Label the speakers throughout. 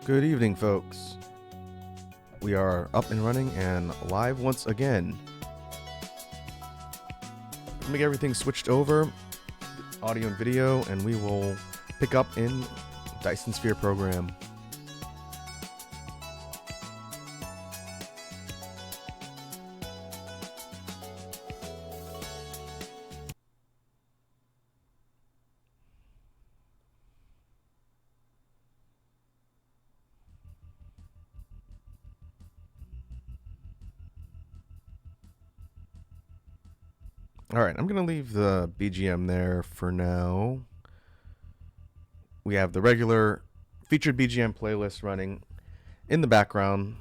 Speaker 1: Good evening, folks. We are up and running and live once again. Let me get everything switched over, audio and video, and we will pick up in Dyson Sphere program. Alright, I'm going to leave the BGM there for now. We have the regular featured BGM playlist running in the background,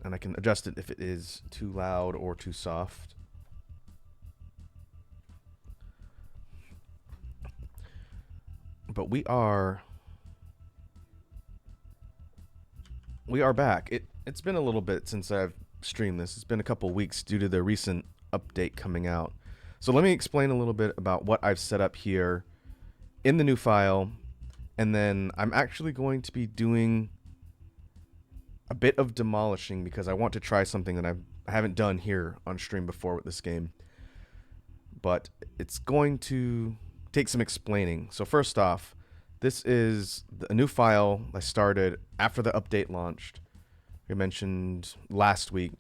Speaker 1: and I can adjust it if it is too loud or too soft. But we are back. It's been a little bit since I've streamed this. It's been a couple weeks due to the recent update coming out. So let me explain a little bit about what I've set up here in the new file, and then I'm actually going to be doing a bit of demolishing because I want to try something that I haven't done here on stream before with this game. But it's going to take some explaining. So first off, this is a new file I started after the update launched. I mentioned last week,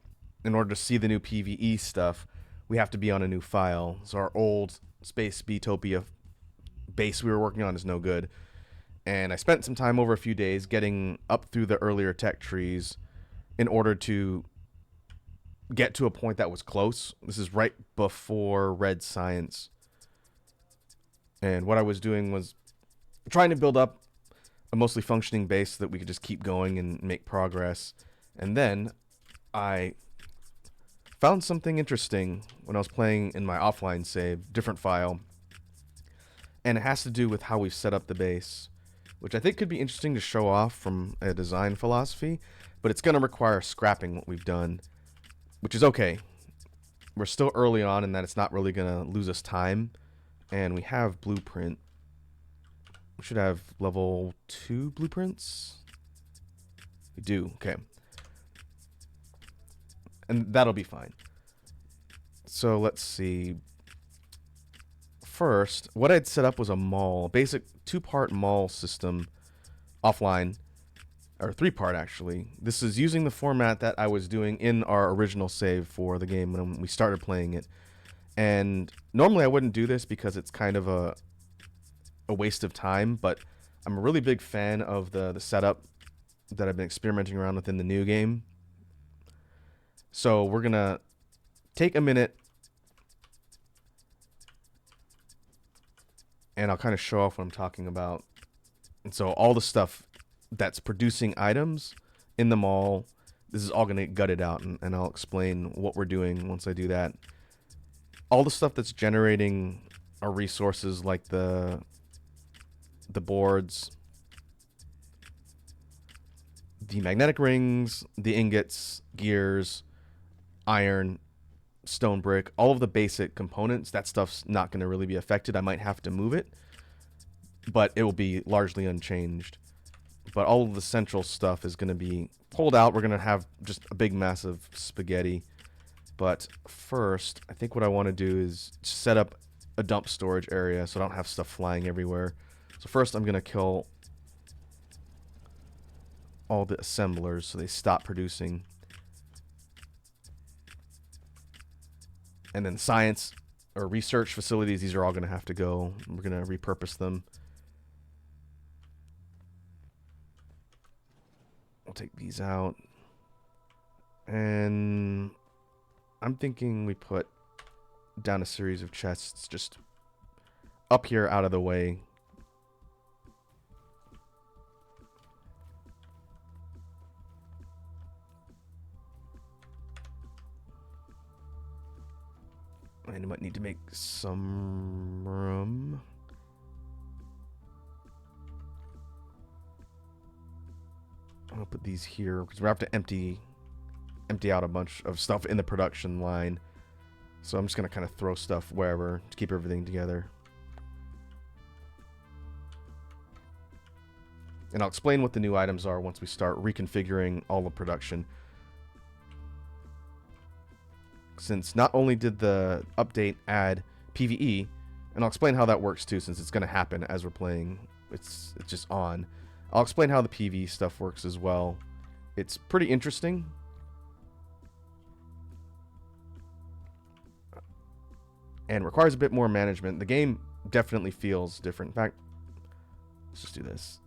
Speaker 1: in order to see the new PvE stuff, we have to be on a new file. So our old Space Beatopia base we were working on is no good. And I spent some time over a few days getting up through the earlier tech trees in order to get to a point that was close. This is right before Red Science. And what I was doing was trying to build up a mostly functioning base so that we could just keep going and make progress. And then I found something interesting when I was playing in my offline save, different file, and it has to do with how we've set up the base, which I think could be interesting to show off from a design philosophy, but it's going to require scrapping what we've done, which is okay. We're still early on in that it's not really going to lose us time, and we have blueprint. We should have level 2 blueprints. We do, okay. And that'll be fine. So let's see. First, what I'd set up was a mall, basic 2-part mall system offline, or 3-part actually. This is using the format that I was doing in our original save for the game when we started playing it. And normally I wouldn't do this because it's kind of a waste of time, but I'm a really big fan of the setup that I've been experimenting around with in the new game. So we're going to take a minute and I'll kind of show off what I'm talking about. And so all the stuff that's producing items in the mall, this is all going to get gutted out, and I'll explain what we're doing once I do that. All the stuff that's generating our resources, like the boards, the magnetic rings, the ingots, gears, iron, stone brick, all of the basic components, that stuff's not going to really be affected. I might have to move it, but it will be largely unchanged. But all of the central stuff is going to be pulled out. We're going to have just a big mass of spaghetti. But first, I think what I want to do is set up a dump storage area so I don't have stuff flying everywhere. So first I'm going to kill all the assemblers so they stop producing. And then science or research facilities, these are all going to have to go. We're going to repurpose them. I'll take these out. And I'm thinking we put down a series of chests just up here out of the way. And I might need to make some room. I'll put these here because we have to empty out a bunch of stuff in the production line. So I'm just going to kind of throw stuff wherever to keep everything together. And I'll explain what the new items are once we start reconfiguring all of production. Since not only did the update add PvE, and I'll explain how that works too, since it's going to happen as we're playing. It's just on. I'll explain how the PvE stuff works as well. It's pretty interesting. And requires a bit more management. The game definitely feels different. In fact, let's just do this.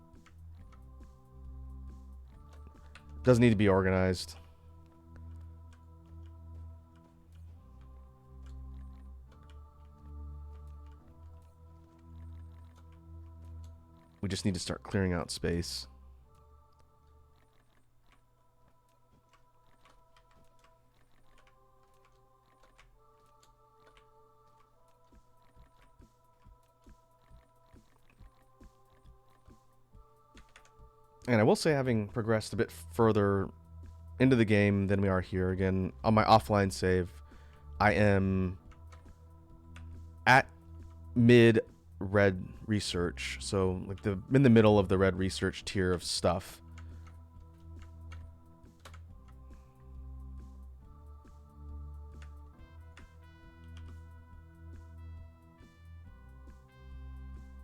Speaker 1: Doesn't need to be organized. We just need to start clearing out space. And I will say, having progressed a bit further into the game than we are here, again, on my offline save, I am at mid red research. So like in the middle of the red research tier of stuff.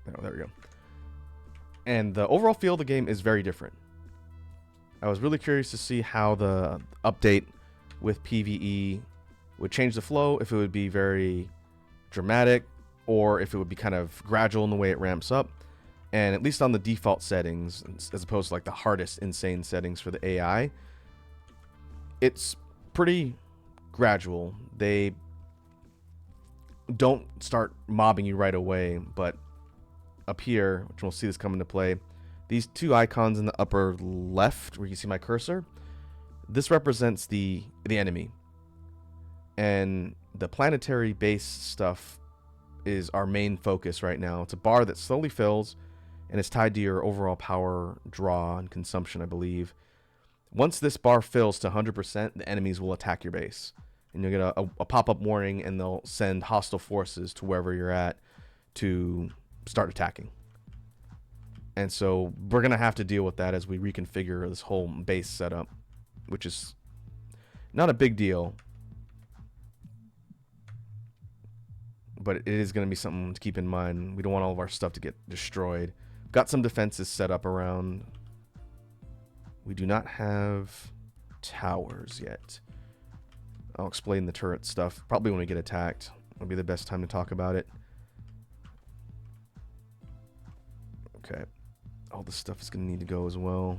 Speaker 1: Oh, there we go. And the overall feel of the game is very different. I was really curious to see how the update with PvE would change the flow, if it would be very dramatic, or if it would be kind of gradual in the way it ramps up. And at least on the default settings, as opposed to like the hardest insane settings for the AI, it's pretty gradual. They don't start mobbing you right away, but up here, which we'll see this come into play, these two icons in the upper left where you see my cursor, this represents the enemy, and the planetary base stuff is our main focus right now. It's a bar that slowly fills, and it's tied to your overall power draw and consumption, I believe. Once this bar fills to 100%, the enemies will attack your base, and you'll get a pop-up warning, and they'll send hostile forces to wherever you're at to start attacking. And so we're going to have to deal with that as we reconfigure this whole base setup, which is not a big deal, but it is going to be something to keep in mind. We don't want all of our stuff to get destroyed. Got some defenses set up around. We do not have towers yet. I'll explain the turret stuff probably when we get attacked. It'll be the best time to talk about it. Okay, all this stuff is going to need to go as well.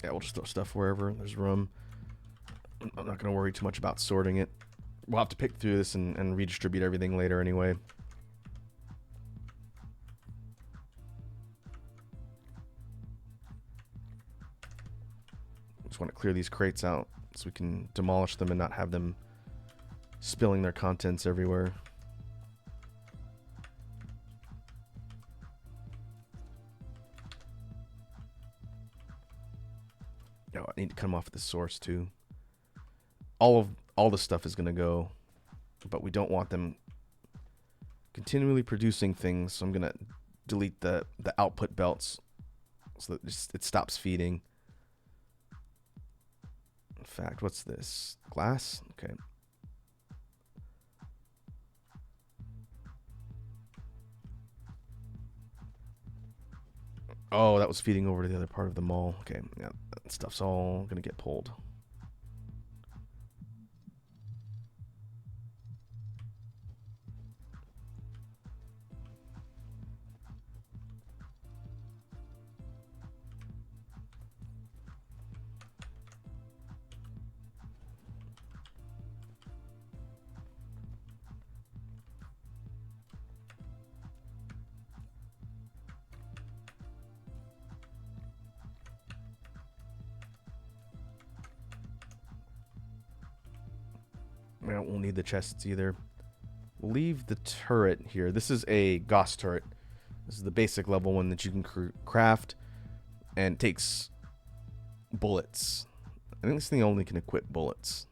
Speaker 1: Yeah, we'll just throw stuff wherever there's room. I'm not going to worry too much about sorting it. We'll have to pick through this and redistribute everything later anyway. Just want to clear these crates out so we can demolish them and not have them spilling their contents everywhere. Oh, I need to come off at the source too. All the stuff is going to go, but we don't want them continually producing things, so I'm going to delete the output belts so that it stops feeding. In fact, what's this? Glass? Okay. Oh, that was feeding over to the other part of the mall. Okay, yeah, that stuff's all gonna get pulled. We won't need the chests either. We'll leave the turret here. This is a Gauss turret. This is the basic level one that you can craft, and it takes bullets. I think this thing only can equip bullets.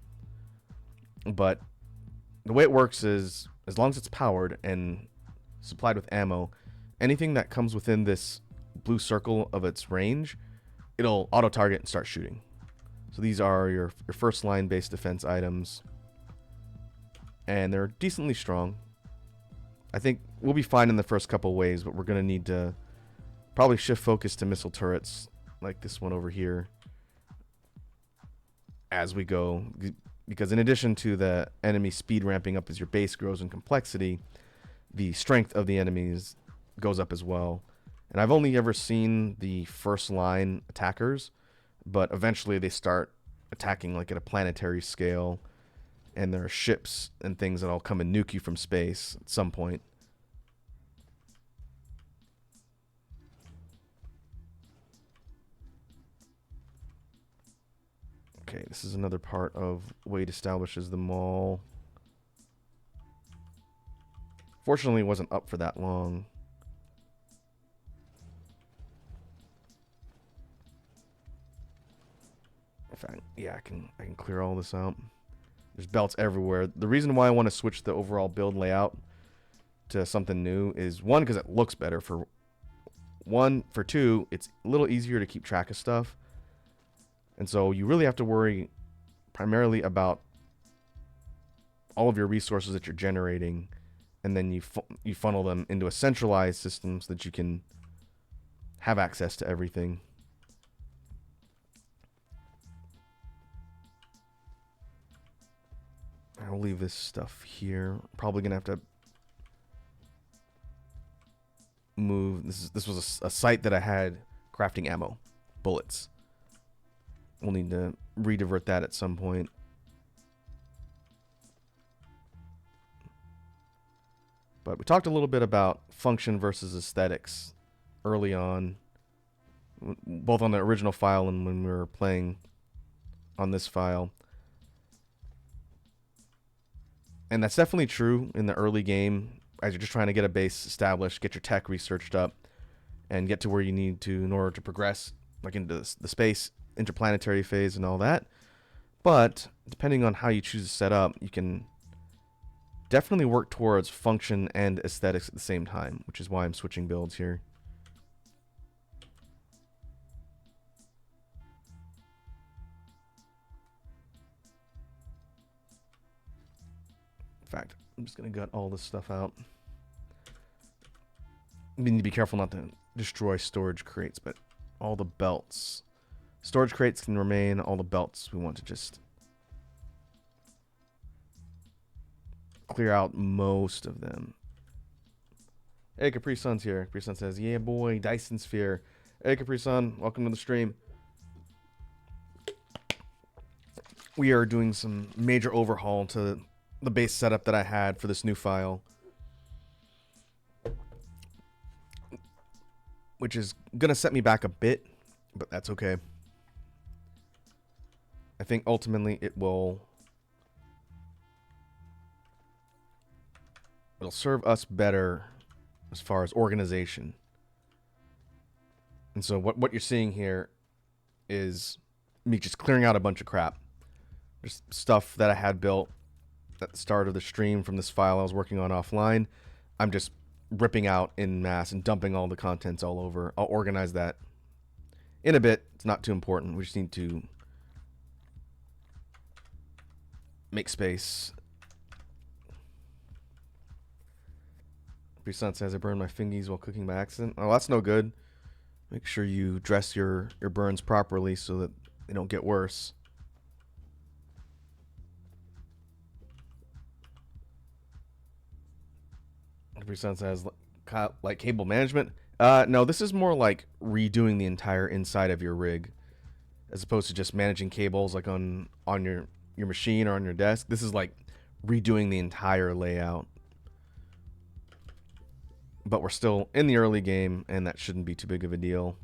Speaker 1: But the way it works is, as long as it's powered and supplied with ammo, anything that comes within this blue circle of its range, it'll auto-target and start shooting. So these are your first line base defense items, and they're decently strong. I think we'll be fine in the first couple waves, but we're going to need to probably shift focus to missile turrets like this one over here as we go, because in addition to the enemy speed ramping up as your base grows in complexity, the strength of the enemies goes up as well. And I've only ever seen the first line attackers, but eventually they start attacking like at a planetary scale, and there are ships and things that'll come and nuke you from space at some point. Okay, this is another part of Wade establishes the mall. Fortunately, it wasn't up for that long. In fact, yeah, I can clear all this out. There's belts everywhere. The reason why I want to switch the overall build layout to something new is, one, because it looks better. For two, it's a little easier to keep track of stuff. And so you really have to worry primarily about all of your resources that you're generating, and then you funnel them into a centralized system so that you can have access to everything. I'll leave this stuff here. Probably gonna have to move. This was a site that I had crafting ammo, bullets. We'll need to redivert that at some point. But we talked a little bit about function versus aesthetics early on, both on the original file and when we were playing on this file. And that's definitely true in the early game, as you're just trying to get a base established, get your tech researched up, and get to where you need to in order to progress, like into the space interplanetary phase and all that. But depending on how you choose to set up, you can definitely work towards function and aesthetics at the same time, which is why I'm switching builds here. In fact, I'm just going to gut all this stuff out. You need to be careful not to destroy storage crates, but all the belts. Storage crates can remain. All the belts we want to just clear out most of them. Hey, Capri Sun's here. Capri Sun says, yeah, boy, Dyson Sphere. Hey, Capri Sun, welcome to the stream. We are doing some major overhaul to the base setup that I had for this new file, which is going to set me back a bit, but that's okay. I think ultimately it'll serve us better as far as organization. And so what you're seeing here is me just clearing out a bunch of crap. There's stuff that I had built at the start of the stream from this file I was working on offline. I'm just ripping out in mass and dumping all the contents all over. I'll organize that in a bit. It's not too important. We just need to make space. Your son says I burned my fingies while cooking by accident. Oh, that's no good. Make sure you dress your burns properly so that they don't get worse. Your son says like cable management. No, this is more like redoing the entire inside of your rig, as opposed to just managing cables like on your machine or on your desk. This is like redoing the entire layout. But we're still in the early game, and that shouldn't be too big of a deal.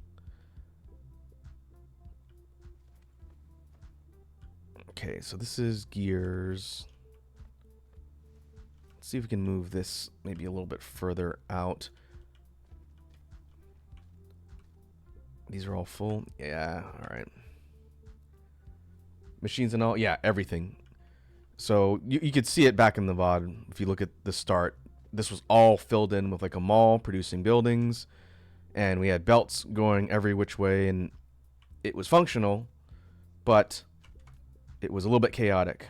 Speaker 1: Okay, so this is gears. Let's see if we can move this maybe a little bit further out. These are all full. Yeah, all right. Machines and all. Yeah, everything. So you could see it back in the VOD. If you look at the start, this was all filled in with like a mall producing buildings. And we had belts going every which way. And it was functional, but it was a little bit chaotic.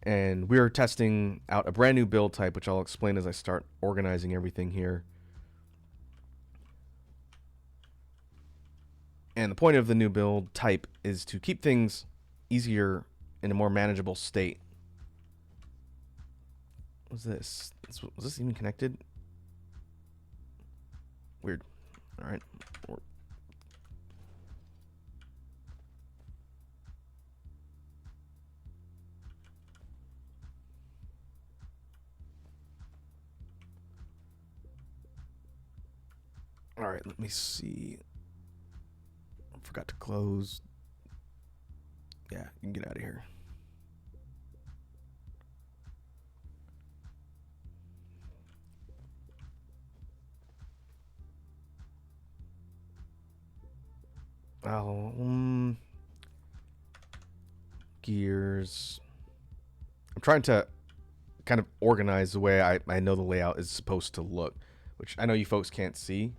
Speaker 1: And we're testing out a brand new build type, which I'll explain as I start organizing everything here. And the point of the new build type is to keep things easier in a more manageable state. What's this? Was this even connected? Weird. All right. All right, let me see. I forgot to close. Yeah, you can get out of here. Oh, gears. I'm trying to kind of organize the way I know the layout is supposed to look, which I know you folks can't see.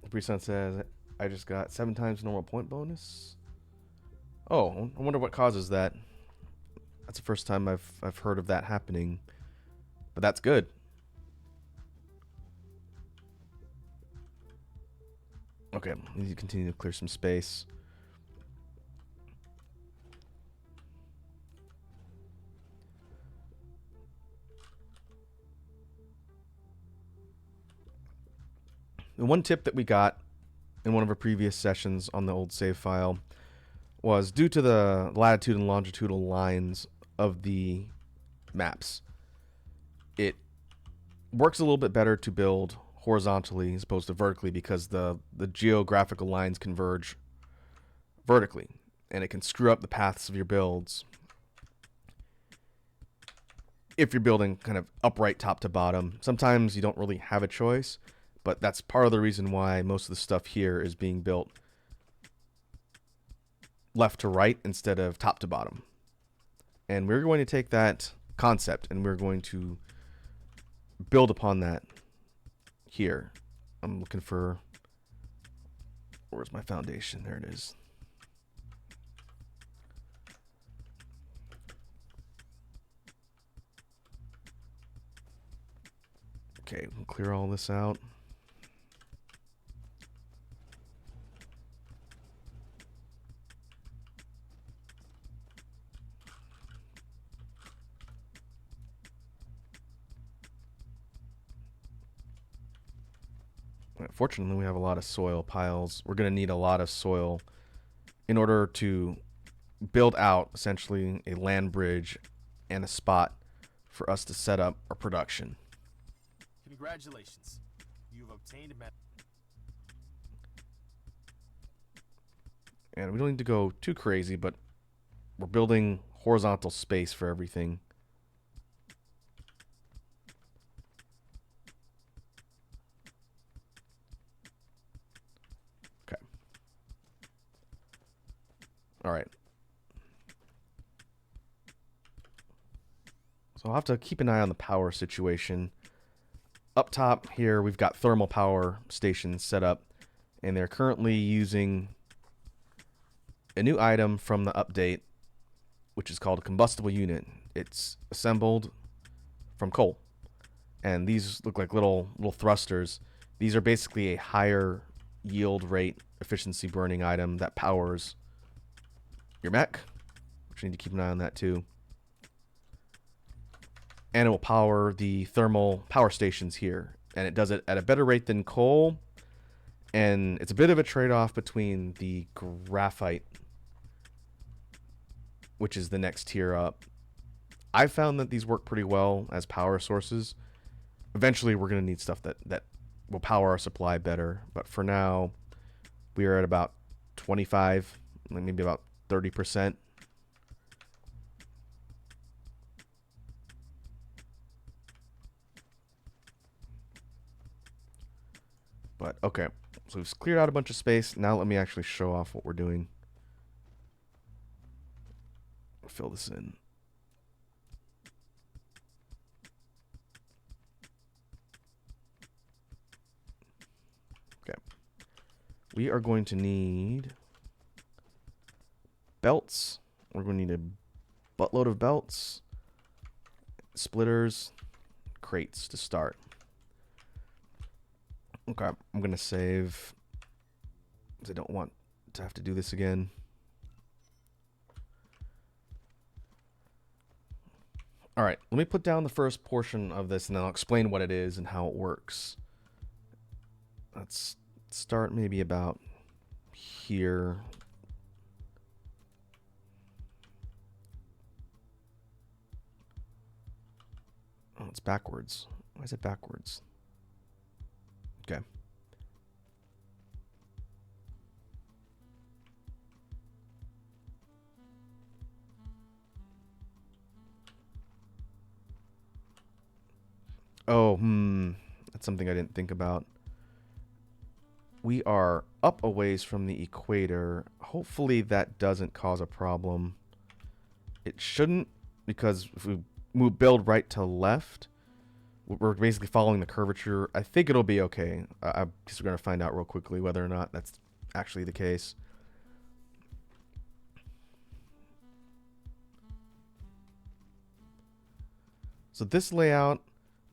Speaker 1: Breeson says, I just got 7 times normal point bonus. Oh, I wonder what causes that. That's the first time I've heard of that happening. But that's good. Okay, we need to continue to clear some space. The one tip that we got in one of our previous sessions on the old save file was due to the latitude and longitudinal lines of the maps. It works a little bit better to build horizontally as opposed to vertically because the geographical lines converge vertically, and it can screw up the paths of your builds if you're building kind of upright top to bottom. Sometimes you don't really have a choice, but that's part of the reason why most of the stuff here is being built left to right instead of top to bottom. And we're going to take that concept and we're going to build upon that here. I'm looking for, where's my foundation? There it is. Okay, we'll clear all this out. Fortunately, we have a lot of soil piles. We're going to need a lot of soil in order to build out essentially a land bridge and a spot for us to set up our production.
Speaker 2: Congratulations. You've obtained
Speaker 1: And we don't need to go too crazy, but we're building horizontal space for everything. Okay. All right. So I'll have to keep an eye on the power situation. Up top here, we've got thermal power stations set up, and they're currently using a new item from the update, which is called a combustible unit. It's assembled from coal, and these look like little thrusters. These are basically a higher yield rate efficiency burning item that powers your mech, which you need to keep an eye on that too. And it will power the thermal power stations here, and it does it at a better rate than coal. And it's a bit of a trade-off between the graphite, which is the next tier up. I found that these work pretty well as power sources. Eventually, we're going to need stuff that will power our supply better. But for now, we are at about 25, maybe about 30%. But okay, so we've cleared out a bunch of space. Now let me actually show off what we're doing. Fill this in. Okay. We are going to need belts. We're going to need a buttload of belts, splitters, crates to start. Okay, I'm going to save because I don't want to have to do this again. All right, let me put down the first portion of this and then I'll explain what it is and how it works. Let's start maybe about here. Oh, it's backwards. Why is it backwards? Okay. Oh, that's something I didn't think about. We are up a ways from the equator. Hopefully that doesn't cause a problem. It shouldn't, because if we build right to left, we're basically following the curvature. I think it'll be okay. I guess we're going to find out real quickly whether or not that's actually the case. So this layout,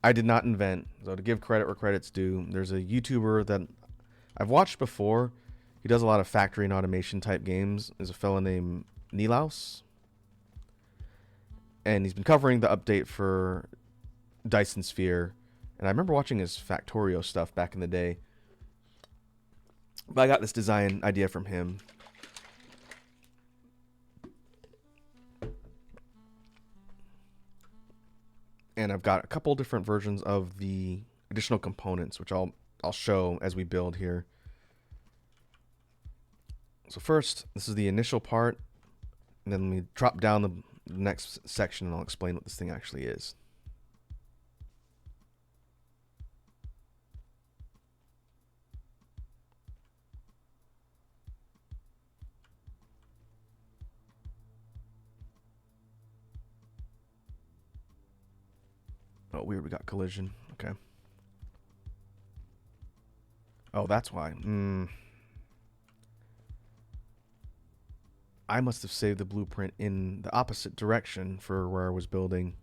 Speaker 1: I did not invent. So to give credit where credit's due, there's a YouTuber that I've watched before. He does a lot of factory and automation type games. There's a fellow named Nilaus. And he's been covering the update for Dyson Sphere. And I remember watching his Factorio stuff back in the day. But I got this design idea from him. And I've got a couple different versions of the additional components, which I'll show as we build here. So first, this is the initial part. And then we drop down the next section and I'll explain what this thing actually is. Oh, weird, we got collision. Okay. Oh, that's why. I must have saved the blueprint in the opposite direction for where I was building.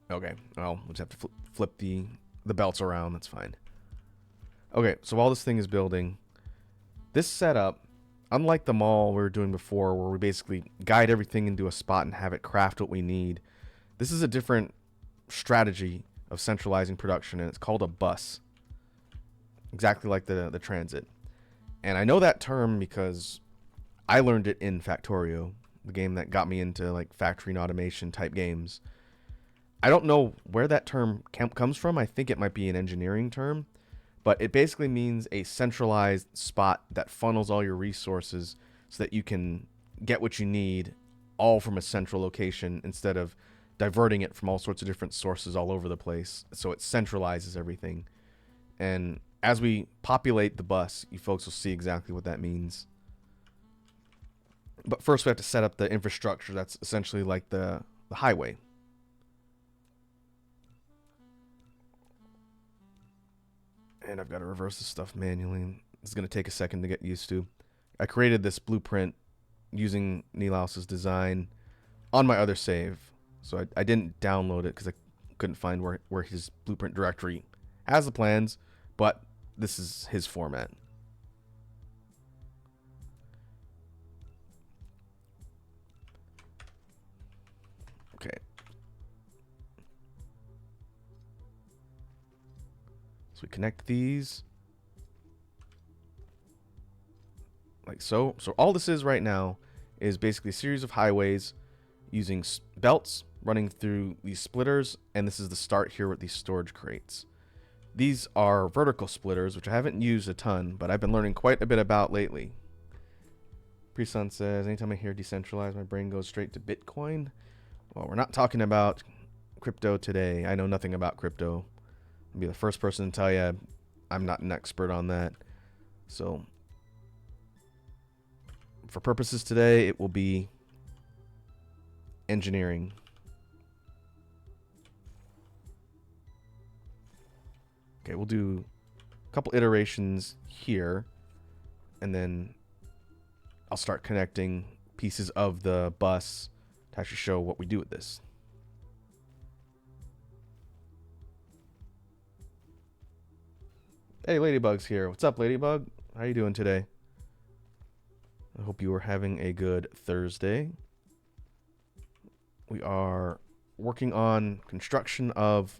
Speaker 1: Okay, well, we'll just have to flip the belts around. That's fine. Okay, so while this thing is building, this setup, unlike the mall we were doing before, where we basically guide everything into a spot and have it craft what we need, this is a different strategy of centralizing production, and it's called a bus. Exactly like the transit. And I know that term because I learned it in Factorio, the game that got me into like factory and automation type games. I don't know where that term comes from. I think it might be an engineering term, but it basically means a centralized spot that funnels all your resources so that you can get what you need all from a central location instead of diverting it from all sorts of different sources all over the place. So it centralizes everything. And as we populate the bus, you folks will see exactly what that means. But first we have to set up the infrastructure that's essentially like the highway. And I've got to reverse this stuff manually. It's going to take a second to get used to. I created this blueprint using Nilaus's design on my other save. So I didn't download it because I couldn't find where his blueprint directory has the plans, but this is his format. Okay. So we connect these like so. So all this is right now is basically a series of highways using belts running through these splitters, and this is the start here with these storage crates. These are vertical splitters, which I haven't used a ton, but I've been learning quite a bit about lately. Presun says, anytime I hear decentralized, my brain goes straight to Bitcoin. Well, we're not talking about crypto today. I know nothing about crypto. I'll be the first person to tell you I'm not an expert on that. So for purposes today, it will be engineering. Okay, we'll do a couple iterations here, and then I'll start connecting pieces of the bus to actually show what we do with this. Hey, Ladybug's here. What's up, Ladybug? How you doing today? I hope you are having a good Thursday. We are working on construction of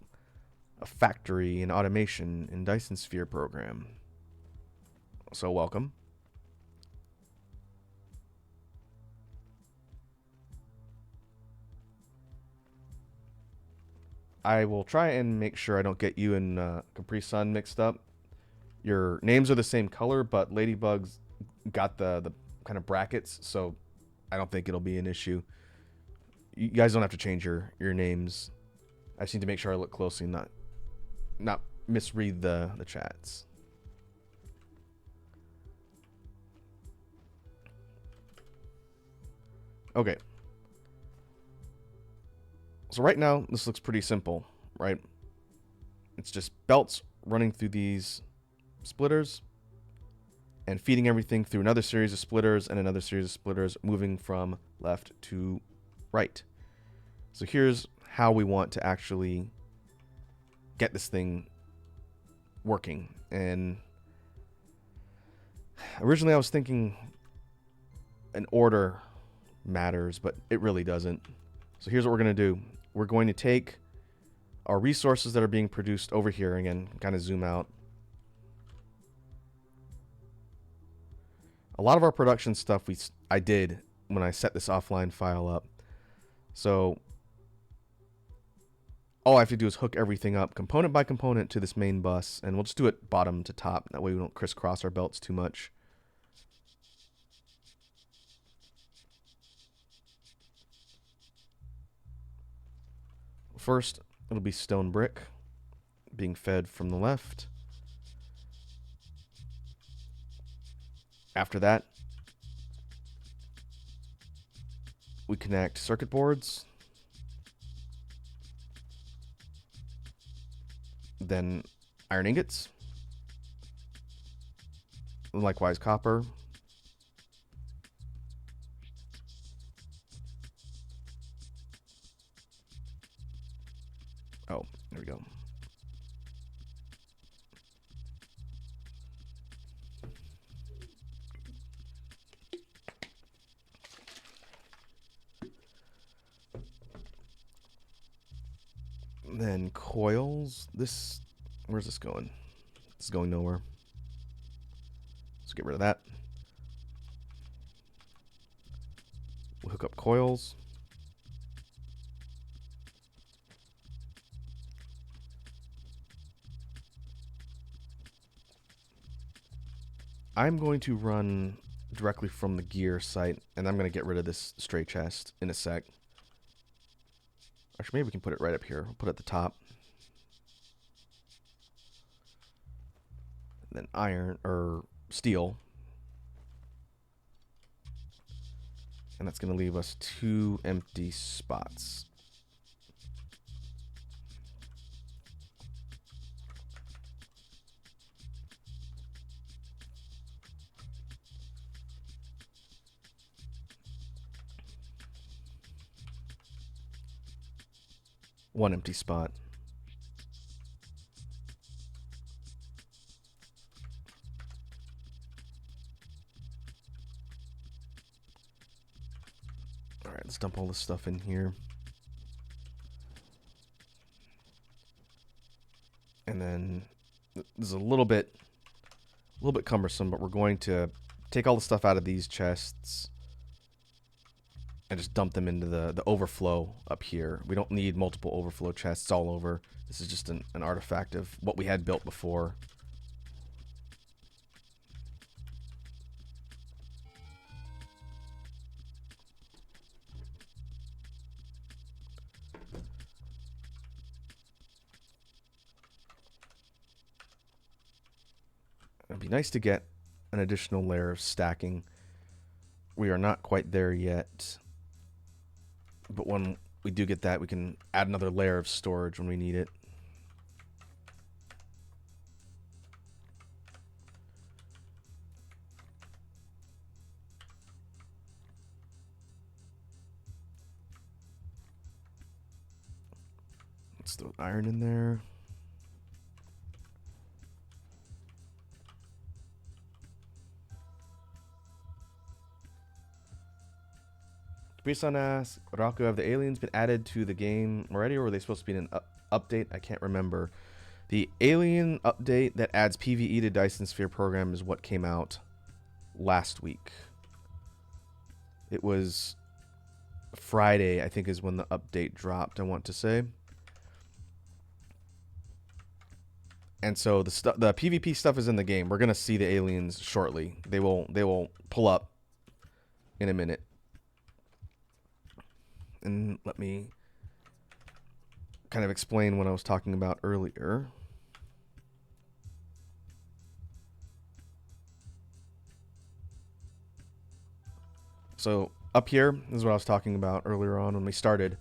Speaker 1: a factory and automation in Dyson Sphere program. So welcome. I will try and make sure I don't get you and Capri Sun mixed up. Your names are the same color, but Ladybug's got the kind of brackets, so I don't think it'll be an issue. You guys don't have to change your names. I just need to make sure I look closely and not misread the chats. Okay. So right now, this looks pretty simple, right? It's just belts running through these splitters and feeding everything through another series of splitters and another series of splitters, moving from left to right. So here's how we want to actually get this thing working. And originally I was thinking an order matters, but it really doesn't. So here's what we're going to do. We're going to take our resources that are being produced over here, again, kind of zoom out. A lot of our production stuff I did when I set this offline file up. So all I have to do is hook everything up component by component to this main bus, and we'll just do it bottom to top. That way we don't crisscross our belts too much. First, it'll be stone brick being fed from the left. After that, we connect circuit boards, then iron ingots, likewise copper, oh, there we go. Then coils. Where's this going? This is going nowhere. Let's get rid of that. We'll hook up coils. I'm going to run directly from the gear site, and I'm going to get rid of this stray chest in a sec. Actually, maybe we can put it right up here. We'll put it at the top. Then iron, or steel. And that's going to leave us 2 empty spots. One empty spot. All right, let's dump all this stuff in here. And then this is a little bit cumbersome, but we're going to take all the stuff out of these chests and just dump them into the overflow up here. We don't need multiple overflow chests all over. This is just an artifact of what we had built before. It'd be nice to get an additional layer of stacking. We are not quite there yet, but when we do get that, we can add another layer of storage when we need it. Let's throw iron in there. Brisson asks, Rocco, have the aliens been added to the game already, or were they supposed to be in an update? I can't remember. The alien update that adds PvE to Dyson Sphere program is what came out last week. It was Friday, I think, is when the update dropped, I want to say. And so the PvP stuff is in the game. We're gonna see the aliens shortly. They will pull up in a minute. And let me kind of explain what I was talking about earlier. So up here is what I was talking about earlier on when we started.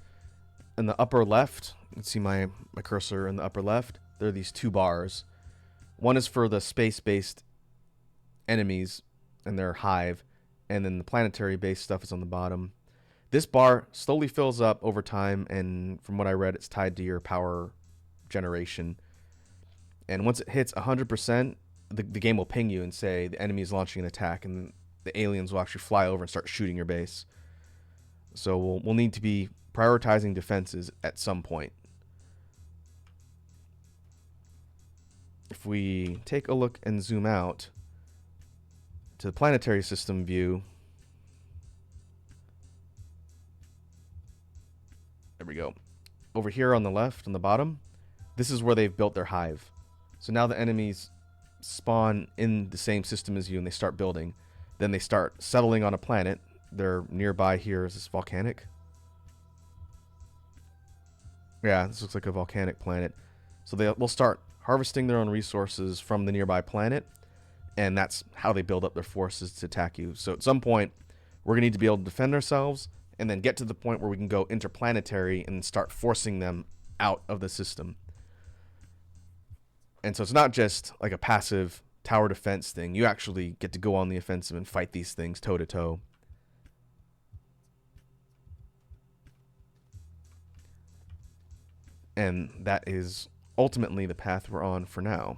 Speaker 1: In the upper left, you can see my cursor in the upper left. There are these two bars. One is for the space-based enemies and their hive, and then the planetary-based stuff is on the bottom. This bar slowly fills up over time, and from what I read, it's tied to your power generation. And once it hits 100%, the game will ping you and say the enemy is launching an attack, and the aliens will actually fly over and start shooting your base. So we'll need to be prioritizing defenses at some point. If we take a look and zoom out to the planetary system view, there we go. Over here on the left, on the bottom, this is where they've built their hive. So now the enemies spawn in the same system as you and they start building. Then they start settling on a planet. They're nearby here. Is this volcanic? Yeah, this looks like a volcanic planet. So they'll start harvesting their own resources from the nearby planet, and that's how they build up their forces to attack you. So at some point, we're going to need to be able to defend ourselves and then get to the point where we can go interplanetary and start forcing them out of the system. And so it's not just like a passive tower defense thing. You actually get to go on the offensive and fight these things toe to toe. And that is ultimately the path we're on for now.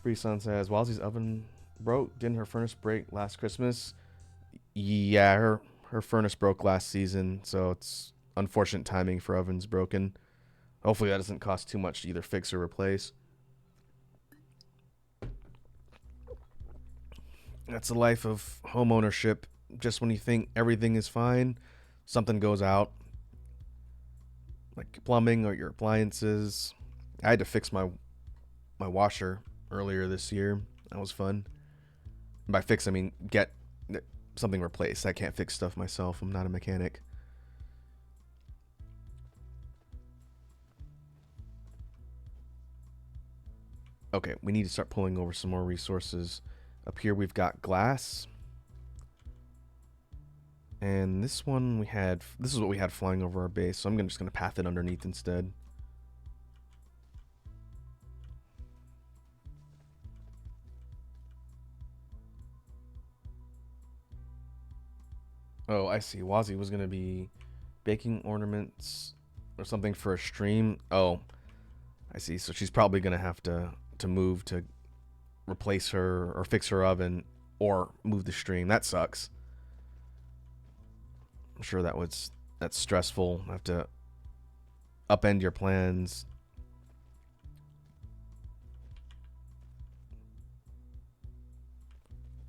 Speaker 1: Brisson says, Wazzy's oven broke. Didn't her furnace break last Christmas? Yeah, her furnace broke last season, so it's unfortunate timing for ovens broken. Hopefully that doesn't cost too much to either fix or replace. That's the life of home ownership. Just when you think everything is fine, something goes out. Like plumbing or your appliances. I had to fix my washer earlier this year. That was fun. And by fix, I mean get something replaced. I can't fix stuff myself. I'm not a mechanic. Okay, we need to start pulling over some more resources. Up here we've got glass. And this one this is what we had flying over our base, so I'm just going to path it underneath instead. Oh, I see. Wazzy was going to be baking ornaments or something for a stream. Oh, I see. So she's probably going to have to move to replace her or fix her oven or move the stream. That sucks. I'm sure that's stressful. Have to upend your plans.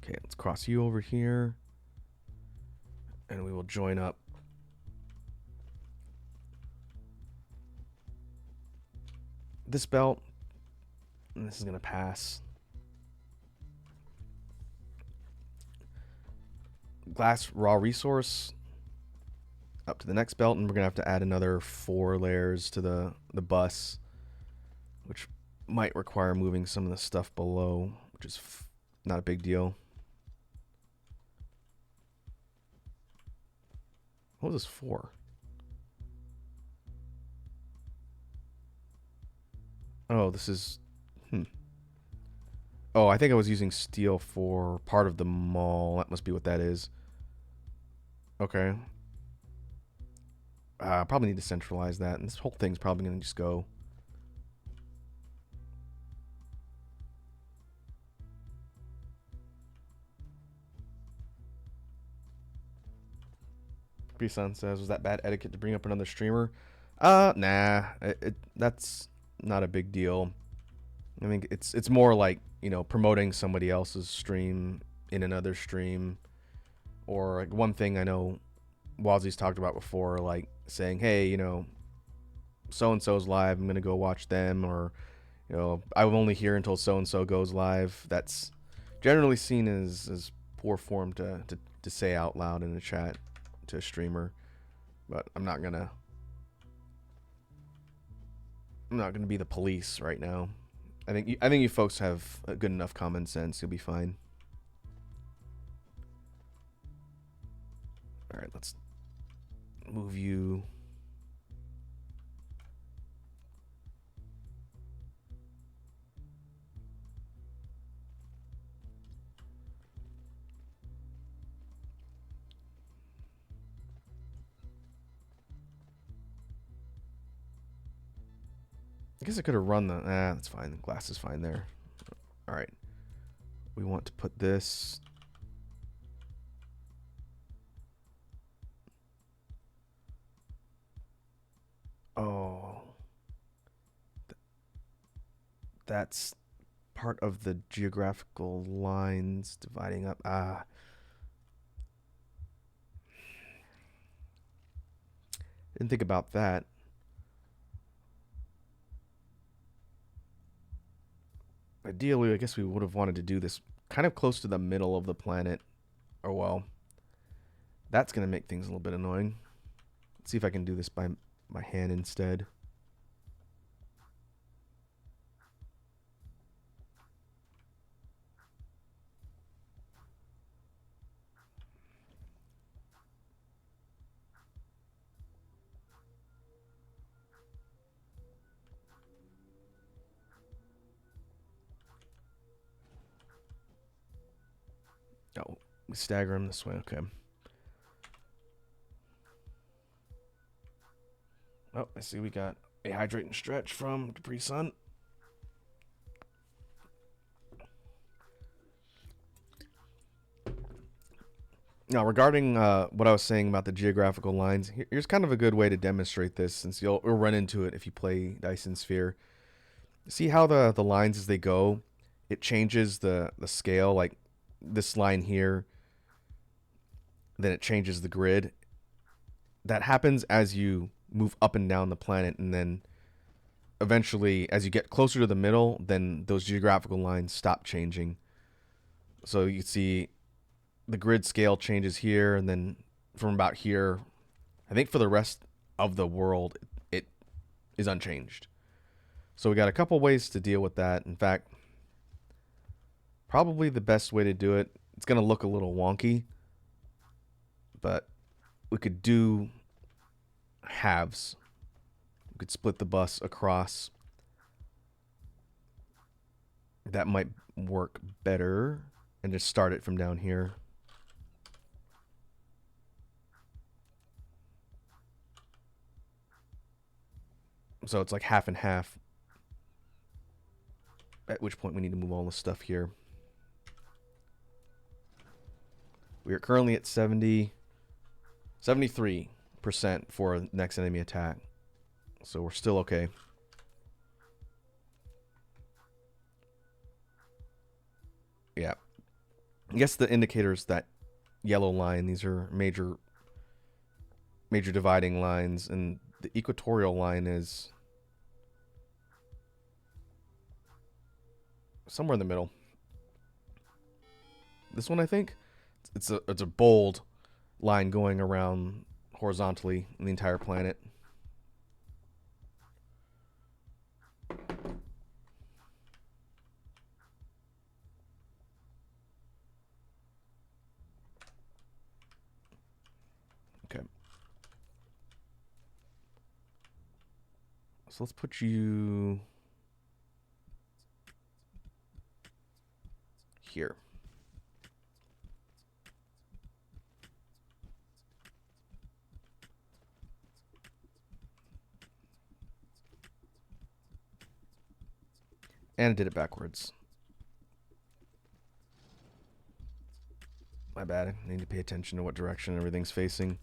Speaker 1: Okay, let's cross you over here. And we will join up. This belt. And this is going to pass. Glass raw resource. up to the next belt, and we're gonna have to add another 4 layers to the bus, which might require moving some of the stuff below, which is not a big deal. What was this for? Oh, this is... Oh, I think I was using steel for part of the mall. That must be what that is. Okay. Probably need to centralize that, and this whole thing's probably going to just go. Pre-Sun says, was that bad etiquette to bring up another streamer? Nah. That's not a big deal. I think it's more like, you know, promoting somebody else's stream in another stream. Or like one thing I know Wazzy's talked about before, like saying, hey, you know, so-and-so's live, I'm going to go watch them. Or, you know, I'm only here until so-and-so goes live. That's generally seen as poor form to say out loud in a chat to a streamer. But I'm not gonna be the police right now. I think you folks have a good enough common sense. You'll be fine. All right, let's move you. I guess I could have run the... that's fine. The glass is fine there. All right. We want to put this... Oh. That's part of the geographical lines dividing up. Didn't think about that. Ideally, I guess we would have wanted to do this kind of close to the middle of the planet. Or, well, that's going to make things a little bit annoying. Let's see if I can do this by my hand instead. Oh, we stagger them this way. Okay. Oh, I see we got a hydrate and stretch from Capri Sun. Now, regarding what I was saying about the geographical lines, here's kind of a good way to demonstrate this, since you'll run into it if you play Dyson Sphere. See how the lines as they go, it changes the scale, like this line here, then it changes the grid. That happens as you move up and down the planet, and then eventually, as you get closer to the middle, then those geographical lines stop changing. So you see the grid scale changes here, and then from about here, I think for the rest of the world, it is unchanged. So we got a couple ways to deal with that. In fact, probably the best way to do it, it's going to look a little wonky, but we could do halves. We could split the bus across. That might work better, and just start it from down here. So it's like half and half. At which point we need to move all the stuff here. We are currently at 73% for next enemy attack. So we're still okay. Yeah. I guess the indicator's that yellow line. These are major dividing lines, and the equatorial line is somewhere in the middle. This one, I think. It's a bold line going around horizontally in the entire planet. Okay. So let's put you here. And I did it backwards. My bad. I need to pay attention to what direction everything's facing.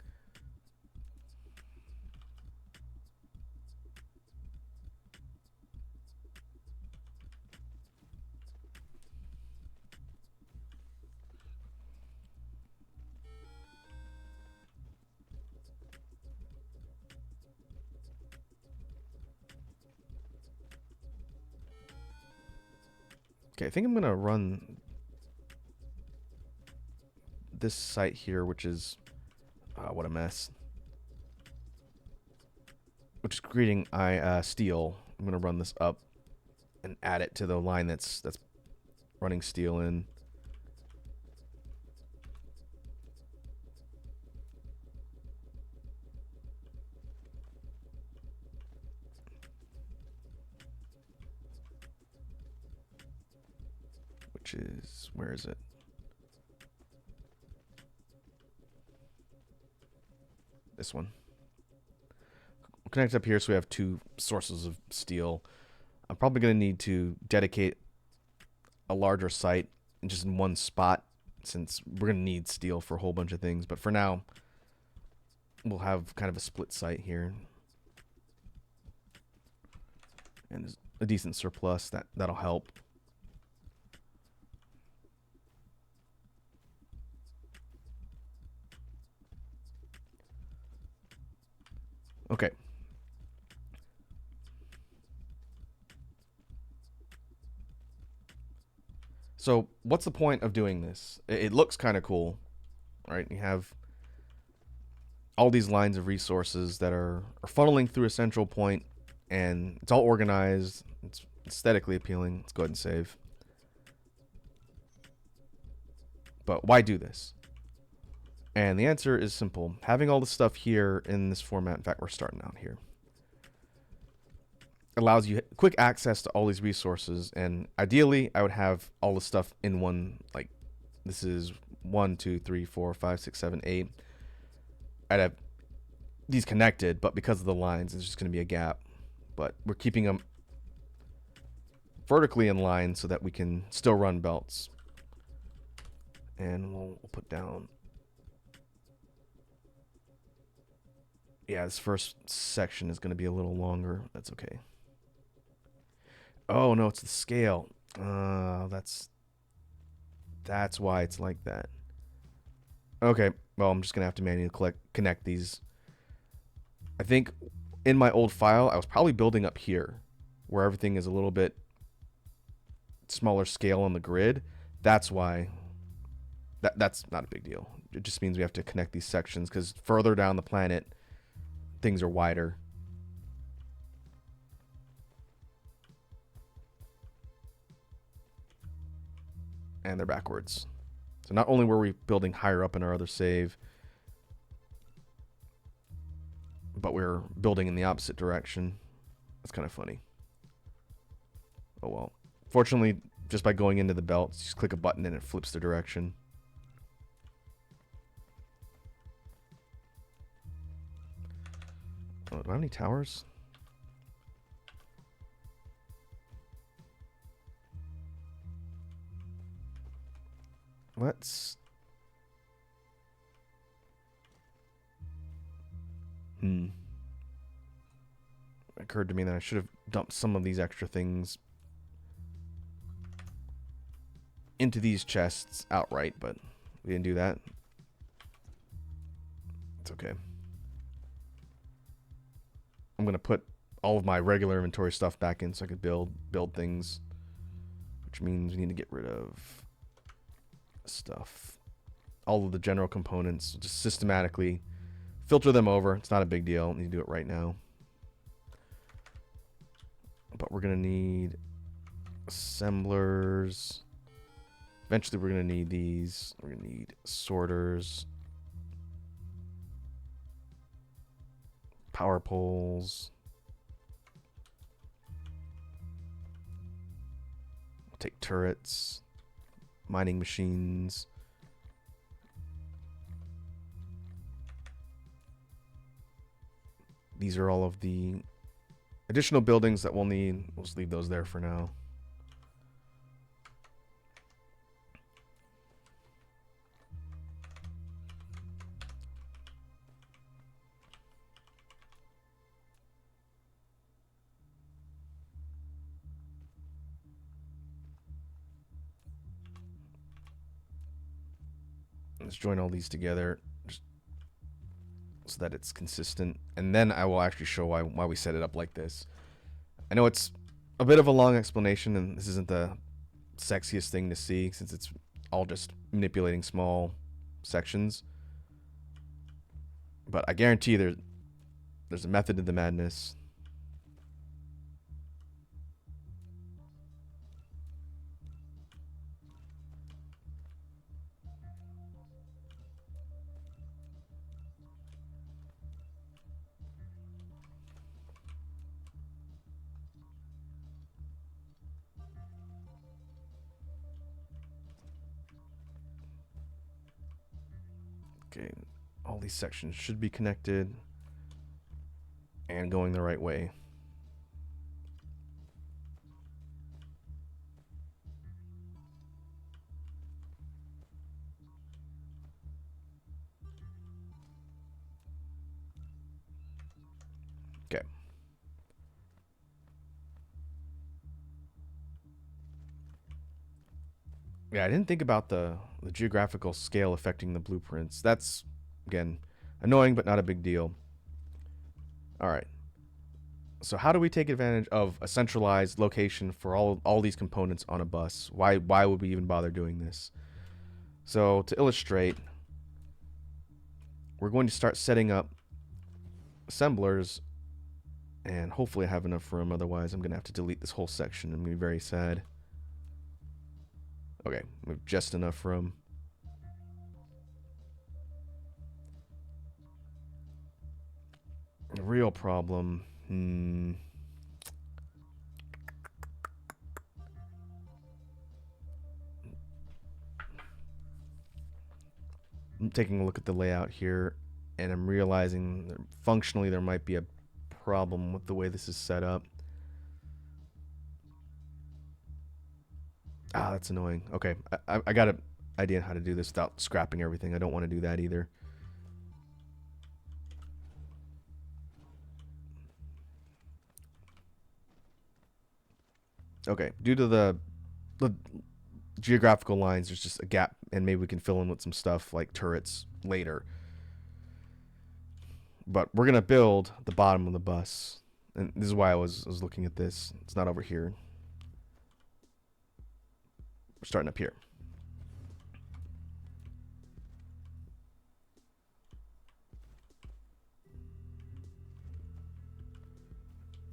Speaker 1: Okay, I think I'm going to run this site here, which is... what a mess. Which is creating steel. I'm going to run this up and add it to the line that's running steel in. Which is... where is it? This one. We'll connect up here so we have two sources of steel. I'm probably going to need to dedicate a larger site just in one spot, since we're going to need steel for a whole bunch of things. But for now, we'll have kind of a split site here. And a decent surplus. That'll help. Okay. So what's the point of doing this? It looks kind of cool, right? You have all these lines of resources that are funneling through a central point, and it's all organized. It's aesthetically appealing. Let's go ahead and save. But why do this? And the answer is simple. Having all the stuff here in this format, in fact, we're starting out here, allows you quick access to all these resources. And ideally, I would have all the stuff in one, like this is 1, 2, 3, 4, 5, 6, 7, 8. I'd have these connected, but because of the lines, it's just going to be a gap. But we're keeping them vertically in line so that we can still run belts. And we'll put down... yeah, this first section is going to be a little longer. That's okay. Oh, no, it's the scale. That's why it's like that. Okay, well, I'm just going to have to manually connect these. I think in my old file, I was probably building up here, where everything is a little bit smaller scale on the grid. That's why that's not a big deal. It just means we have to connect these sections, because further down the planet, things are wider. And they're backwards. So not only were we building higher up in our other save, but we're building in the opposite direction. That's kind of funny. Oh well. Fortunately, just by going into the belts, just click a button and it flips the direction. Oh, do I have any towers? Let's... It occurred to me that I should have dumped some of these extra things into these chests outright, but we didn't do that. It's okay. I'm going to put all of my regular inventory stuff back in so I could build things, which means we need to get rid of stuff. All of the general components, just systematically filter them over. It's not a big deal. You do it right now. But we're going to need assemblers. Eventually, we're going to need these. We're going to need sorters. Power poles. We'll take turrets. Mining machines. These are all of the additional buildings that we'll need. We'll just leave those there for now. Let's join all these together just so that it's consistent. And then I will actually show why we set it up like this. I know it's a bit of a long explanation, and this isn't the sexiest thing to see since it's all just manipulating small sections. But I guarantee there's a method to the madness. Okay, all these sections should be connected and going the right way. Okay. Yeah, I didn't think about the geographical scale affecting the blueprints. That's, again, annoying, but not a big deal. All right. So how do we take advantage of a centralized location for all these components on a bus? Why would we even bother doing this? So to illustrate, we're going to start setting up assemblers, and hopefully I have enough room. Otherwise, I'm going to have to delete this whole section. I'm going to be very sad. Okay, we have just enough room. The real problem. I'm taking a look at the layout here, and I'm realizing that functionally there might be a problem with the way this is set up. Ah, that's annoying. Okay, I got an idea on how to do this without scrapping everything. I don't want to do that either. Okay, due to the geographical lines, there's just a gap, and maybe we can fill in with some stuff like turrets later. But we're gonna build the bottom of the bus, and this is why I was looking at this. It's not over here. We're starting up here.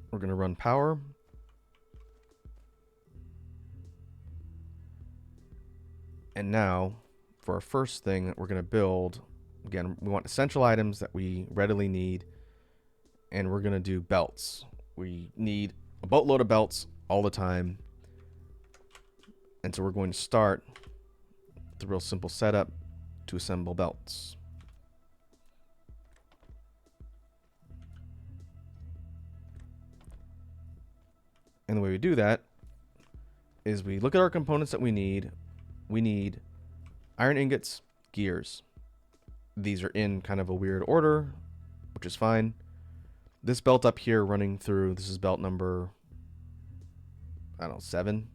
Speaker 1: We're going to run power. And now, for our first thing that we're going to build, again, we want essential items that we readily need. And we're going to do belts. We need a boatload of belts all the time. And so we're going to start with a real simple setup to assemble belts. And the way we do that is we look at our components that we need. We need iron ingots, gears. These are in kind of a weird order, which is fine. This belt up here running through, this is belt number, I don't know, 7.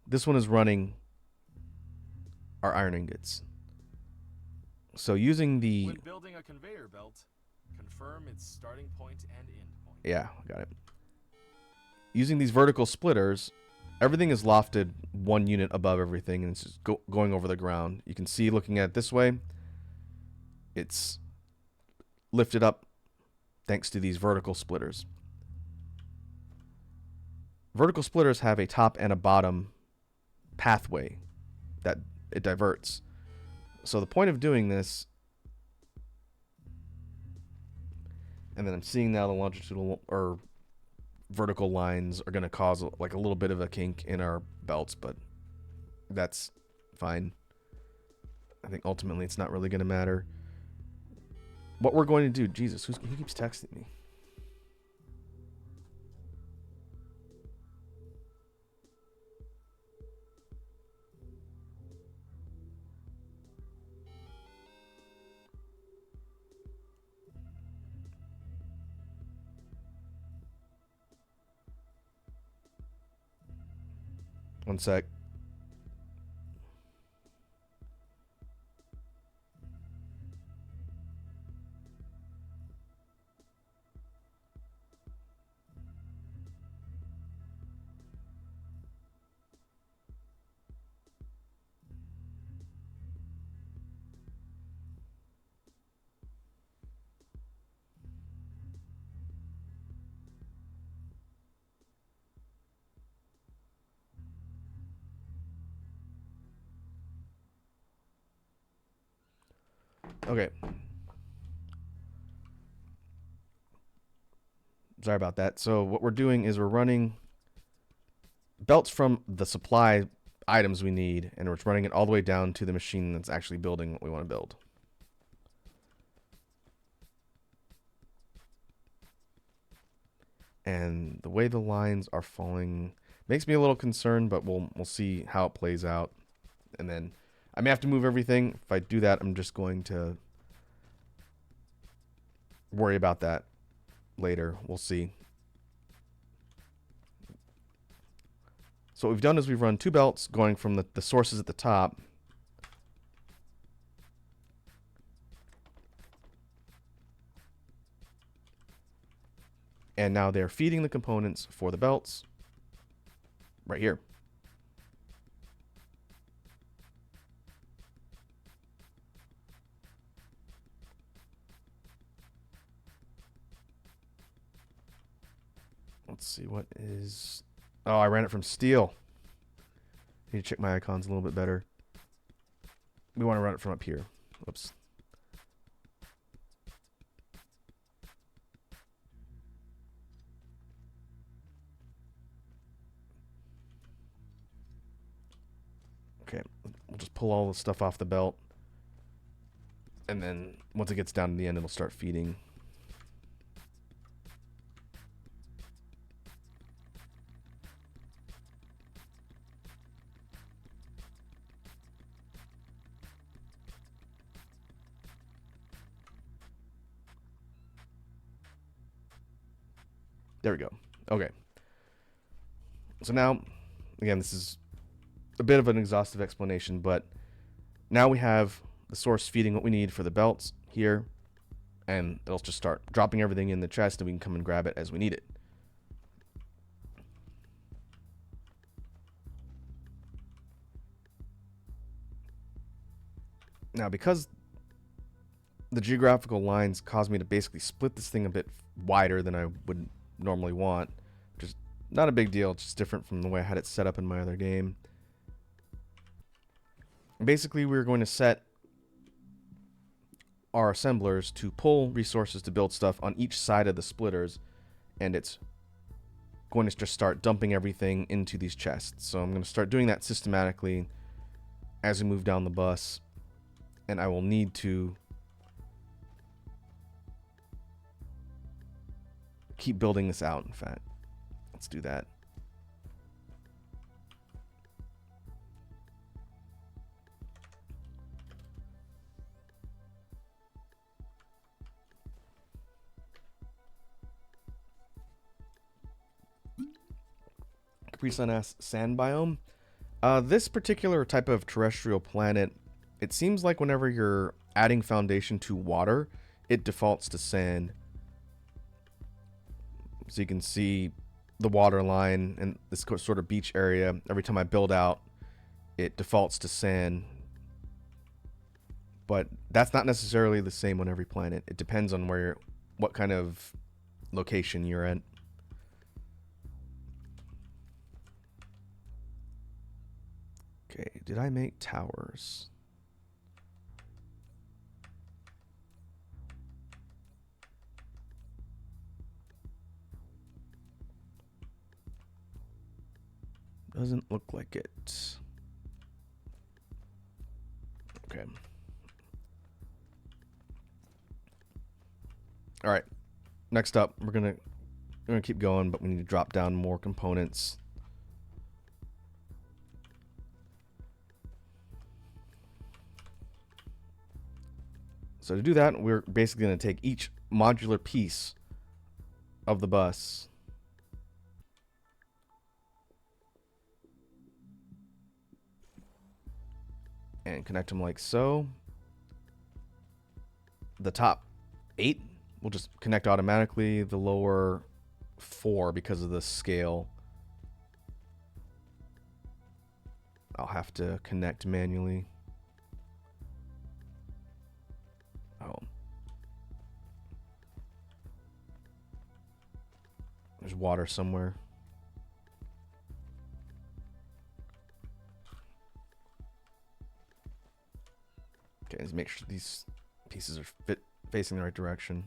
Speaker 1: This one is running our iron ingots. So using the...
Speaker 2: When building a conveyor belt, confirm its starting point and end point.
Speaker 1: Yeah, got it. Using these vertical splitters, everything is lofted 1 unit above everything, and it's just going over the ground. You can see, looking at it this way, it's lifted up thanks to these vertical splitters. Vertical splitters have a top and a bottom pathway that it diverts. So the point of doing this, and then I'm seeing now the longitudinal or vertical lines are going to cause like a little bit of a kink in our belts, but that's fine. I think ultimately it's not really going to matter. What we're going to do, Jesus, who keeps texting me? One sec. Okay. Sorry about that. So what we're doing is we're running belts from the supply items we need, and we're running it all the way down to the machine that's actually building what we want to build. And the way the lines are falling makes me a little concerned, but we'll see how it plays out. And then I may have to move everything. If I do that, I'm just going to worry about that later. We'll see. So what we've done is we've run two belts going from the sources at the top. And now they're feeding the components for the belts right here. Let's see what is... Oh, I ran it from steel. Need to check my icons a little bit better. We want to run it from up here. Whoops. Okay, we'll just pull all the stuff off the belt. And then once it gets down to the end, it'll start feeding. There we go. Okay. So now, again, this is a bit of an exhaustive explanation, but now we have the source feeding what we need for the belts here, and it'll just start dropping everything in the chest, and we can come and grab it as we need it. Now, because the geographical lines cause me to basically split this thing a bit wider than I would normally want, which is not a big deal. It's just different from the way I had it set up in my other game. Basically, we're going to set our assemblers to pull resources to build stuff on each side of the splitters, and it's going to just start dumping everything into these chests. So I'm going to start doing that systematically as we move down the bus, and I will need to keep building this out. In fact, let's do that. Capri Sun asks, sand biome. This particular type of terrestrial planet, it seems like whenever you're adding foundation to water, it defaults to sand. So you can see the water line and this sort of beach area. Every time I build out, it defaults to sand. but that's not necessarily the same on every planet. It depends on what kind of location you're at. Okay, did I make towers? Doesn't look like it. Okay. All right. Next up, we're gonna keep going, but we need to drop down more components. So to do that, we're basically going to take each modular piece of the bus and connect them like so. The top 8 will just connect automatically. The lower 4, because of the scale, I'll have to connect manually. Oh. There's water somewhere. Okay, let's make sure these pieces are facing the right direction.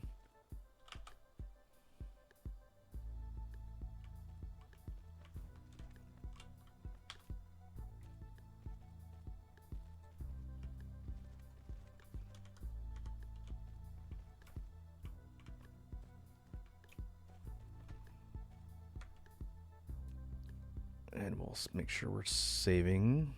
Speaker 1: And we'll make sure we're saving.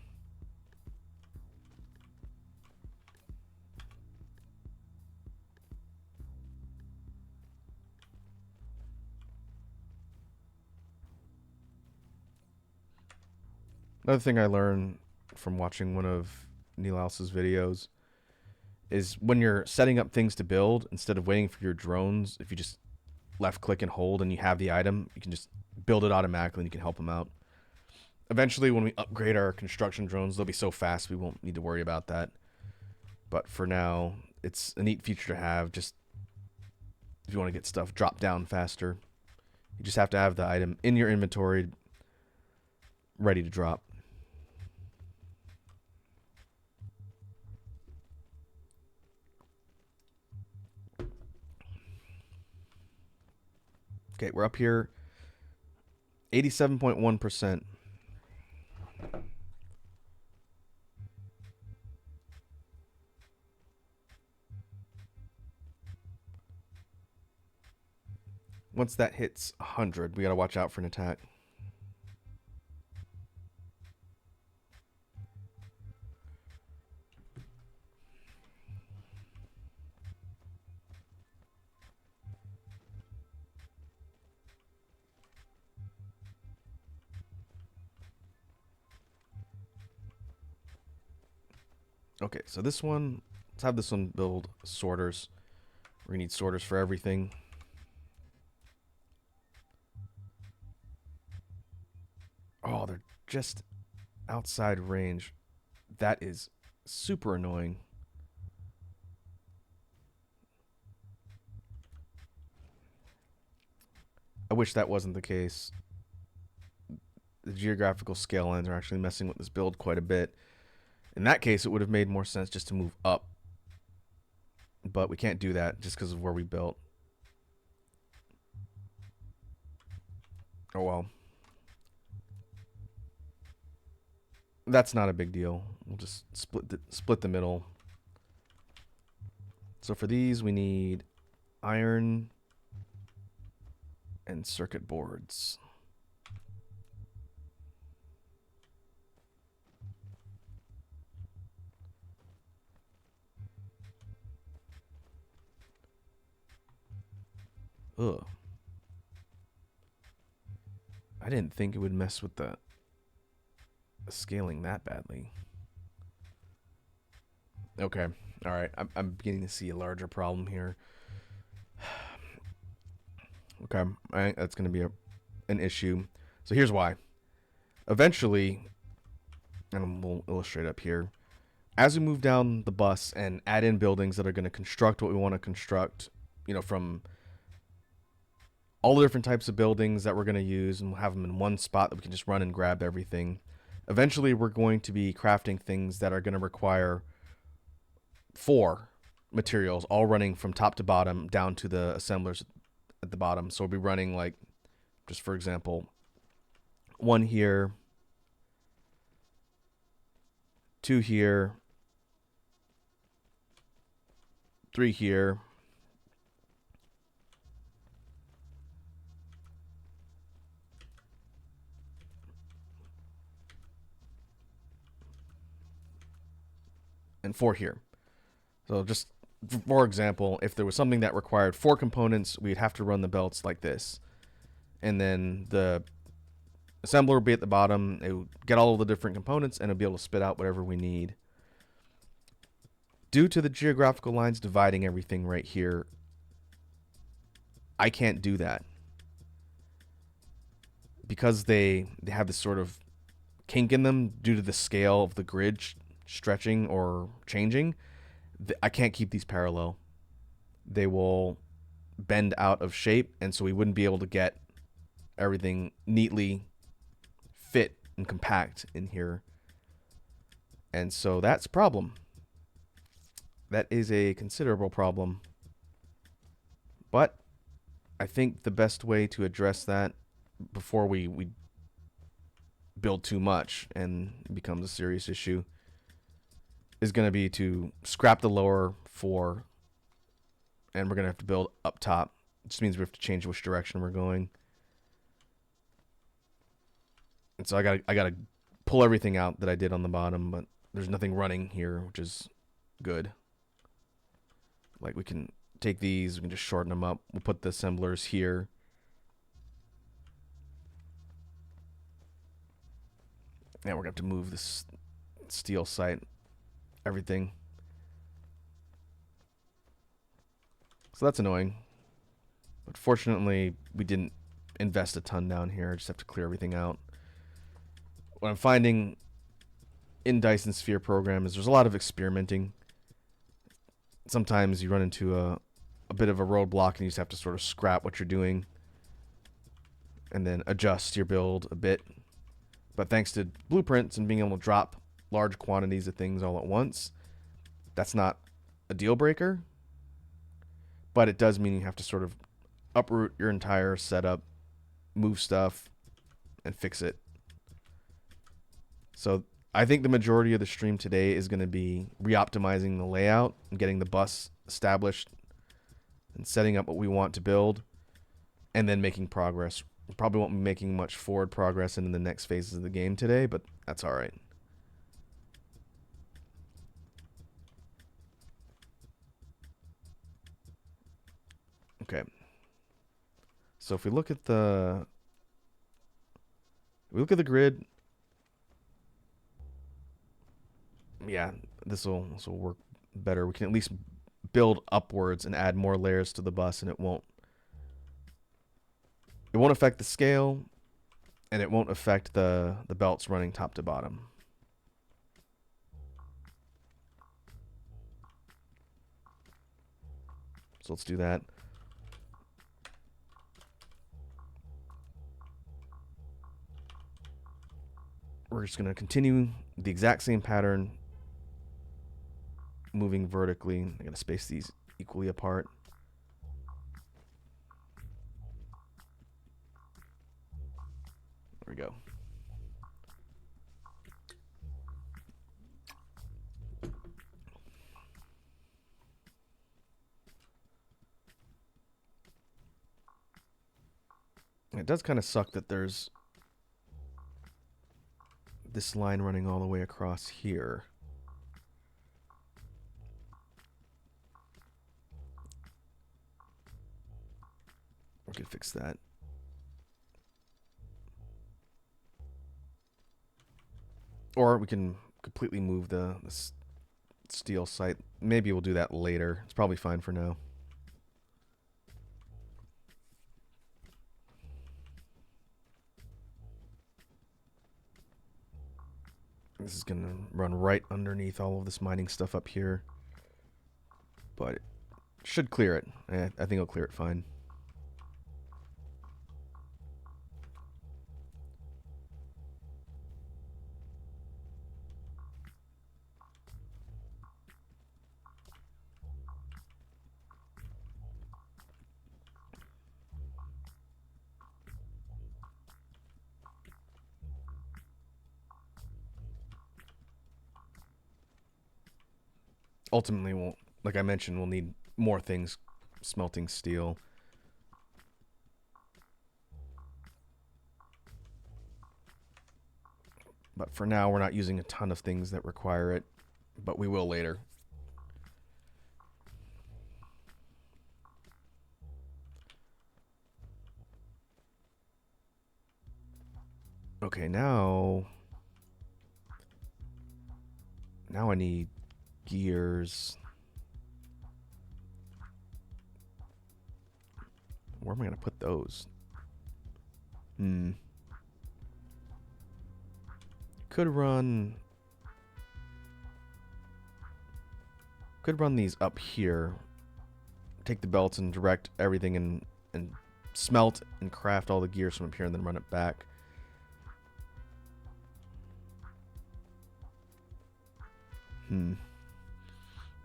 Speaker 1: Another thing I learned from watching one of Neil Alce's videos is when you're setting up things to build, instead of waiting for your drones, if you just left click and hold and you have the item, you can just build it automatically and you can help them out. Eventually, when we upgrade our construction drones, they'll be so fast we won't need to worry about that. But for now, it's a neat feature to have, just if you want to get stuff dropped down faster. You just have to have the item in your inventory ready to drop. Okay, we're up here 87.1%. Once that hits 100, we got to watch out for an attack. Okay, so this one, let's have this one build sorters. We're going to need sorters for everything. Oh, they're just outside range. That is super annoying. I wish that wasn't the case. The geographical scale lines are actually messing with this build quite a bit. In that case, it would have made more sense just to move up. But we can't do that just because of where we built. Oh well. That's not a big deal. We'll just split the middle. So for these, we need iron and circuit boards. Ugh. I didn't think it would mess with the scaling that badly. Okay. All right. I'm beginning to see a larger problem here. Okay. I think that's going to be an issue. So here's why. Eventually, and we'll illustrate up here, as we move down the bus and add in buildings that are going to construct what we want to construct, from all the different types of buildings that we're going to use, and we'll have them in one spot that we can just run and grab everything. Eventually, we're going to be crafting things that are going to require 4 materials, all running from top to bottom down to the assemblers at the bottom. So we'll be running, like, just for example, 1 here, 2 here, 3 here, and 4 here. So just for example, if there was something that required 4 components, we'd have to run the belts like this. And then the assembler would be at the bottom. It would get all of the different components and it'll be able to spit out whatever we need. Due to the geographical lines dividing everything right here, I can't do that. Because they have this sort of kink in them due to the scale of the grid stretching or changing, I can't keep these parallel. They will bend out of shape, and so we wouldn't be able to get everything neatly fit and compact in here. And so that's a problem. That is a considerable problem. But I think the best way to address that before we build too much and it becomes a serious issue is going to be to scrap the lower 4, and we're going to have to build up top. It just means we have to change which direction we're going. And so I got to pull everything out that I did on the bottom, but there's nothing running here, which is good. Like, we can take these, we can just shorten them up. We'll put the assemblers here. Now we're going to have to move this steel sight, everything. So that's annoying. But fortunately, we didn't invest a ton down here. I just have to clear everything out. What I'm finding in Dyson Sphere program is there's a lot of experimenting. Sometimes you run into a bit of a roadblock and you just have to sort of scrap what you're doing and then adjust your build a bit. But thanks to blueprints and being able to drop large quantities of things all at once, that's not a deal breaker. But it does mean you have to sort of uproot your entire setup, move stuff, and fix it. So I think the majority of the stream today is going to be re-optimizing the layout and getting the bus established and setting up what we want to build, and then making progress. We probably won't be making much forward progress into the next phases of the game today, but that's all right. Okay. So if we look at the grid, yeah, this will work better. We can at least build upwards and add more layers to the bus, and it won't affect the scale, and it won't affect the belts running top to bottom. So let's do that. We're just going to continue the exact same pattern, moving vertically. I'm going to space these equally apart. There we go. It does kind of suck that there's this line running all the way across here. We could fix that. Or we can completely move the steel sight. Maybe we'll do that later. It's probably fine for now. This is going to run right underneath all of this mining stuff up here. But it should clear it. I think it'll clear it fine. Ultimately, we'll, like I mentioned, we'll need more things smelting steel. But for now, we're not using a ton of things that require it, but we will later. Okay, now I need gears. Where am I going to put those? Could run these up here. Take the belts and direct everything and smelt and craft all the gears from up here and then run it back. I'm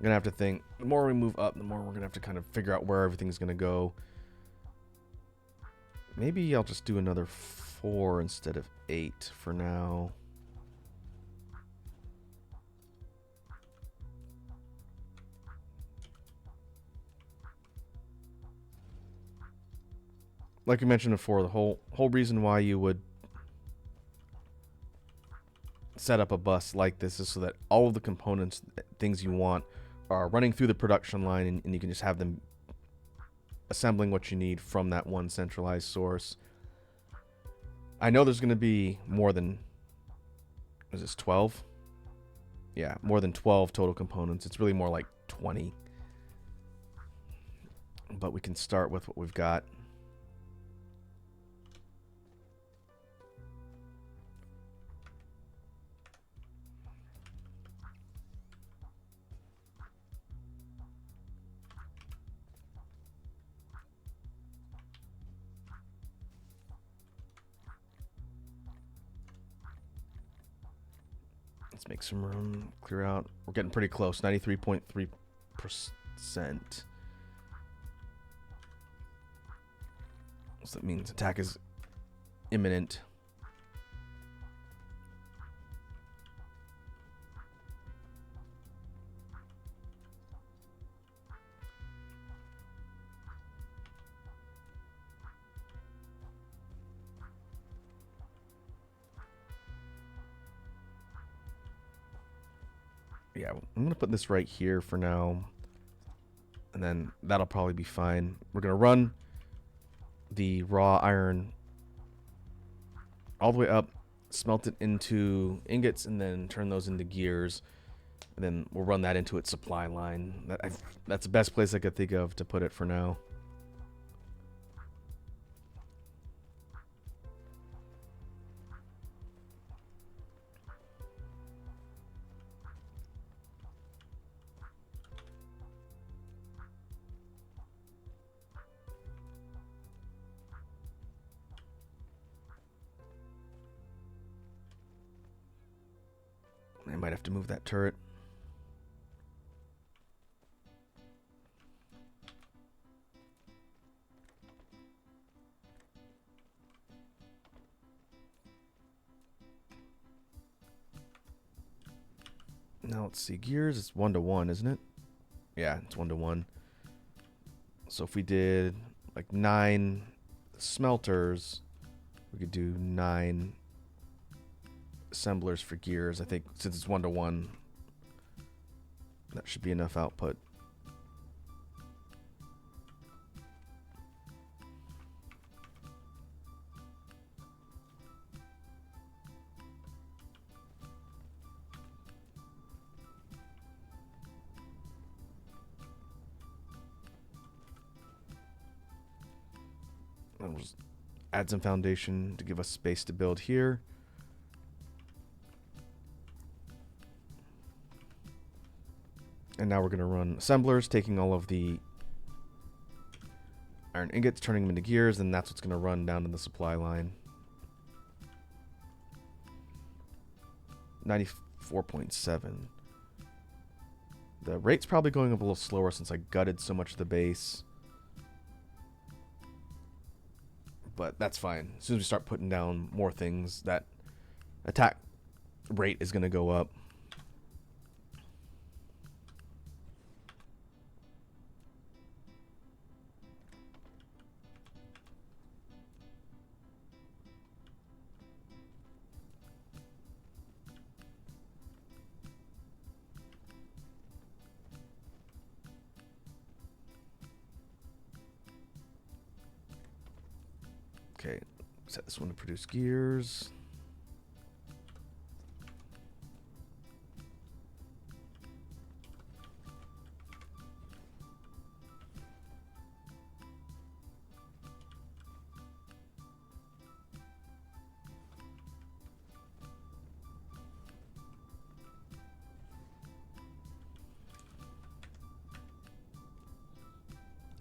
Speaker 1: gonna have to think. The more we move up, the more we're gonna have to kind of figure out where everything's gonna go. Maybe I'll just do another 4 instead of 8 for now. Like I mentioned before, the whole reason why you would set up a bus like this is so that all of the components, things you want, are running through the production line, and you can just have them assembling what you need from that one centralized source. I know there's going to be more than, is this 12? Yeah, more than 12 total components. It's really more like 20. But we can start with what we've got. Let's make some room, clear out. We're getting pretty close, 93.3%. So that means attack is imminent. Yeah, I'm going to put this right here for now. And then that'll probably be fine. We're going to run the raw iron all the way up, smelt it into ingots, and then turn those into gears. And then we'll run that into its supply line. That's the best place I could think of to put it for now. I might have to move that turret. Now let's see. Gears, it's 1-to-1, isn't it? Yeah, it's 1-to-1. So if we did like 9 smelters, we could do 9 assemblers for gears. I think since it's 1-to-1, that should be enough output. And we'll just add some foundation to give us space to build here. And now we're going to run assemblers, taking all of the iron ingots, turning them into gears, and that's what's going to run down to the supply line. 94.7. The rate's probably going up a little slower since I gutted so much of the base. But that's fine. As soon as we start putting down more things, that attack rate is going to go up. Okay, set this one to produce gears.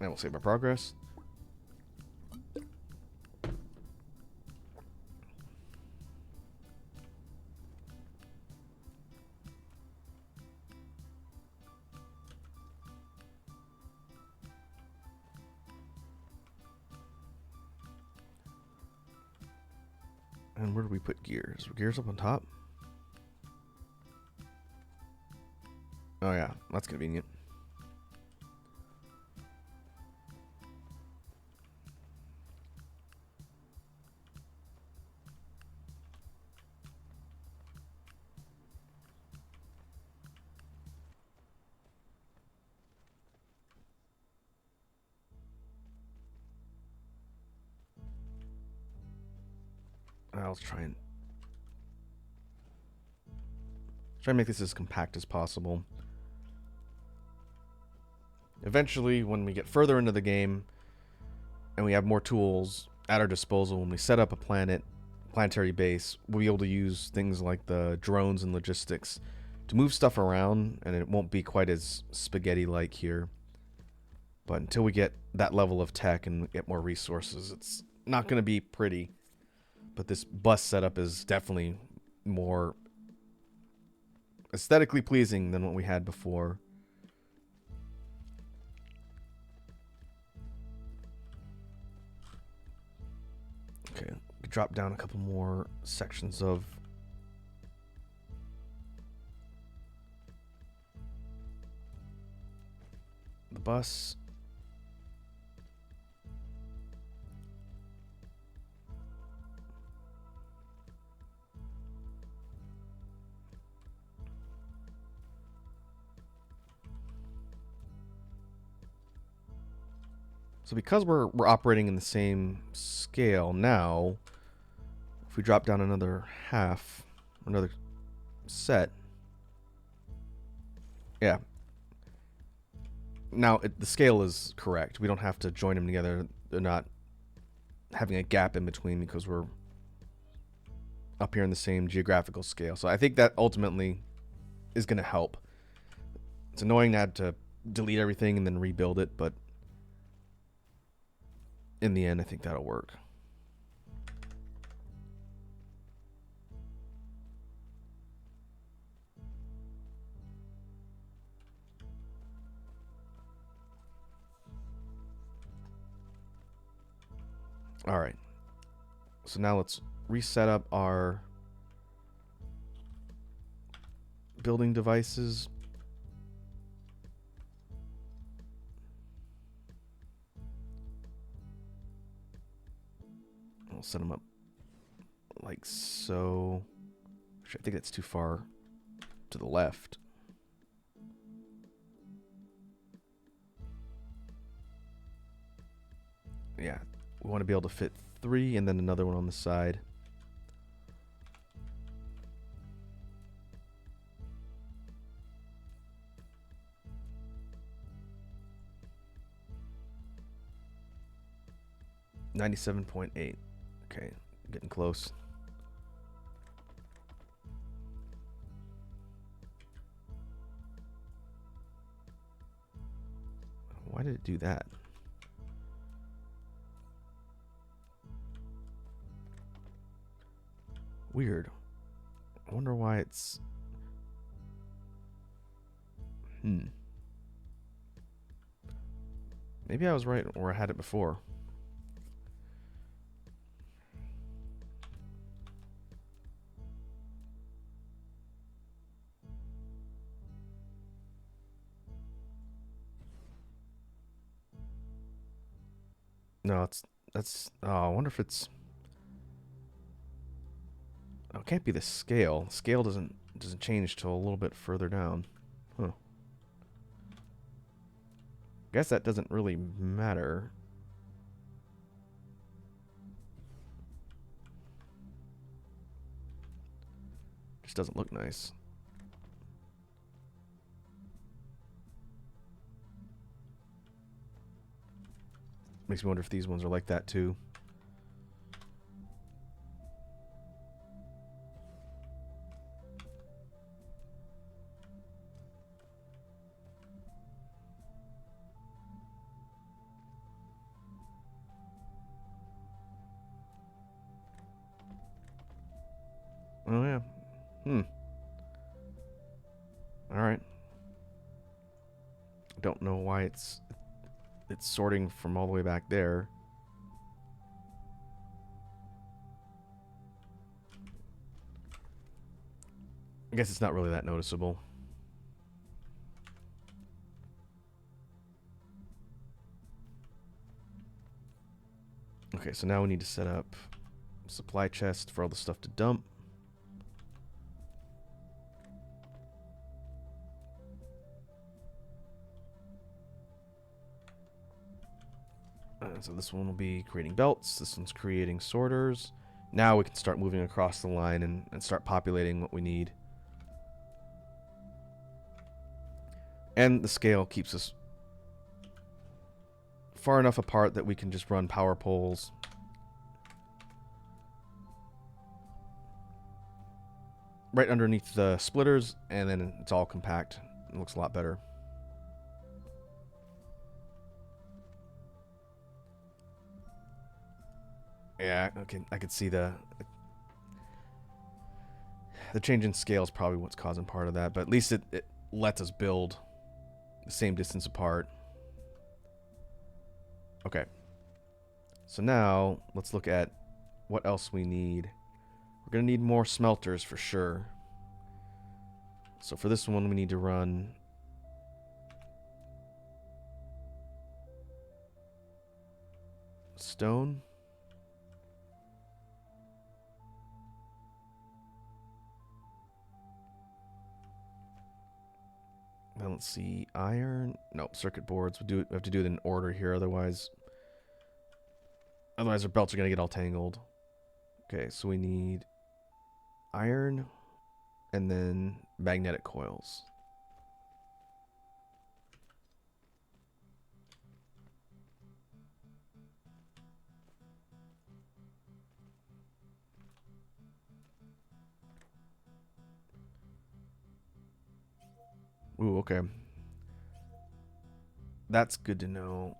Speaker 1: And we'll save our progress. And where do we put gears? Gears up on top? Oh yeah, that's convenient. I'll try and make this as compact as possible. Eventually, when we get further into the game and we have more tools at our disposal, when we set up a planetary base, we'll be able to use things like the drones and logistics to move stuff around, and it won't be quite as spaghetti-like here. But until we get that level of tech and get more resources, it's not going to be pretty. But this bus setup is definitely more aesthetically pleasing than what we had before. Okay, we drop down a couple more sections of the bus. So because we're operating in the same scale now, if we drop down another half, another set, yeah. Now the scale is correct. We don't have to join them together. They're not having a gap in between because we're up here in the same geographical scale. So I think that ultimately is going to help. It's annoying to have to delete everything and then rebuild it, but in the end, I think that'll work. All right. So now let's reset up our building devices. We'll set them up like so. I think that's too far to the left. Yeah, we want to be able to fit 3 and then another one on the side. $97.8. Okay, getting close. Why did it do that? Weird. I wonder why it's... Maybe I was right or I had it before. No, that's... Oh, I wonder if it's... Oh, it can't be the scale. The scale doesn't change till a little bit further down. Huh. Guess that doesn't really matter. Just doesn't look nice. Makes me wonder if these ones are like that too. Oh yeah. Alright. Don't know why it's sorting from all the way back there. I guess it's not really that noticeable. Okay, so now we need to set up supply chest for all the stuff to dump. So this one will be creating belts. This one's creating sorters. Now we can start moving across the line and start populating what we need. And the scale keeps us far enough apart that we can just run power poles. Right underneath the splitters, and then it's all compact. It looks a lot better. Yeah, okay, I could see the change in scale is probably what's causing part of that, but at least it lets us build the same distance apart. Okay. So now let's look at what else we need. We're going to need more smelters for sure. So for this one we need to run stone. Then let's see, iron. Nope, circuit boards. We have to do it in order here, otherwise our belts are gonna get all tangled. Okay, so we need iron and then magnetic coils. Ooh, okay. That's good to know.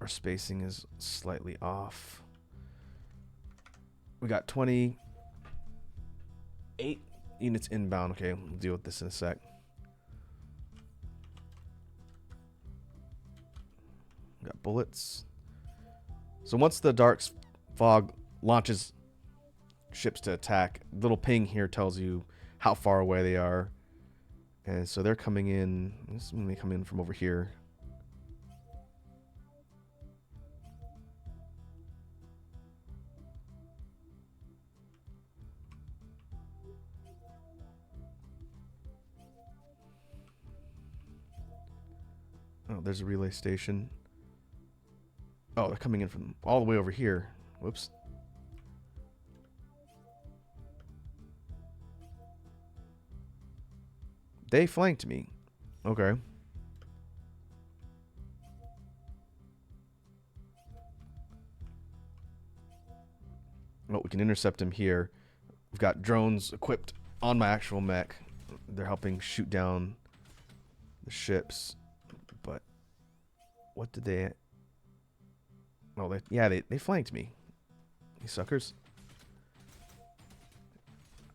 Speaker 1: Our spacing is slightly off. We got 28 units inbound. Okay, we'll deal with this in a sec. We got bullets. So once the dark fog launches ships to attack, little ping here tells you how far away they are. And so they're coming in. This is when they come in from over here. Oh, there's a relay station. Oh, they're coming in from all the way over here. Whoops. They flanked me. Okay. Oh, we can intercept him here. We've got drones equipped on my actual mech. They're helping shoot down the ships. But What did they... Oh, they flanked me. You suckers.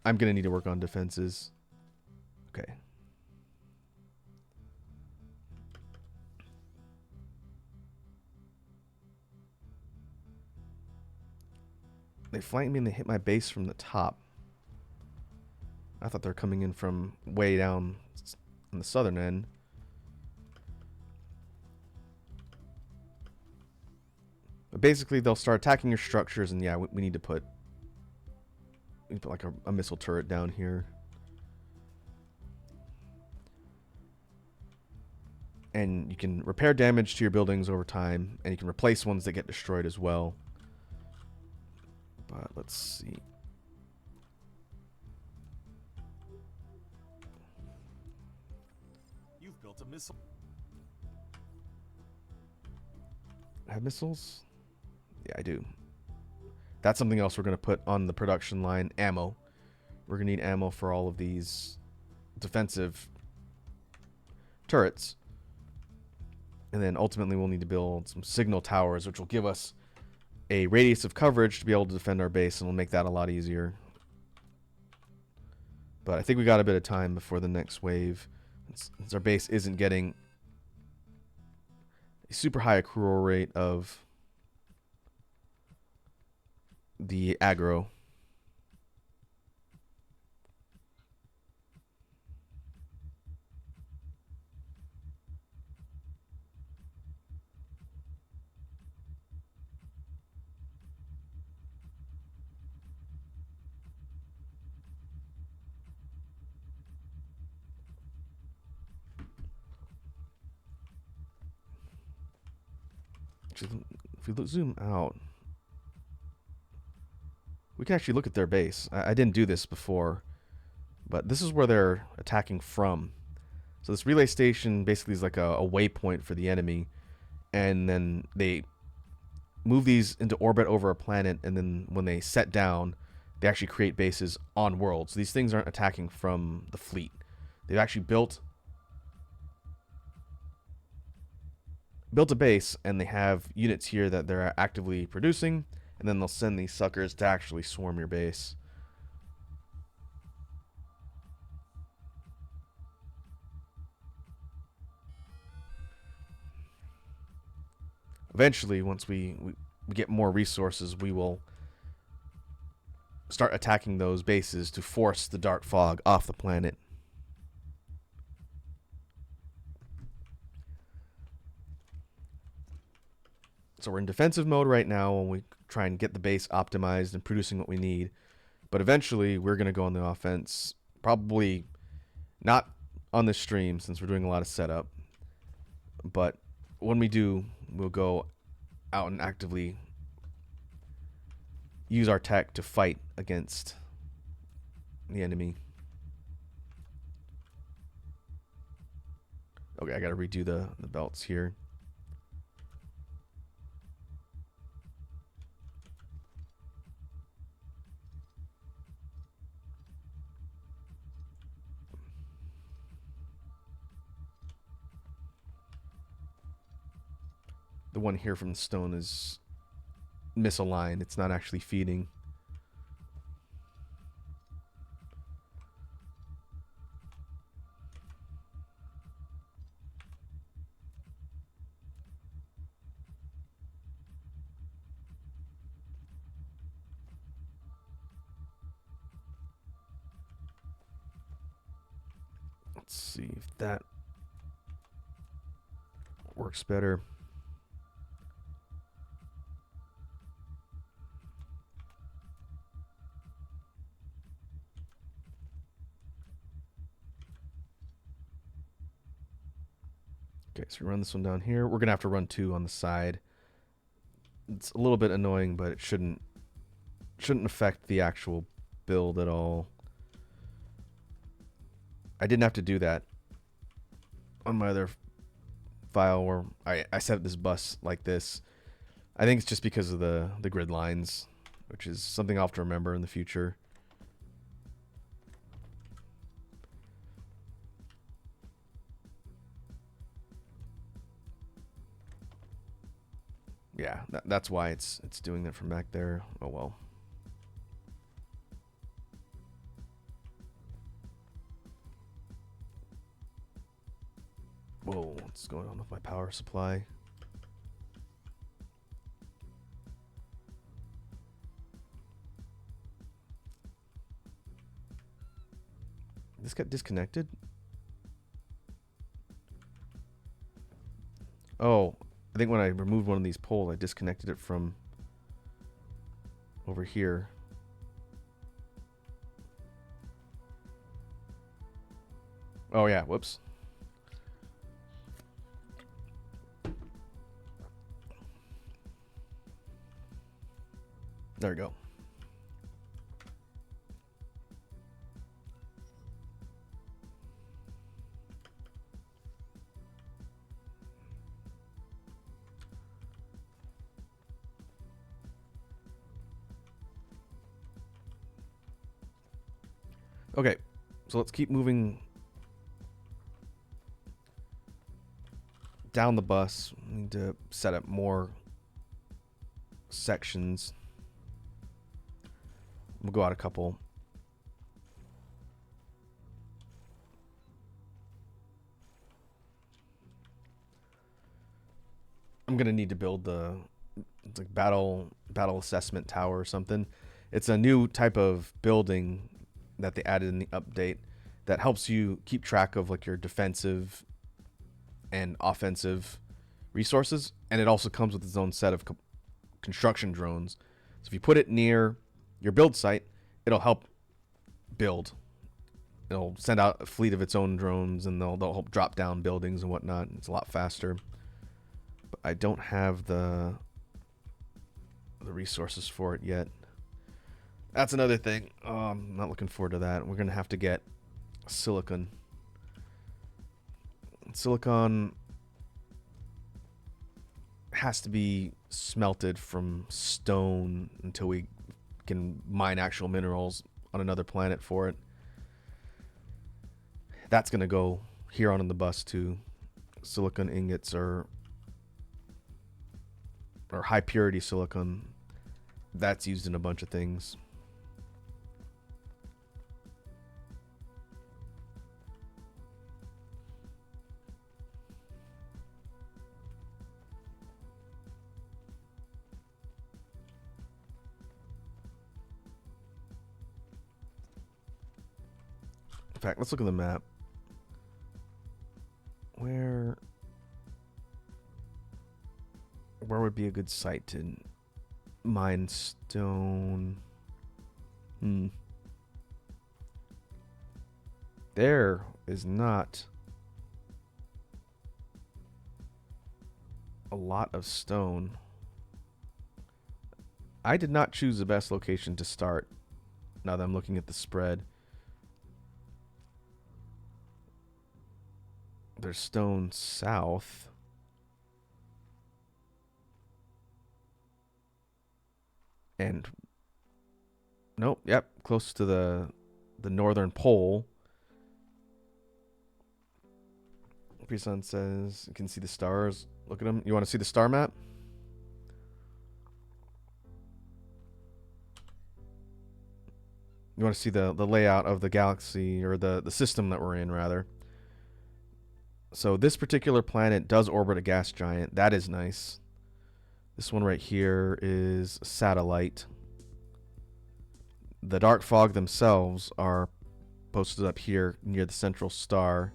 Speaker 1: I'm going to need to work on defenses. Okay. They flanked me and they hit my base from the top. I thought they were coming in from way down on the southern end. But basically, they'll start attacking your structures, and yeah, we need to put like a missile turret down here. And you can repair damage to your buildings over time, and you can replace ones that get destroyed as well. But let's see.
Speaker 2: You've built a missile.
Speaker 1: I have missiles? Yeah, I do. That's something else we're going to put on the production line. Ammo. We're going to need ammo for all of these defensive turrets. And then ultimately we'll need to build some signal towers, which will give us a radius of coverage to be able to defend our base, and will make that a lot easier. But I think we got a bit of time before the next wave, since our base isn't getting a super high accrual rate of the aggro. If we zoom out, we can actually look at their base. I didn't do this before, but this is where they're attacking from. So this relay station basically is like a waypoint for the enemy, and then they move these into orbit over a planet, and then when they set down, they actually create bases on world. So these things aren't attacking from the fleet. They've actually built a base, and they have units here that they're actively producing, and then they'll send these suckers to actually swarm your base. Eventually, once we get more resources, we will start attacking those bases to force the dark fog off the planet. So we're in defensive mode right now when we try and get the base optimized and producing what we need. But eventually, we're going to go on the offense. Probably not on this stream, since we're doing a lot of setup. But when we do, we'll go out and actively use our tech to fight against the enemy. Okay, I got to redo the belts here. The one here from the stone is misaligned. It's not actually feeding. Let's see if that works better. Okay, so we run this one down here. We're going to have to run two on the side. It's a little bit annoying, but it shouldn't affect the actual build at all. I didn't have to do that on my other file where I set up this bus like this. I think it's just because of the grid lines, which is something I'll have to remember in the future. That's why it's doing that from back there. Oh well. Whoa, what's going on with my power supply? This got disconnected? Oh, I think when I removed one of these poles, I disconnected it from over here. Oh yeah, whoops. There we go. Okay, so let's keep moving down the bus. We need to set up more sections. We'll go out a couple. I'm gonna need to build the like battle assessment tower or something. It's a new type of building that they added in the update that helps you keep track of like your defensive and offensive resources, and it also comes with its own set of construction drones. So if you put it near your build site, it'll help build. It'll send out a fleet of its own drones, and they'll help drop down buildings and whatnot. It's a lot faster. But I don't have the resources for it yet. That's another thing. I'm not looking forward to that. We're gonna have to get silicon. Silicon has to be smelted from stone until we can mine actual minerals on another planet for it. That's gonna go here on the bus too. Silicon ingots or high purity silicon. That's used in a bunch of things. In fact, let's look at the map. Where would be a good site to mine stone? There is not a lot of stone. I did not choose the best location to start. Now that I'm looking at the spread, there's stone south. And nope, yep, close to the northern pole. Preson says you can see the stars. Look at them. You want to see the star map? You want to see the layout of the galaxy, or the system that we're in, rather. So this particular planet does orbit a gas giant. That is nice. This one right here is a satellite. The dark fog themselves are posted up here near the central star,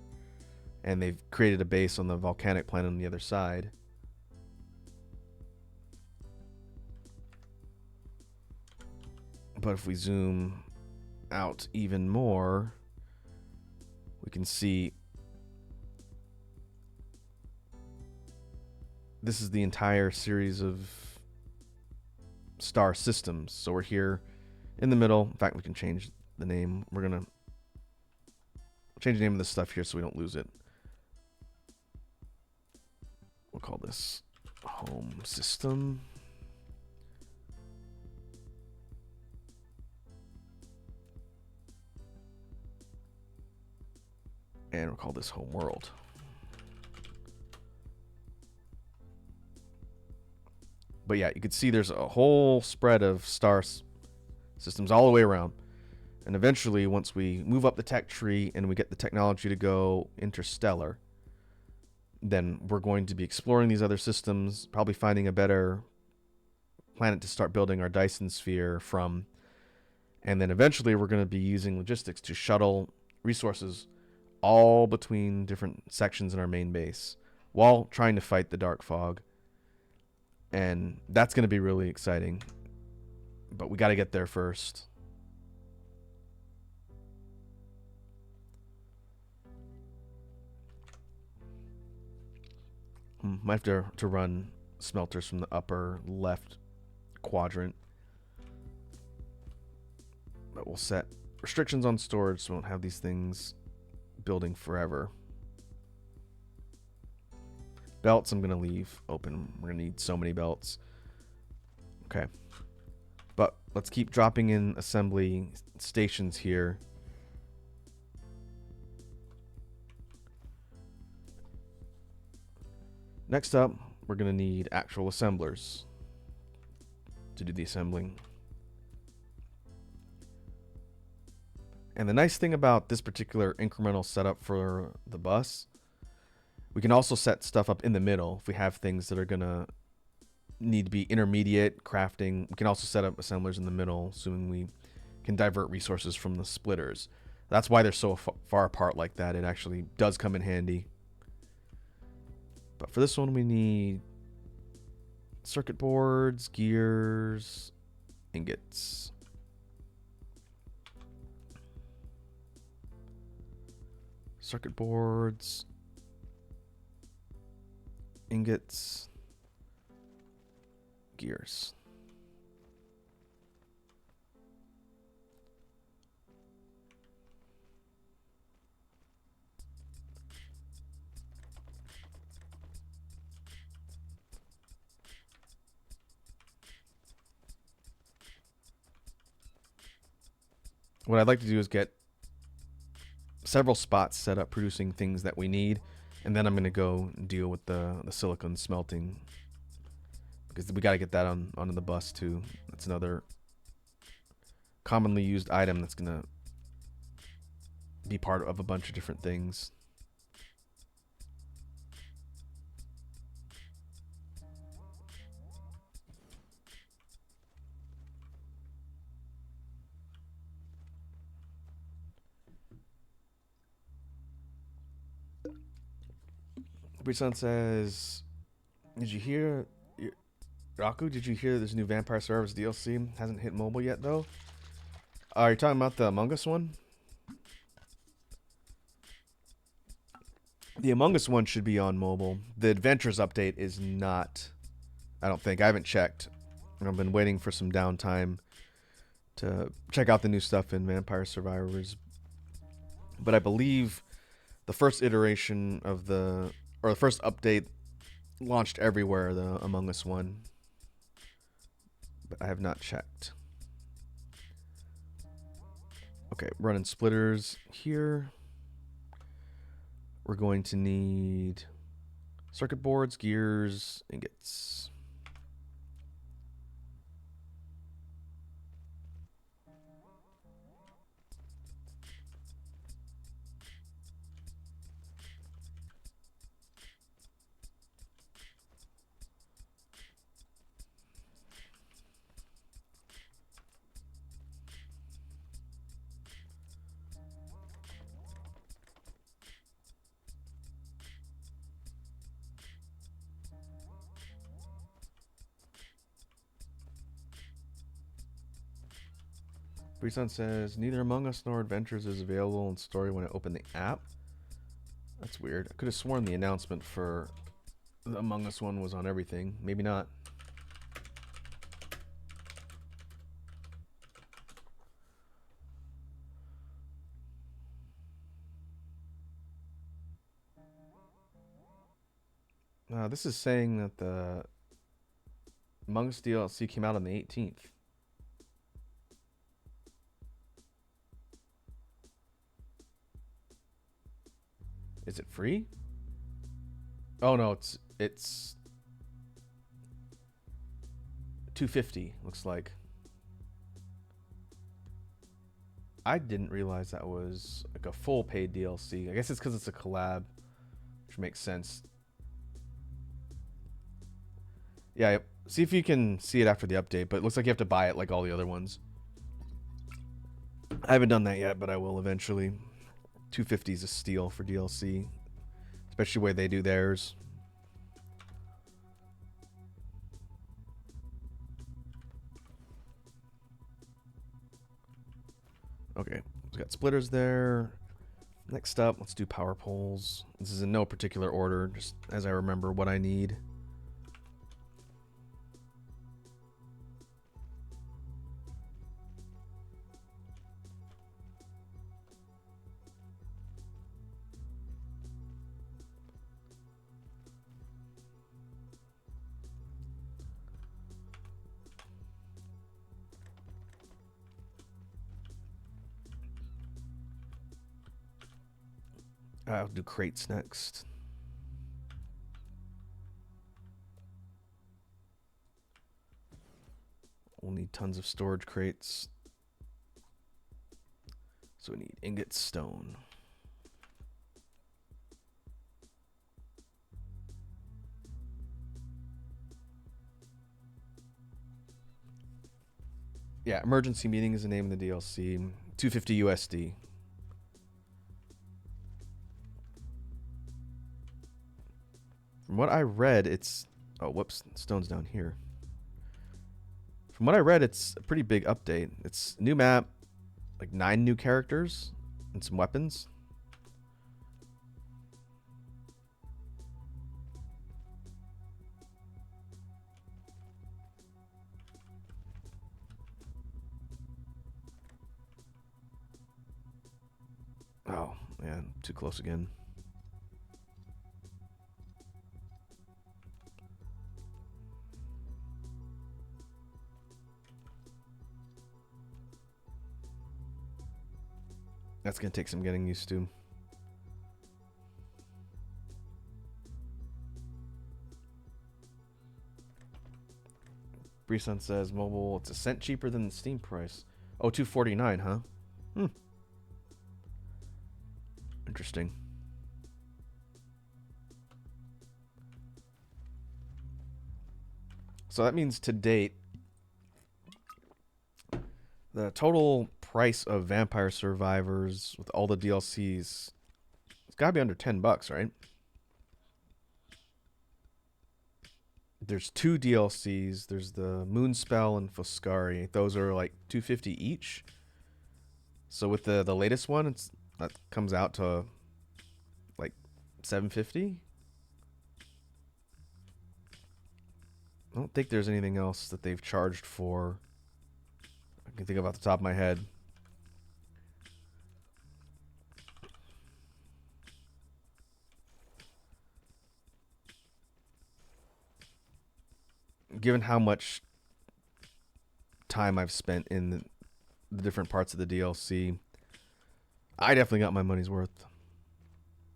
Speaker 1: and they've created a base on the volcanic planet on the other side. But if we zoom out even more, we can see this is the entire series of star systems. So we're here in the middle. In fact, we can change the name. We're gonna change the name of this stuff here so we don't lose it. We'll call this home system. And we'll call this home world. But yeah, you can see there's a whole spread of systems all the way around. And eventually, once we move up the tech tree and we get the technology to go interstellar, then we're going to be exploring these other systems, probably finding a better planet to start building our Dyson sphere from. And then eventually, we're going to be using logistics to shuttle resources all between different sections in our main base while trying to fight the dark fog. And that's going to be really exciting. But we got to get there first. Might have to run smelters from the upper left quadrant. But we'll set restrictions on storage so we won't have these things building forever. Belts I'm going to leave open. We're going to need so many belts. Okay. But let's keep dropping in assembly stations here. Next up, we're going to need actual assemblers to do the assembling. And the nice thing about this particular incremental setup for the bus, we can also set stuff up in the middle if we have things that are going to need to be intermediate crafting. We can also set up assemblers in the middle, assuming we can divert resources from the splitters. That's why they're so far apart like that. It actually does come in handy. But for this one, we need circuit boards, gears, ingots. Circuit boards, ingots, gears. What I'd like to do is get several spots set up producing things that we need, and then I'm going to go deal with the silicon smelting, because we got to get that onto the bus too. That's another commonly used item that's going to be part of a bunch of different things. Bridson says, did you hear, Raku, did you hear this new Vampire Survivors DLC hasn't hit mobile yet though? Are you talking about the Among Us one? The Among Us one should be on mobile. The Adventures update is not. I don't think. I haven't checked. I've been waiting for some downtime to check out the new stuff in Vampire Survivors. But I believe the first iteration of the first update launched everywhere, the Among Us one. But I have not checked. Okay, running splitters here. We're going to need circuit boards, gears, ingots. Breeson says, neither Among Us nor Adventures is available in story when I open the app. That's weird. I could have sworn the announcement for the Among Us one was on everything. Maybe not. This is saying that the Among Us DLC came out on the 18th. Is it free? Oh no, it's $250 looks like. I didn't realize that was like a full paid DLC. I guess it's because it's a collab, which makes sense. Yeah, see if you can see it after the update, but it looks like you have to buy it like all the other ones. I haven't done that yet, but I will eventually. $250 is a steal for DLC, especially the way they do theirs. Okay, we've got splitters there. Next up, let's do power poles. This is in no particular order, just as I remember what I need. I'll do crates next. We'll need tons of storage crates. So we need ingot stone. Yeah, emergency meeting is the name of the DLC. 250 USD. From what I read, it's... Oh, whoops. Stone's down here. From what I read, it's a pretty big update. It's new map, like 9 new characters, and some weapons. Oh, man. Too close again. That's going to take some getting used to. Breeson says mobile, it's a cent cheaper than the Steam price. Oh, $249, huh? Interesting. So that means to date, the total price of Vampire Survivors with all the DLCs, it's got to be under $10, right? There's 2 DLCs. There's the Moonspell and Foscari. Those are like $250 each. So with the latest one, that comes out to like $750. I don't think there's anything else that they've charged for. I can think of off the top of my head. Given how much time I've spent in the different parts of the DLC, I definitely got my money's worth.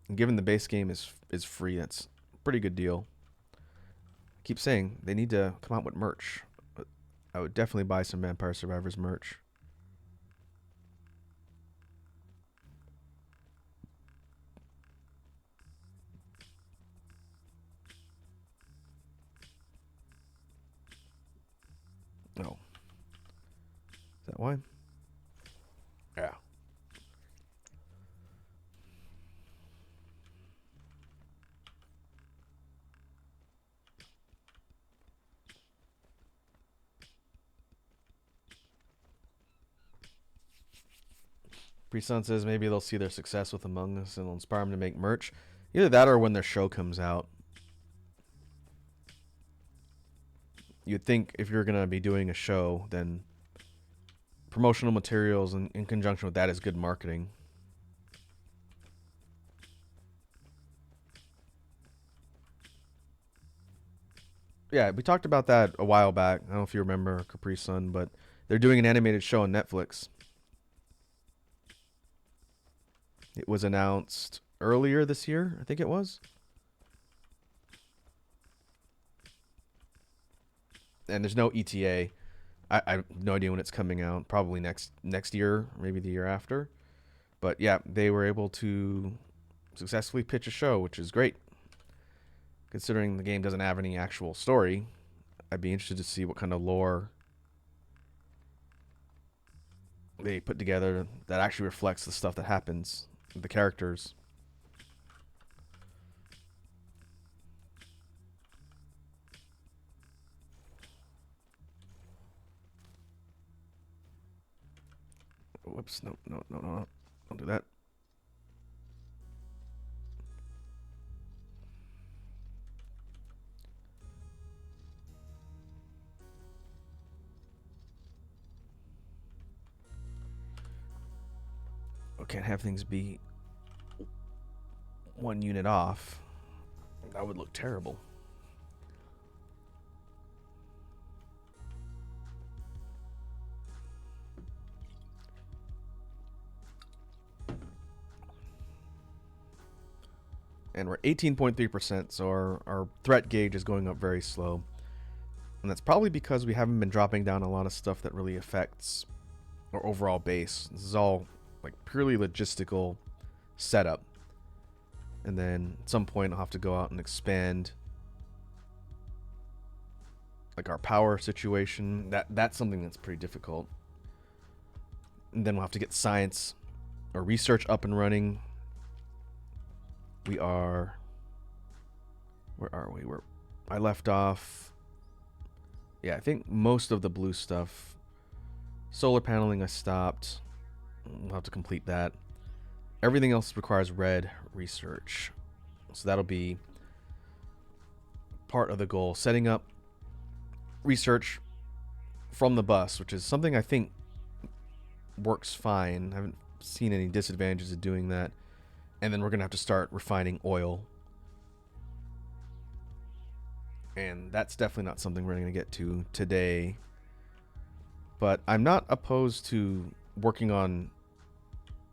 Speaker 1: And given the base game is free, that's a pretty good deal. I keep saying they need to come out with merch. I would definitely buy some Vampire Survivors merch. Oh. Is that why? Yeah. Pre-Sun says maybe they'll see their success with Among Us and it'll inspire them to make merch. Either that or when their show comes out. You'd think if you're going to be doing a show, then promotional materials in conjunction with that is good marketing. Yeah, we talked about that a while back. I don't know if you remember Capri Sun, but they're doing an animated show on Netflix. It was announced earlier this year, I think it was. and there's no ETA. I have no idea when it's coming out. Probably next year, maybe the year after. But yeah, they were able to successfully pitch a show, which is great. Considering the game doesn't have any actual story, I'd be interested to see what kind of lore they put together that actually reflects the stuff that happens with the characters. Whoops, no, no, no, no, no. Don't do that. I can't have things be one unit off. That would look terrible. And we're 18.3%, so our threat gauge is going up very slow. And that's probably because we haven't been dropping down a lot of stuff that really affects our overall base. This is all like purely logistical setup. And then at some point I'll have to go out and expand like our power situation. That's something that's pretty difficult. And then we'll have to get science or research up and running. We are... Where are we? I left off... Yeah, I think most of the blue stuff. Solar paneling I stopped. We'll have to complete that. Everything else requires red research. So that'll be part of the goal. Setting up research from the bus, which is something I think works fine. I haven't seen any disadvantages of doing that. And then we're going to have to start refining oil. And that's definitely not something we're going to get to today. But I'm not opposed to working on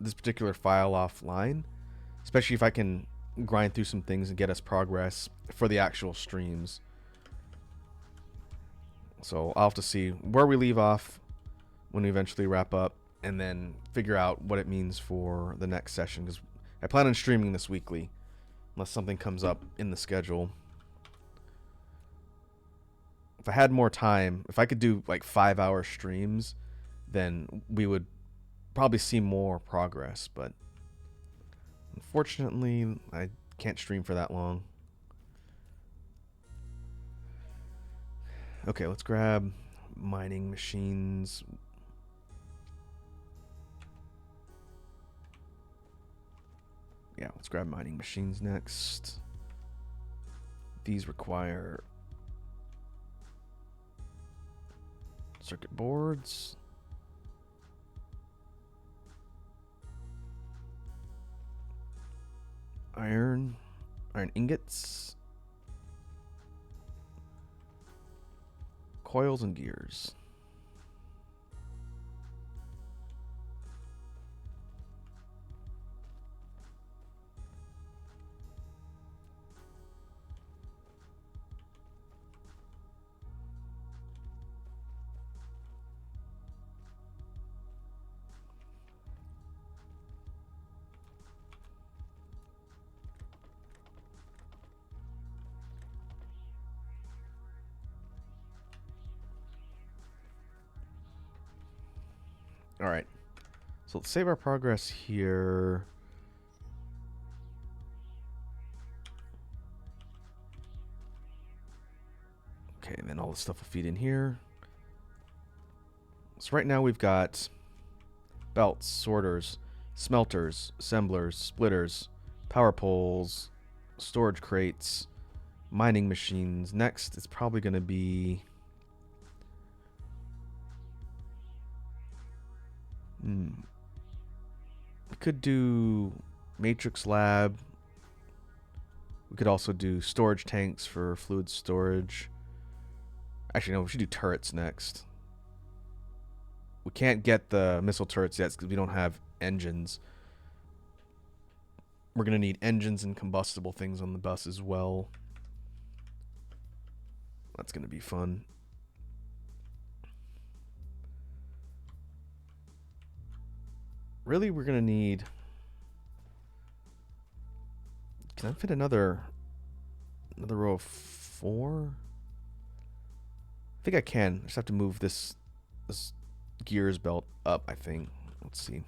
Speaker 1: this particular file offline, especially if I can grind through some things and get us progress for the actual streams. So I'll have to see where we leave off when we eventually wrap up, and then figure out what it means for the next session, because I plan on streaming this weekly unless something comes up in the schedule. If I had more time, if I could do like 5-hour streams, then we would probably see more progress, but unfortunately I can't stream for that long. Okay, let's grab mining machines. Yeah, let's grab mining machines next. These require circuit boards. Iron ingots. Coils and gears. All right. So let's save our progress here. Okay, and then all the stuff will feed in here. So right now we've got belts, sorters, smelters, assemblers, splitters, power poles, storage crates, mining machines. Next, it's probably going to be... We could do matrix lab. We could also do storage tanks for fluid storage. Actually, no, we should do turrets next. We can't get the missile turrets yet because we don't have engines. We're going to need engines and combustible things on the bus as well. That's going to be fun. really we're gonna need. Can I fit another row of 4? I think I can. I just have to move this gears belt up, I think. Let's see.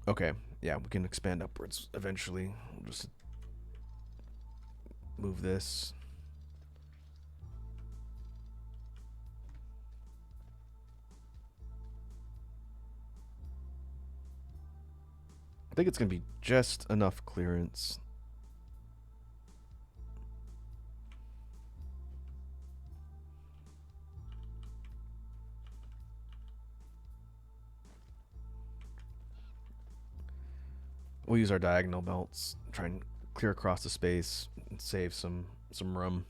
Speaker 1: Okay, yeah, we can expand upwards eventually. We'll just move this. I think it's going to be just enough clearance. We'll use our diagonal belts, try and clear across the space and save some room.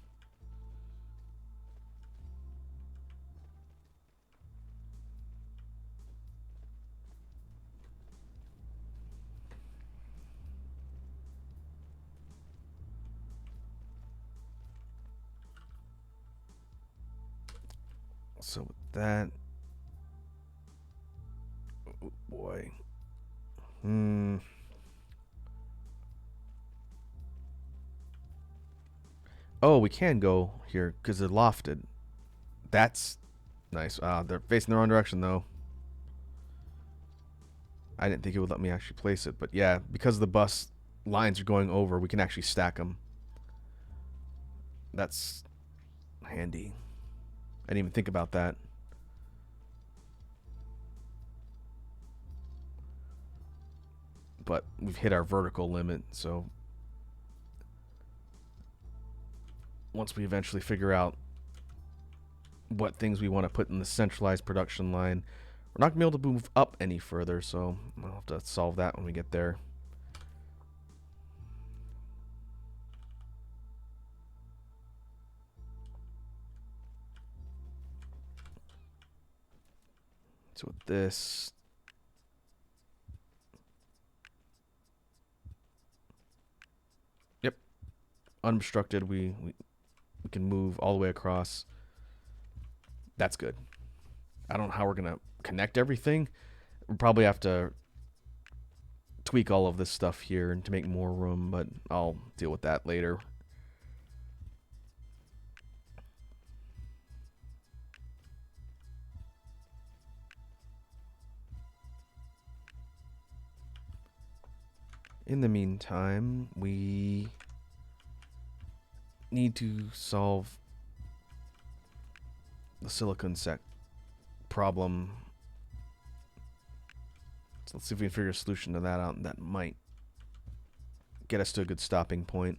Speaker 1: So with that, oh boy. Oh, we can go here because they're lofted. That's nice. They're facing the wrong direction though. I didn't think it would let me actually place it, but yeah, because the bus lines are going over, we can actually stack them. That's handy. I didn't even think about that. But we've hit our vertical limit, so once we eventually figure out what things we want to put in the centralized production line, we're not going to be able to move up any further, so I'll have to solve that when we get there. So with this, yep, unobstructed, we can move all the way across. That's good. I don't know how we're going to connect everything. We'll probably have to tweak all of this stuff here to make more room, but I'll deal with that later. In the meantime, we need to solve the silicon set problem. So let's see if we can figure a solution to that out, and that might get us to a good stopping point.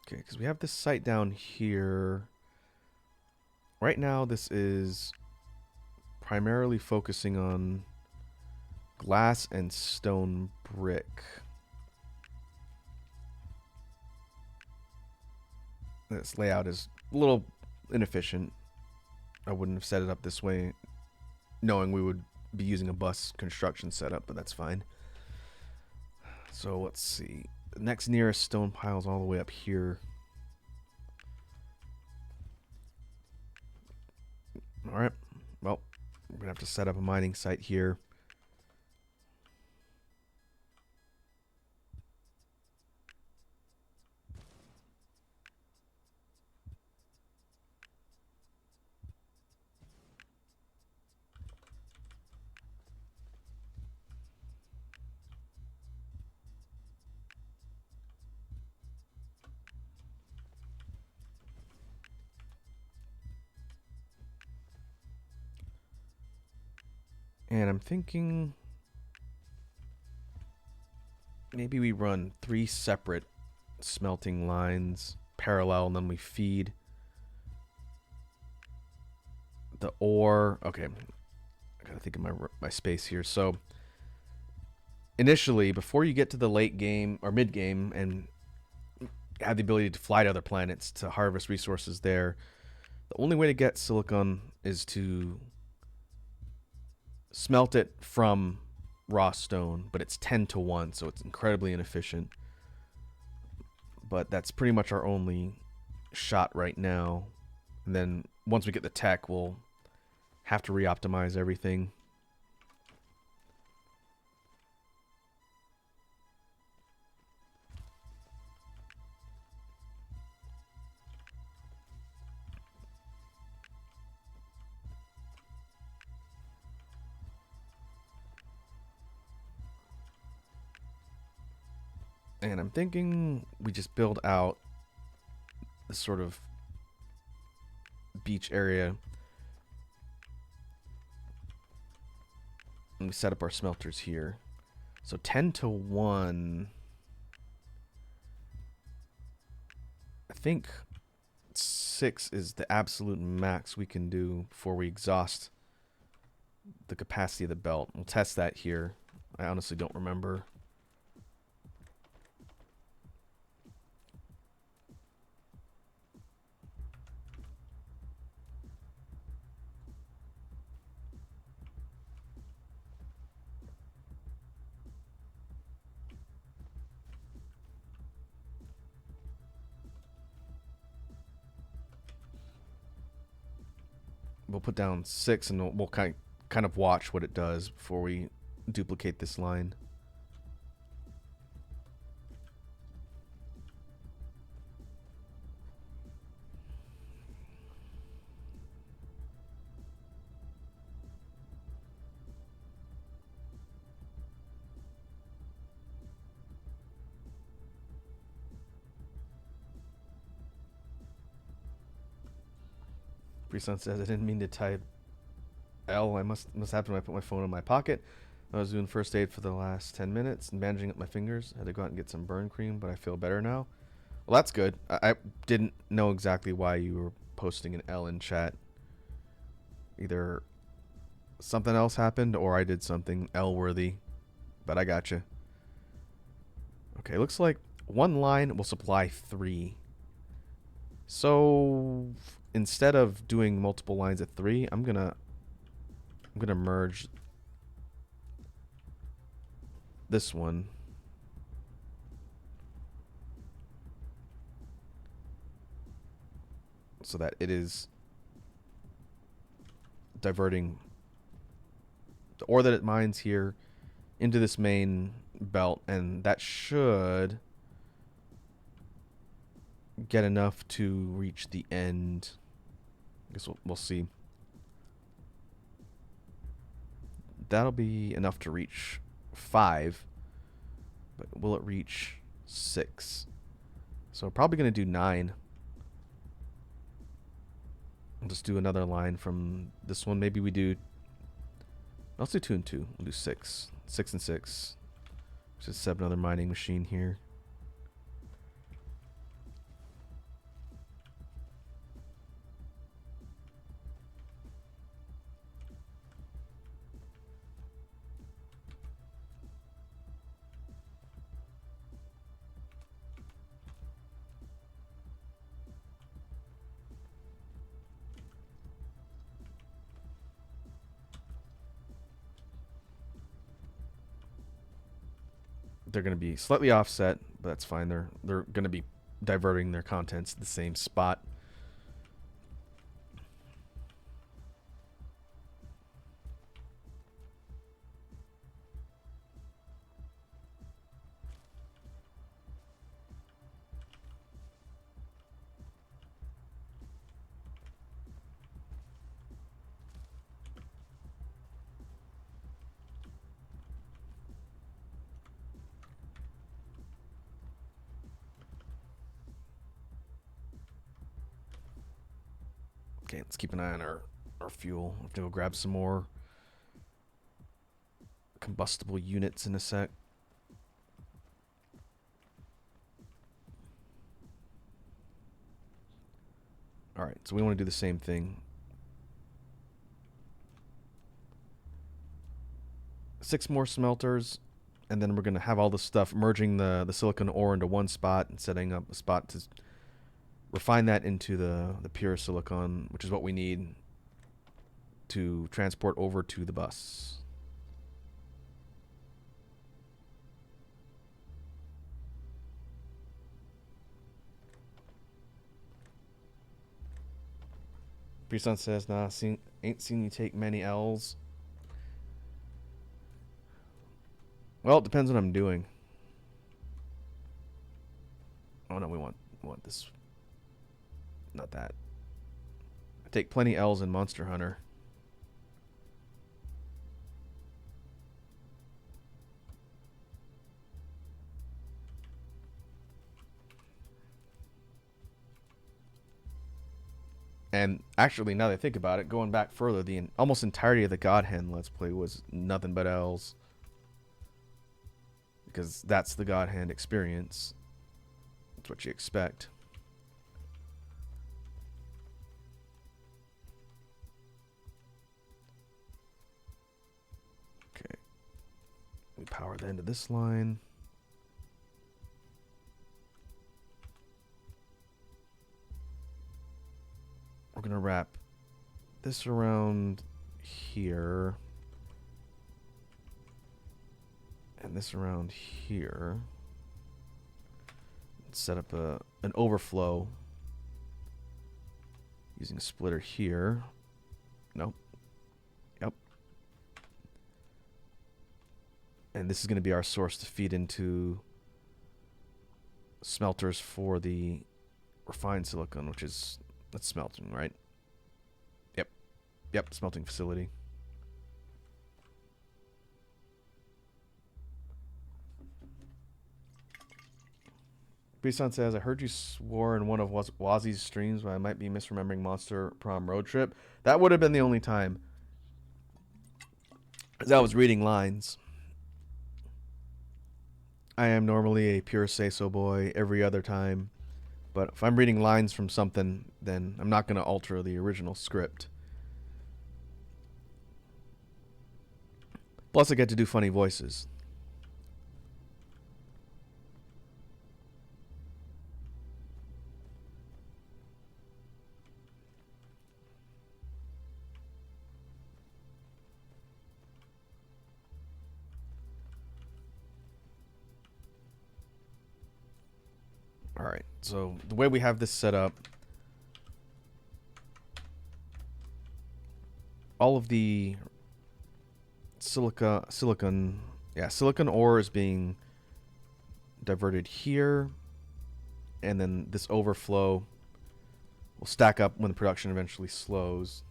Speaker 1: Okay, because we have this site down here. Right now, this is primarily focusing on glass and stone brick. This layout is a little inefficient. I wouldn't have set it up this way knowing we would be using a bus construction setup, but that's fine. So let's see. The next nearest stone pile is all the way up here. Alright. Well, we're going to have to set up a mining site here. And I'm thinking maybe we run 3 separate smelting lines parallel, and then we feed the ore. Okay, I gotta think of my space here. So initially, before you get to the late game or mid game and have the ability to fly to other planets to harvest resources there, the only way to get silicon is to smelt it from raw stone, but it's 10 to 1, so it's incredibly inefficient. But that's pretty much our only shot right now. And then once we get the tech, we'll have to re-optimize everything. And I'm thinking we just build out this sort of beach area. And we set up our smelters here. So 10 to 1. I think 6 is the absolute max we can do before we exhaust the capacity of the belt. We'll test that here. I honestly don't remember. We'll put down 6 and we'll kind of watch what it does before we duplicate this line. Presun says, I didn't mean to type L. I must happen when I put my phone in my pocket. I was doing first aid for the last 10 minutes and bandaging up my fingers. I had to go out and get some burn cream, but I feel better now. Well, that's good. I didn't know exactly why you were posting an L in chat. Either something else happened or I did something L-worthy, but I gotcha. Okay, looks like one line will supply 3. So instead of doing multiple lines of 3, I'm gonna merge this one. So that it is diverting the ore that it mines here into this main belt, and that should get enough to reach the end. I guess we'll see. That'll be enough to reach 5, but will it reach 6? So we're probably going to do 9. I'll just do another line from this one. Maybe we do... Let's do 2 and 2. We'll do 6. 6 and 6. Just set up another mining machine here. They're going to be slightly offset, but that's fine. They're going to be diverting their contents to the same spot. Okay, let's keep an eye on our fuel. I have to go grab some more combustible units in a sec. Alright, so we want to do the same thing. 6 more smelters, and then we're going to have all this stuff merging the silicon ore into one spot and setting up a spot to refine that into the pure silicon, which is what we need to transport over to the bus. Presun says, nah, ain't seen you take many L's. Well, it depends what I'm doing. Oh no, we want this. Not that. I take plenty L's in Monster Hunter. And actually, now that I think about it, going back further, the almost entirety of the God Hand Let's Play was nothing but L's. Because that's the God Hand experience. That's what you expect. Okay. We power the end of this line. We're going to wrap this around here. And this around here. Set up an overflow using a splitter here. Nope. Yep. And this is going to be our source to feed into smelters for the refined silicon, which is, that's smelting, right? Yep. Yep, smelting facility. Bison says, I heard you swore in one of Wazzy's streams, but I might be misremembering Monster Prom Road Trip. That would have been the only time. As I was reading lines. I am normally a pure say-so boy every other time. But if I'm reading lines from something, then I'm not going to alter the original script. Plus, I get to do funny voices. Alright, so the way we have this set up, all of the silicon ore is being diverted here, and then this overflow will stack up when the production eventually slows.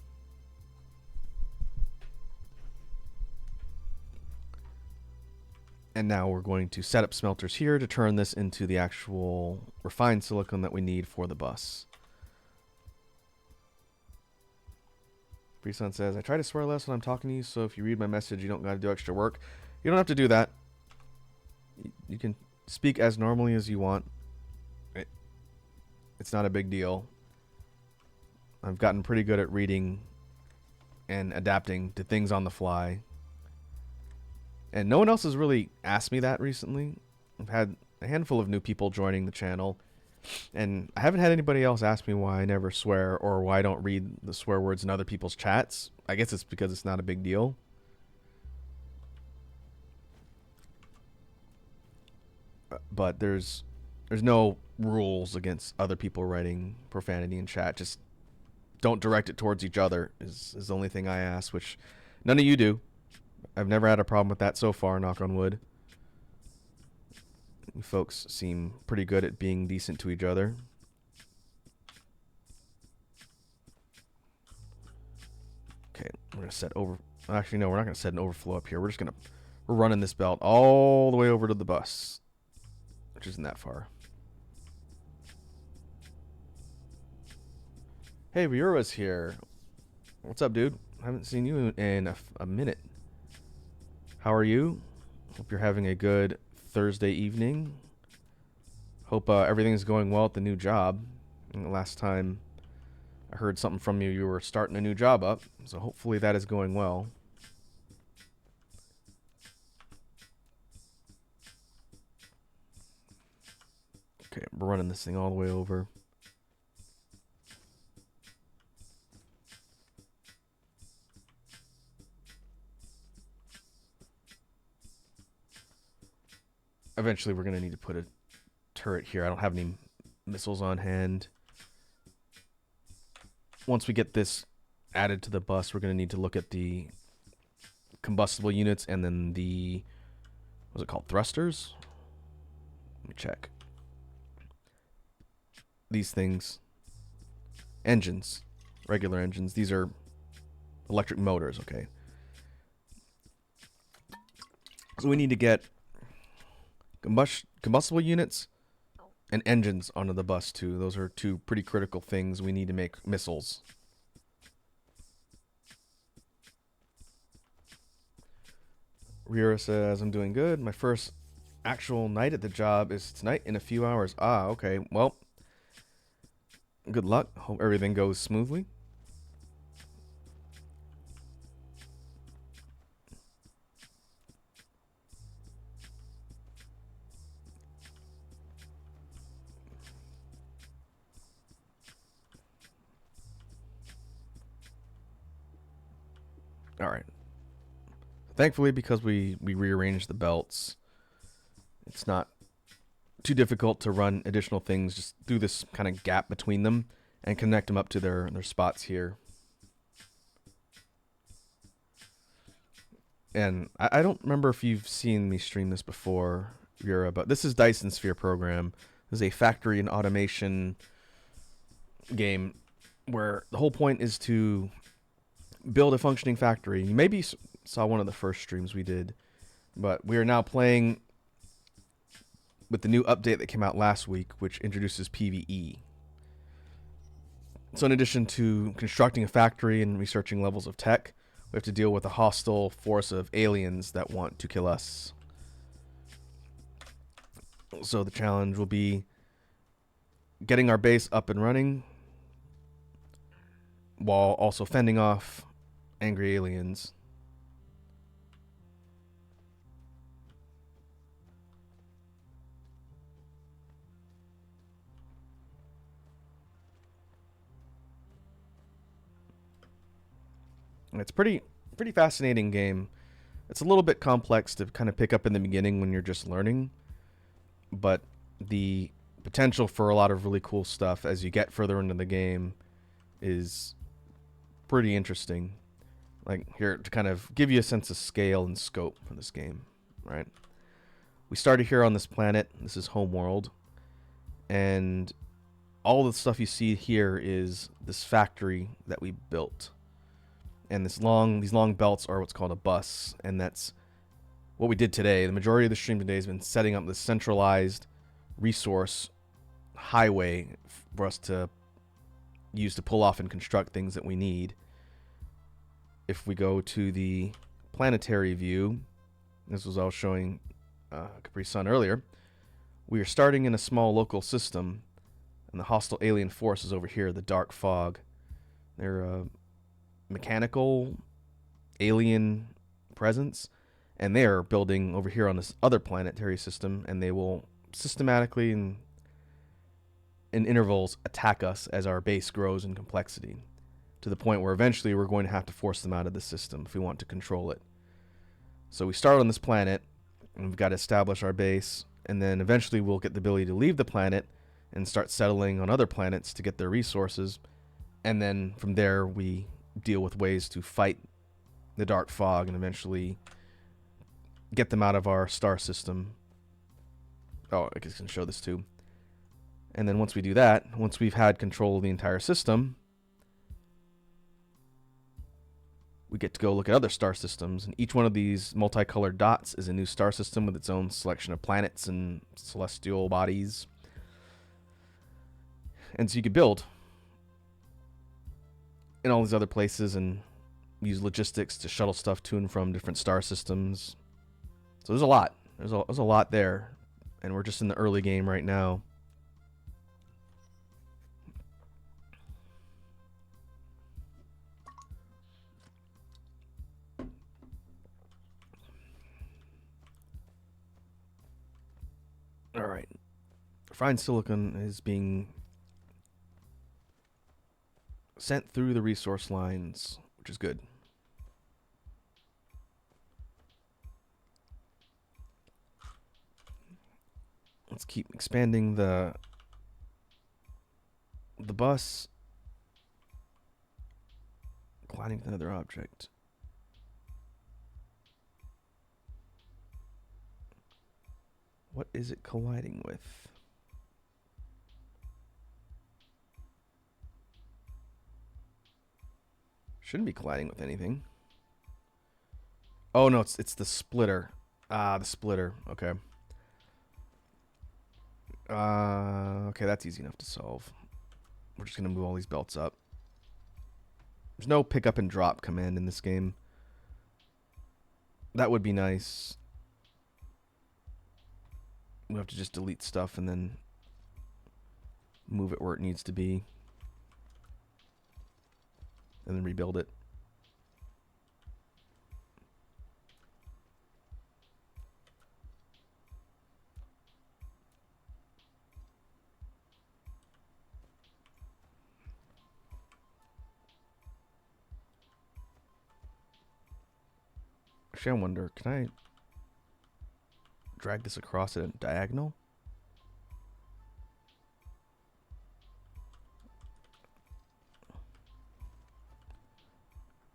Speaker 1: And now we're going to set up smelters here to turn this into the actual refined silicon that we need for the bus. Presun says, I try to swear less when I'm talking to you, so if you read my message, you don't got to do extra work. You don't have to do that. You can speak as normally as you want. It's not a big deal. I've gotten pretty good at reading and adapting to things on the fly. And no one else has really asked me that recently. I've had a handful of new people joining the channel. And I haven't had anybody else ask me why I never swear or why I don't read the swear words in other people's chats. I guess it's because it's not a big deal. But there's no rules against other people writing profanity in chat. Just don't direct it towards each other is the only thing I ask, which none of you do. I've never had a problem with that so far, knock on wood. You folks seem pretty good at being decent to each other. Okay, we're going to set over... Actually, no, we're not going to set an overflow up here. We're running this belt all the way over to the bus, which isn't that far. Hey, Ryura's here. What's up, dude? I haven't seen you in a minute. How are you? Hope you're having a good Thursday evening. Hope everything's going well at the new job. And the last time I heard something from you, you were starting a new job up. So hopefully that is going well. Okay, we're running this thing all the way over. Eventually, we're going to need to put a turret here. I don't have any missiles on hand. Once we get this added to the bus, we're going to need to look at the combustible units and then the, what's it called, thrusters? Let me check. These things, engines, regular engines. These are electric motors, okay? So we need to get combustible units and engines onto the bus too. Those are two pretty critical things. We need to make missiles. Rira says, I'm doing good. My first actual night at the job is tonight in a few hours. Ah, okay. Well, good luck. Hope everything goes smoothly. All right. Thankfully, because we rearranged the belts, it's not too difficult to run additional things just through this kind of gap between them and connect them up to their spots here. And I don't remember if you've seen me stream this before, Vera, but this is Dyson Sphere program. This is a factory and automation game where the whole point is to build a functioning factory. You maybe saw one of the first streams we did, but we are now playing with the new update that came out last week, which introduces PvE. So in addition to constructing a factory and researching levels of tech, we have to deal with a hostile force of aliens that want to kill us. So the challenge will be getting our base up and running while also fending off angry aliens. And it's pretty fascinating game. It's a little bit complex to kind of pick up in the beginning when you're just learning, but the potential for a lot of really cool stuff as you get further into the game is pretty interesting. Like, here to kind of give you a sense of scale and scope for this game, right? We started here on this planet. This is Homeworld, and all the stuff you see here is this factory that we built. And these long belts are what's called a bus, and that's what we did today. The majority of the stream today has been setting up this centralized resource highway for us to use to pull off and construct things that we need. If we go to the planetary view, this was I was showing Capri Sun earlier, we are starting in a small local system, and the hostile alien force is over here, the dark fog. They're mechanical alien presence, and they're building over here on this other planetary system, and they will systematically and in intervals attack us as our base grows in complexity, to the point where eventually we're going to have to force them out of the system if we want to control it. So we start on this planet, and we've got to establish our base, and then eventually we'll get the ability to leave the planet and start settling on other planets to get their resources, and then from there we deal with ways to fight the dark fog and eventually get them out of our star system. Oh, I guess I can show this too. And then once we do that, once we've had control of the entire system, we get to go look at other star systems. And each one of these multicolored dots is a new star system with its own selection of planets and celestial bodies. And so you could build in all these other places and use logistics to shuttle stuff to and from different star systems. So there's a lot. There's a lot there. And we're just in the early game right now. All right. refined silicon is being sent through the resource lines, which is good. Let's keep expanding the bus. Colliding with another object. What is it colliding with? Shouldn't be colliding with anything. Oh no, it's the splitter. Ah, the splitter. Okay. Okay, that's easy enough to solve. We're just gonna move all these belts up. There's no pick up and drop command in this game. That would be nice. We have to just delete stuff and then move it where it needs to be. And then rebuild it. Actually, I wonder, can I drag this across at a diagonal?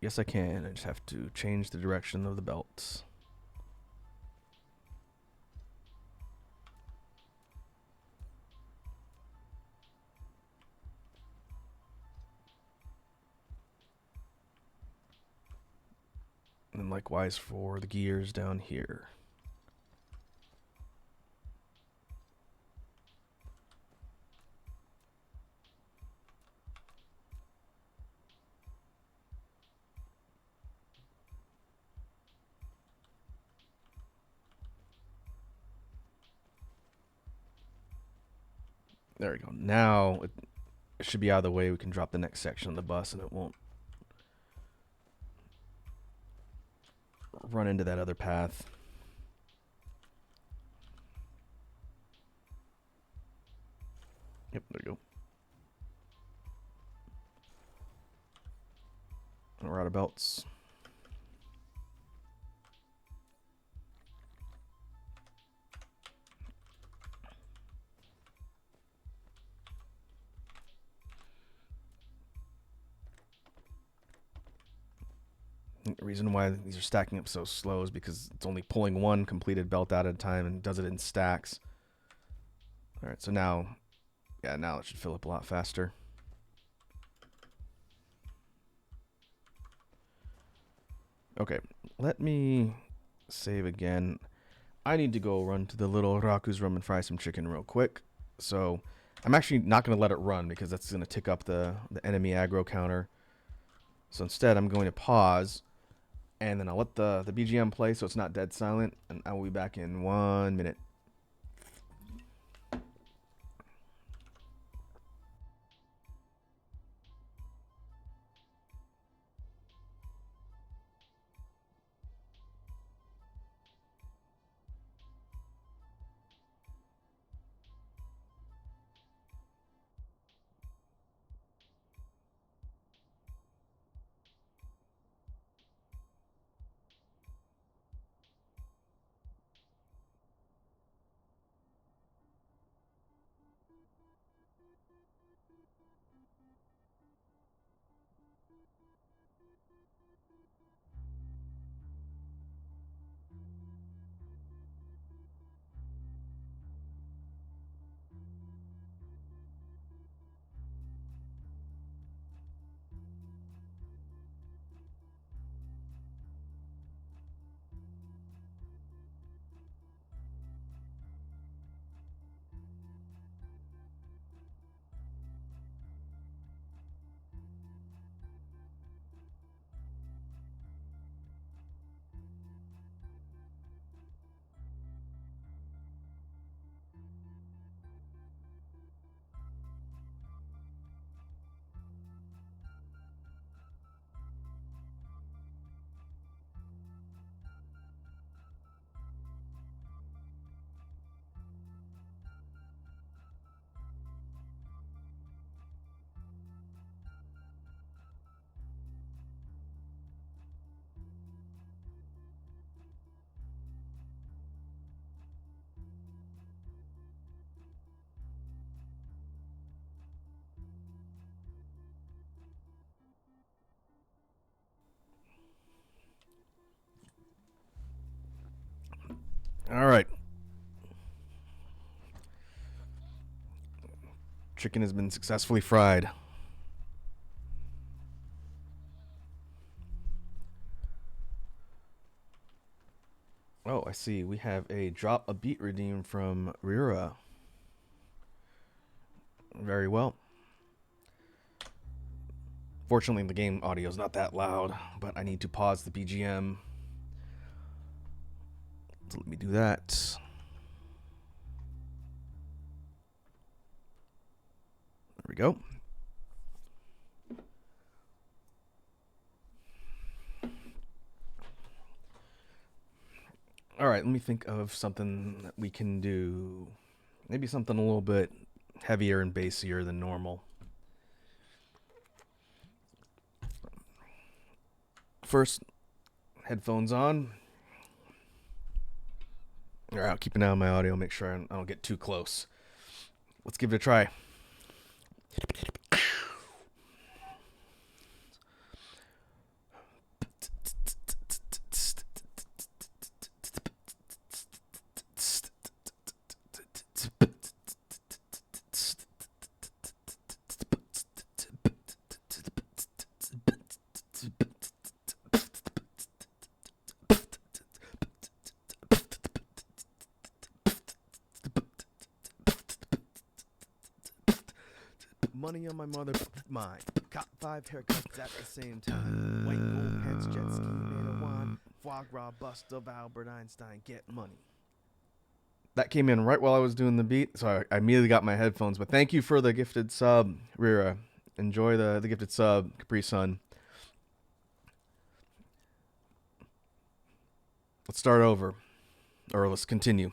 Speaker 1: Yes, I can. I just have to change the direction of the belts. And then likewise for the gears down here. There we go. Now it should be out of the way. We can drop the next section of the bus and it won't run into that other path. Yep, there you go. And we're out of belts. The reason why these are stacking up so slow is because it's only pulling one completed belt out at a time and does it in stacks. Alright, so now, yeah, now it should fill up a lot faster. Okay, let me save again. I need to go run to the little Raku's room and fry some chicken real quick. So I'm actually not going to let it run because that's going to tick up the enemy aggro counter. So instead, I'm going to pause. And then I'll let the BGM play so it's not dead silent. And I will be back in 1 minute. All right. Chicken has been successfully fried. Oh, I see. We have a drop a beat redeem from Rira. Very well. Fortunately, the game audio is not that loud, but I need to pause the BGM. So let me do that. There we go. All right, let me think of something that we can do. Maybe something a little bit heavier and bassier than normal. First, headphones on. All right, I'll keep an eye on my audio, make sure I don't get too close. Let's give it a try. Money on my mother mind. Got 5 haircuts at the same time. White gold heads, jet ski, made of wine. Foie gras bust of Albert Einstein. Get money. That came in right while I was doing the beat, so I immediately got my headphones. But thank you for the gifted sub, Rira. Enjoy the gifted sub, Capri Sun. Let's start over. Or let's continue.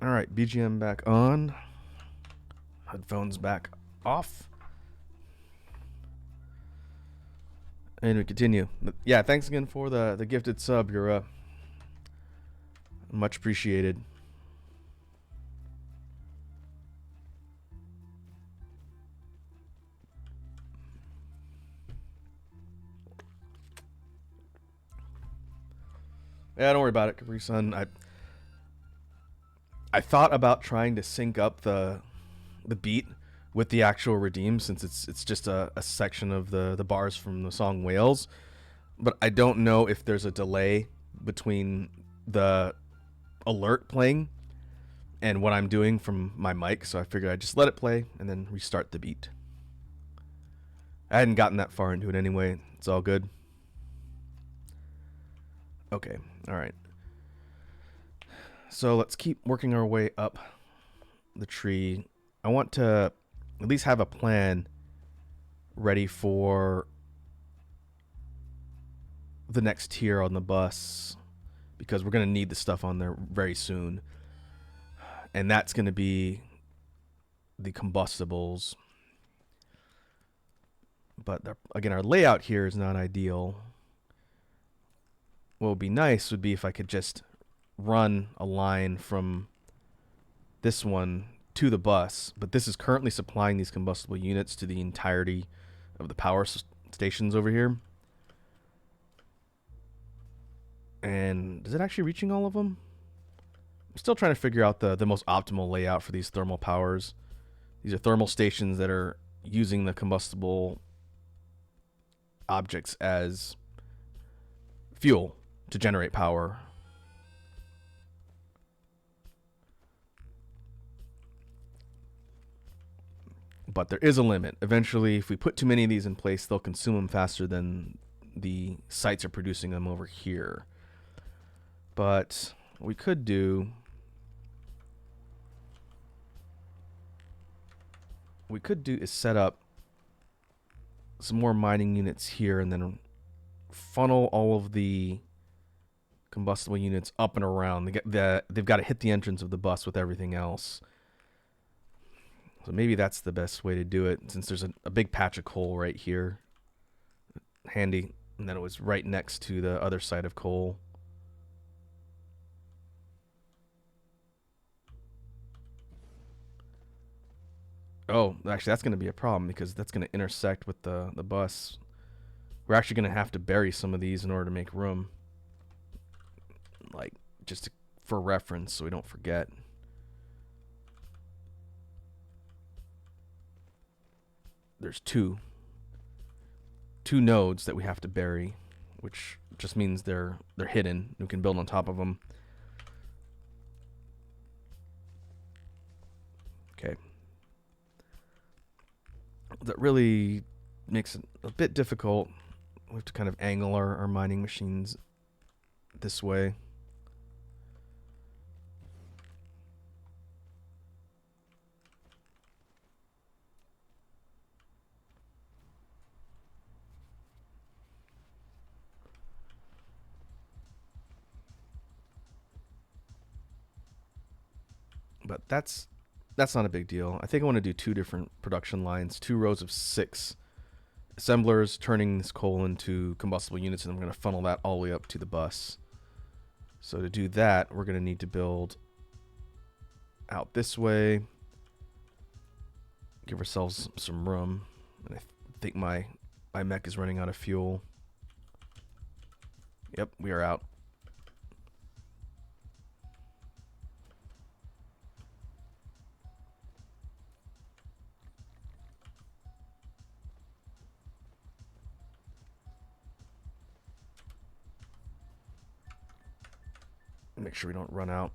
Speaker 1: All right, BGM back on. Headphones back off. And we continue. Yeah, thanks again for the gifted sub. You're much appreciated. Yeah, don't worry about it, Capri Sun. I thought about trying to sync up the beat with the actual redeem, since it's just a section of the bars from the song Whales, but I don't know if there's a delay between the alert playing and what I'm doing from my mic, so I figured I'd just let it play and then restart the beat. I hadn't gotten that far into it anyway. It's all good. Okay, all right. So let's keep working our way up the tree. I want to at least have a plan ready for the next tier on the bus, because we're going to need the stuff on there very soon. And that's going to be the combustibles. But again, our layout here is not ideal. What would be nice would be if I could just run a line from this one to the bus, but this is currently supplying these combustible units to the entirety of the power stations over here. And is it actually reaching all of them? I'm still trying to figure out the most optimal layout for these thermal powers. These are thermal stations that are using the combustible objects as fuel to generate power. but there is a limit. Eventually, if we put too many of these in place, they'll consume them faster than the sites are producing them over here. But what we could do, is set up some more mining units here and then funnel all of the combustible units up and around. They've got to hit the entrance of the bus with everything else. So maybe that's the best way to do it, since there's a big patch of coal right here. Handy. And then it was right next to the other side of coal. Oh, actually, that's going to be a problem because that's going to intersect with the bus. We're actually going to have to bury some of these in order to make room. Like, just for reference so we don't forget. There's two nodes that we have to bury, which just means they're hidden. We can build on top of them. Okay. That really makes it a bit difficult. We have to kind of angle our mining machines this way. But that's not a big deal. I think I want to do 2 different production lines, 2 rows of 6 assemblers turning this coal into combustible units, and I'm going to funnel that all the way up to the bus. So to do that, we're going to need to build out this way. Give ourselves some room. And I think my mech is running out of fuel. Yep, we are out. Make sure we don't run out.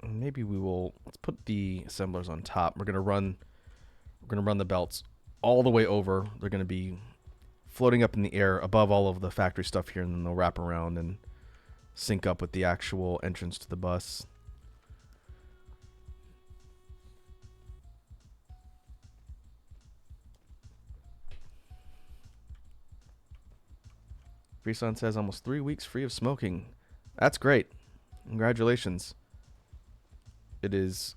Speaker 1: Maybe let's put the assemblers on top. We're gonna run the belts all the way over. They're gonna be floating up in the air above all of the factory stuff here, and then they'll wrap around and sync up with the actual entrance to the bus. Freeson says almost 3 weeks free of smoking. That's great. Congratulations. It is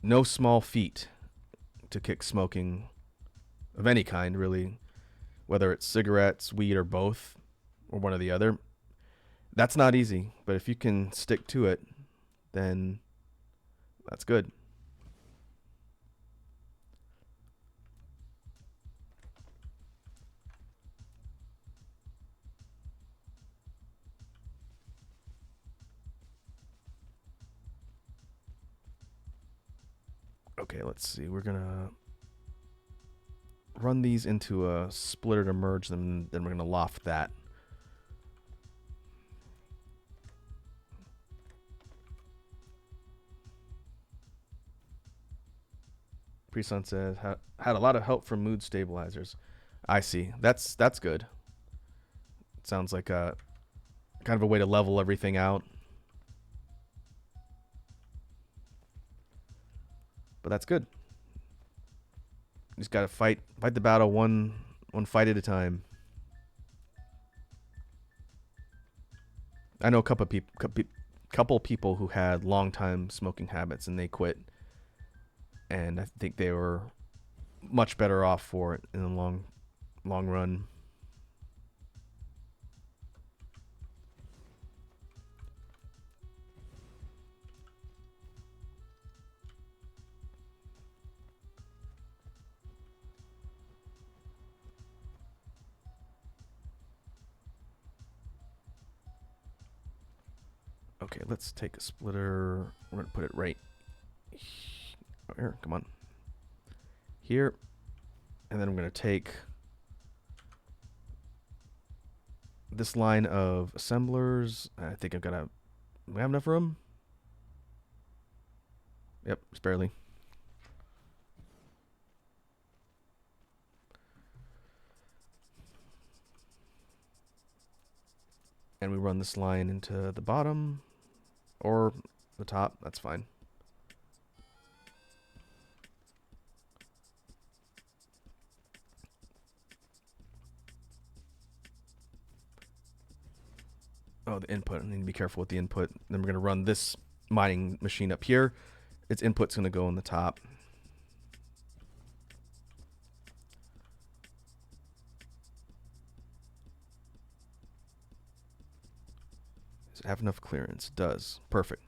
Speaker 1: no small feat to kick smoking of any kind, really, whether it's cigarettes, weed, or both, or one or the other. That's not easy, but if you can stick to it, then that's good. Okay, let's see. We're gonna run these into a splitter to merge them, then we're gonna loft that. Presun says had a lot of help from mood stabilizers. I see. That's good. It sounds like a kind of a way to level everything out. But that's good. You just gotta fight the battle one fight at a time. I know a couple people who had long time smoking habits and they quit, and I think they were much better off for it in the long run. Okay, let's take a splitter. We're gonna put it right here. Come on. Here. And then I'm gonna take this line of assemblers. I think I've got a. We have enough room. Yep, just barely. And we run this line into the bottom or the top. That's fine. Oh, the input. I need to be careful with the input. Then we're going to run this mining machine up here. Its input's going to go in the top. Does it have enough clearance? It does. Perfect.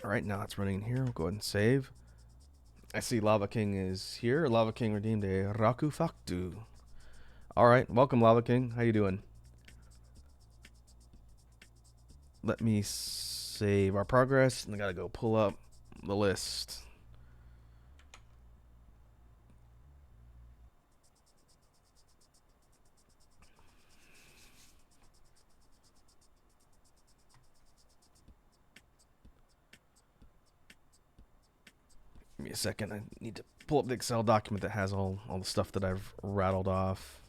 Speaker 1: All right, now it's running here. We'll go ahead and save. I see Lava King is here. Lava King redeemed a Raku Faktu. All right, welcome Lava King. How you doing? Let me save our progress, and I gotta go pull up the list. Give me a second. I need to pull up the Excel document that has all the stuff that I've rattled off.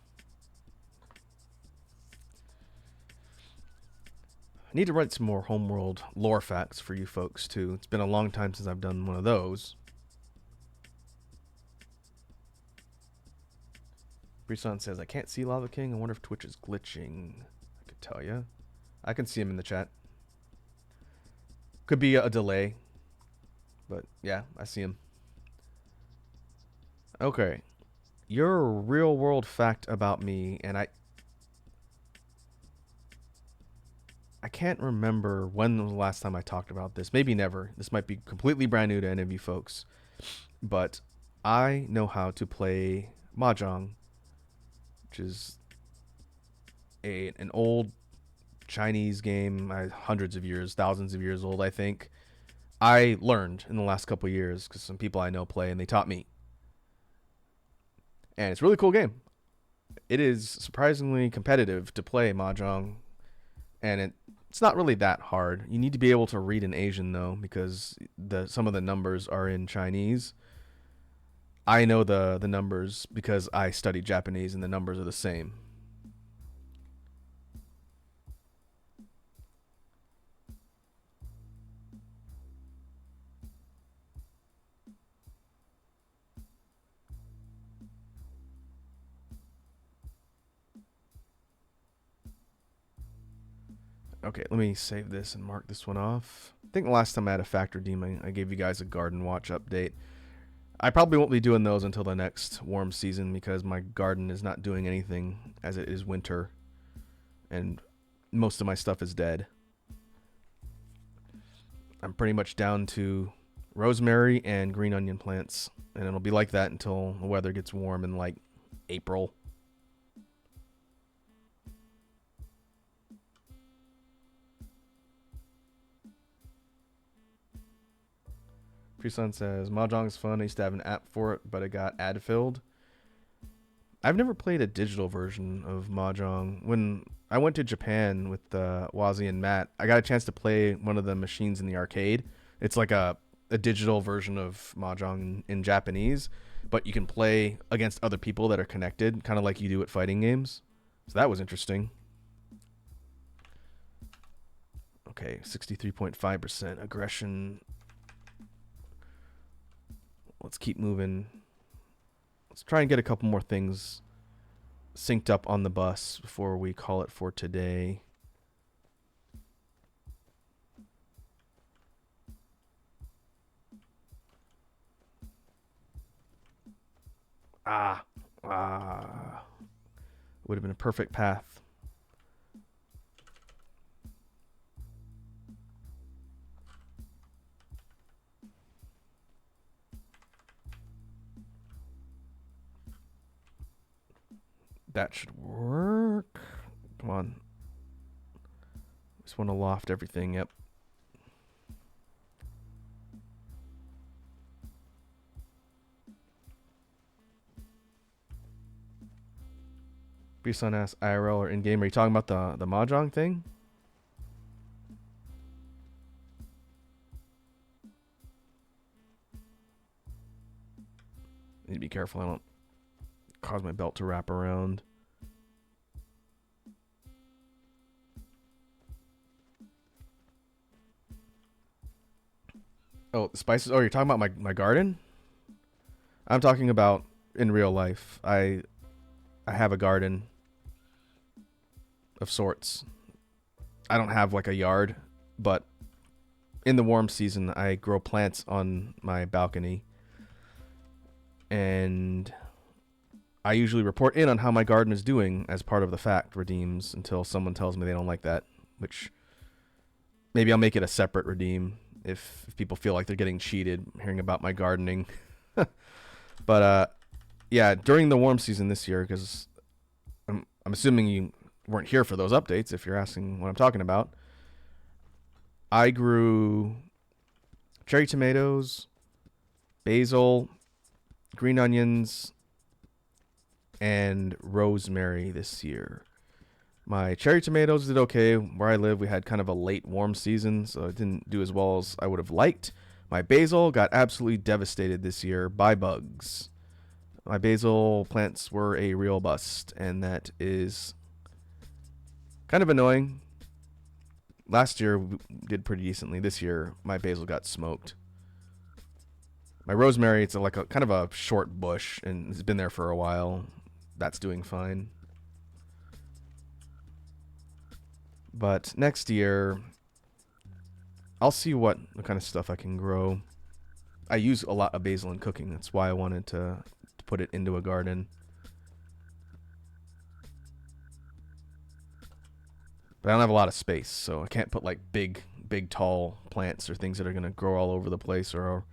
Speaker 1: I need to write some more homeworld lore facts for you folks, too. It's been a long time since I've done one of those. Brisson says, I can't see Lava King. I wonder if Twitch is glitching. I could tell you. I can see him in the chat. Could be a delay. But, yeah, I see him. Okay. Your real-world fact about me, and I can't remember when was the last time I talked about this. Maybe never. This might be completely brand new to any of you folks. But I know how to play Mahjong, which is an old Chinese game, hundreds of years, thousands of years old, I think. I learned in the last couple of years because some people I know play, and they taught me. And it's a really cool game. It is surprisingly competitive to play Mahjong, and it's not really that hard. You need to be able to read in Asian, though, because some of the numbers are in Chinese. I know the numbers because I studied Japanese, and the numbers are the same. Okay, let me save this and mark this one off. I think the last time I had a factor demon, I gave you guys a garden watch update. I probably won't be doing those until the next warm season because my garden is not doing anything as it is winter. And most of my stuff is dead. I'm pretty much down to rosemary and green onion plants. And it'll be like that until the weather gets warm in like April. Freesun says, Mahjong is fun. I used to have an app for it, but it got ad filled. I've never played a digital version of Mahjong. When I went to Japan with Wazi and Matt, I got a chance to play one of the machines in the arcade. It's like a digital version of Mahjong in Japanese, but you can play against other people that are connected, kind of like you do at fighting games. So that was interesting. Okay, 63.5% aggression. Let's keep moving. Let's try and get a couple more things synced up on the bus before we call it for today. Would have been a perfect path. That should work. Come on. Just want to loft everything. Yep. Breeson asks IRL or in game. Are you talking about the mahjong thing? Need to be careful I don't cause my belt to wrap around. Oh, spices. Oh, you're talking about my garden? I'm talking about in real life. I have a garden of sorts. I don't have like a yard, but in the warm season I grow plants on my balcony. And I usually report in on how my garden is doing as part of the fact redeems until someone tells me they don't like that, which maybe I'll make it a separate redeem if people feel like they're getting cheated hearing about my gardening. But yeah, during the warm season this year, because I'm assuming you weren't here for those updates if you're asking what I'm talking about, I grew cherry tomatoes, basil, green onions, and rosemary this year. My cherry tomatoes did okay. Where I live, we had kind of a late warm season, so it didn't do as well as I would have liked. My basil got absolutely devastated this year by bugs. My basil plants were a real bust, and that is kind of annoying. Last year we did pretty decently. This year my basil got smoked. My rosemary, it's like a kind of a short bush, and it's been there for a while. That's doing fine. But next year, I'll see what kind of stuff I can grow. I use a lot of basil in cooking. That's why I wanted to put it into a garden. But I don't have a lot of space, so I can't put like big, tall plants or things that are going to grow all over the place, or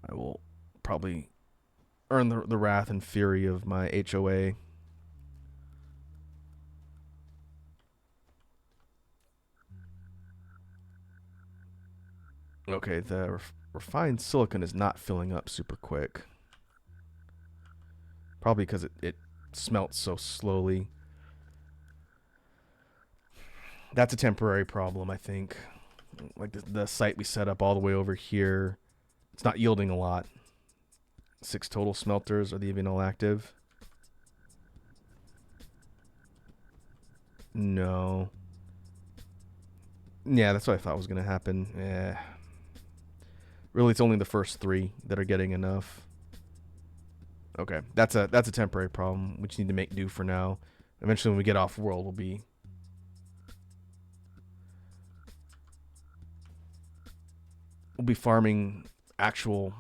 Speaker 1: I will probably earn the wrath and fury of my HOA. Okay, the refined silicon is not filling up super quick. Probably because it smelts so slowly. That's a temporary problem, I think. Like the site we set up all the way over here, it's not yielding a lot. 6 total smelters. Are they even all active? No. Yeah, that's what I thought was going to happen. Yeah. Really, it's only the first 3 that are getting enough. Okay, that's a temporary problem. We just need to make do for now. Eventually, when we get off world, we'll be farming actual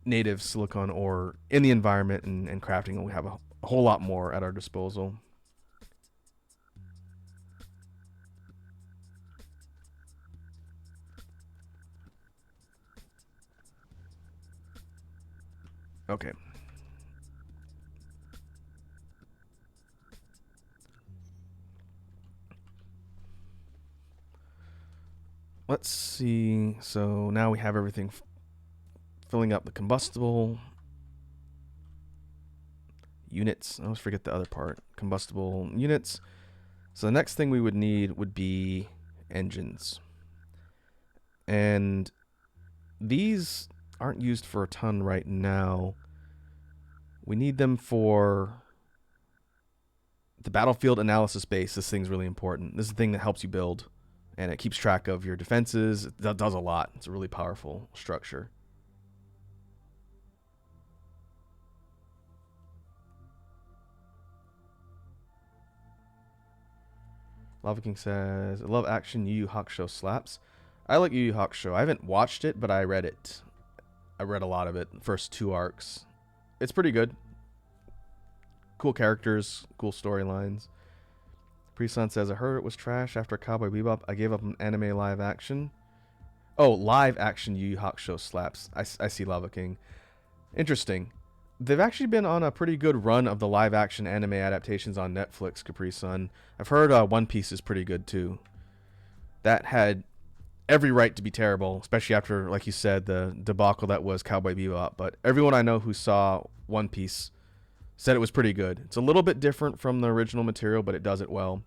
Speaker 1: native silicon ore in the environment and crafting, and we have a whole lot more at our disposal. Okay. Let's see. So now we have everything filling up the combustible units. I always forget the other part. Combustible units. So the next thing we would need would be engines. And these aren't used for a ton right now. We need them for the battlefield analysis base. This thing's really important. This is the thing that helps you build, and it keeps track of your defenses. That does a lot. It's a really powerful structure. Lava King says, I love action. Yu Yu Hakusho slaps. I like Yu Yu Hakusho. I haven't watched it, but I read it. I read a lot of it. First 2 arcs. It's pretty good. Cool characters, cool storylines. Preson says, I heard it was trash after Cowboy Bebop. I gave up on anime live action. Oh, live action Yu Yu Hakusho slaps. I see Lava King. Interesting. They've actually been on a pretty good run of the live action anime adaptations on Netflix, Capri Sun. I've heard One Piece is pretty good too. that had every right to be terrible, especially after, like you said, the debacle that was Cowboy Bebop. But everyone I know who saw One Piece said it was pretty good. It's a little bit different from the original material, but it does it well.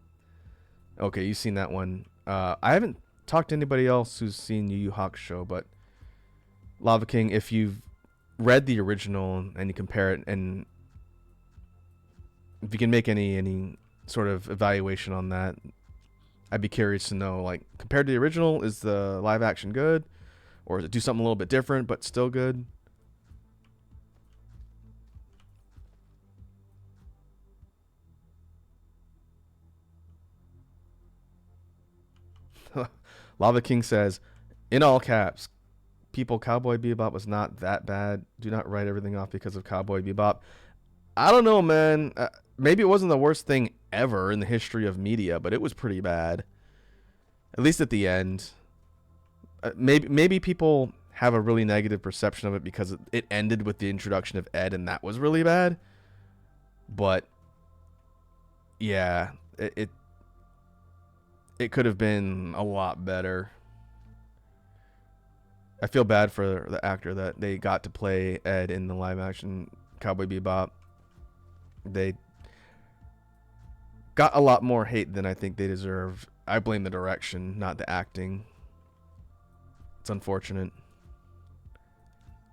Speaker 1: Okay, you've seen that one. I haven't talked to anybody else who's seen Yu Yu Hakusho, but Lava King, if you've read the original and you compare it, and if you can make any sort of evaluation on that, I'd be curious to know, like, compared to the original, is the live action good? Or does it do something a little bit different, but still good? Lava King says, in all caps, people, Cowboy Bebop was not that bad. Do not write everything off because of Cowboy Bebop. I don't know, man. Maybe it wasn't the worst thing ever in the history of media, but it was pretty bad. At least at the end. Maybe people have a really negative perception of it because it ended with the introduction of Ed, and that was really bad. But yeah, it could have been a lot better. I feel bad for the actor that they got to play Ed in the live action Cowboy Bebop. They got a lot more hate than I think they deserve. I blame the direction, not the acting. It's unfortunate.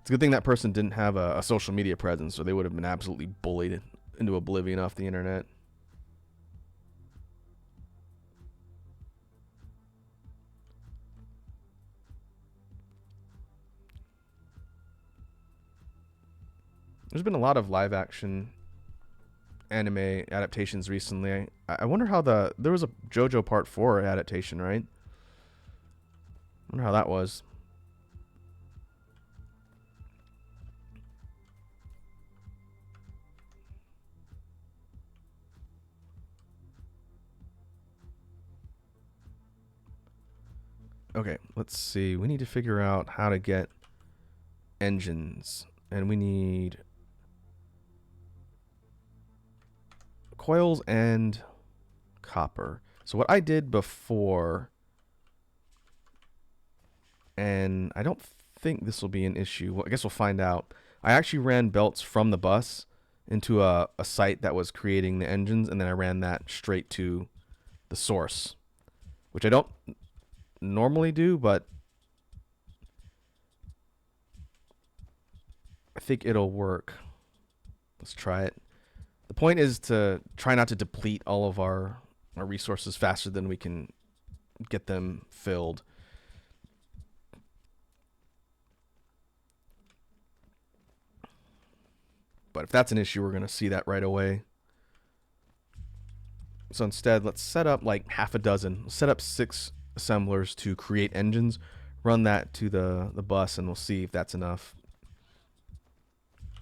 Speaker 1: It's a good thing that person didn't have a social media presence, or they would have been absolutely bullied into oblivion off the internet. There's been a lot of live action anime adaptations recently. I wonder how there was a JoJo Part 4 adaptation, right? I wonder how that was. Okay, let's see. We need to figure out how to get engines, and we need coils and copper. So what I did before, and I don't think this will be an issue. Well, I guess we'll find out. I actually ran belts from the bus into a site that was creating the engines, and then I ran that straight to the source, which I don't normally do, but I think it'll work. Let's try it. The point is to try not to deplete all of our resources faster than we can get them filled. But if that's an issue, we're going to see that right away. So instead, let's set up like half a dozen. Let's set up 6 assemblers to create engines. Run that to the bus, and we'll see if that's enough.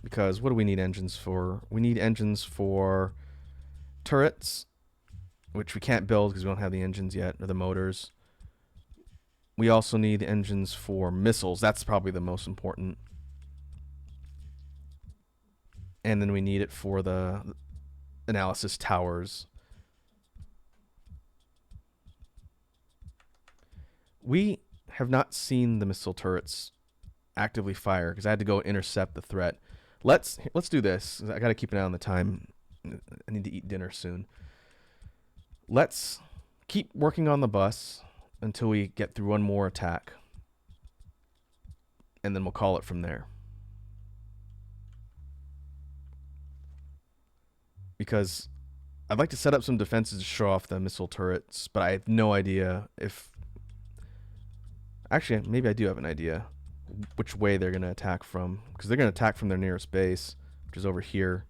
Speaker 1: Because what do we need engines for? We need engines for turrets, which we can't build because we don't have the engines yet, or the motors. We also need engines for missiles. That's probably the most important. And then we need it for the analysis towers. We have not seen the missile turrets actively fire because I had to go intercept the threat. Let's do this. I got to keep an eye on the time. I need to eat dinner soon. Let's keep working on the bus until we get through one more attack, and then we'll call it from there. Because I'd like to set up some defenses to show off the missile turrets, but I have no idea if... Actually, maybe I do have an idea which way they're going to attack from, because they're going to attack from their nearest base, which is over here.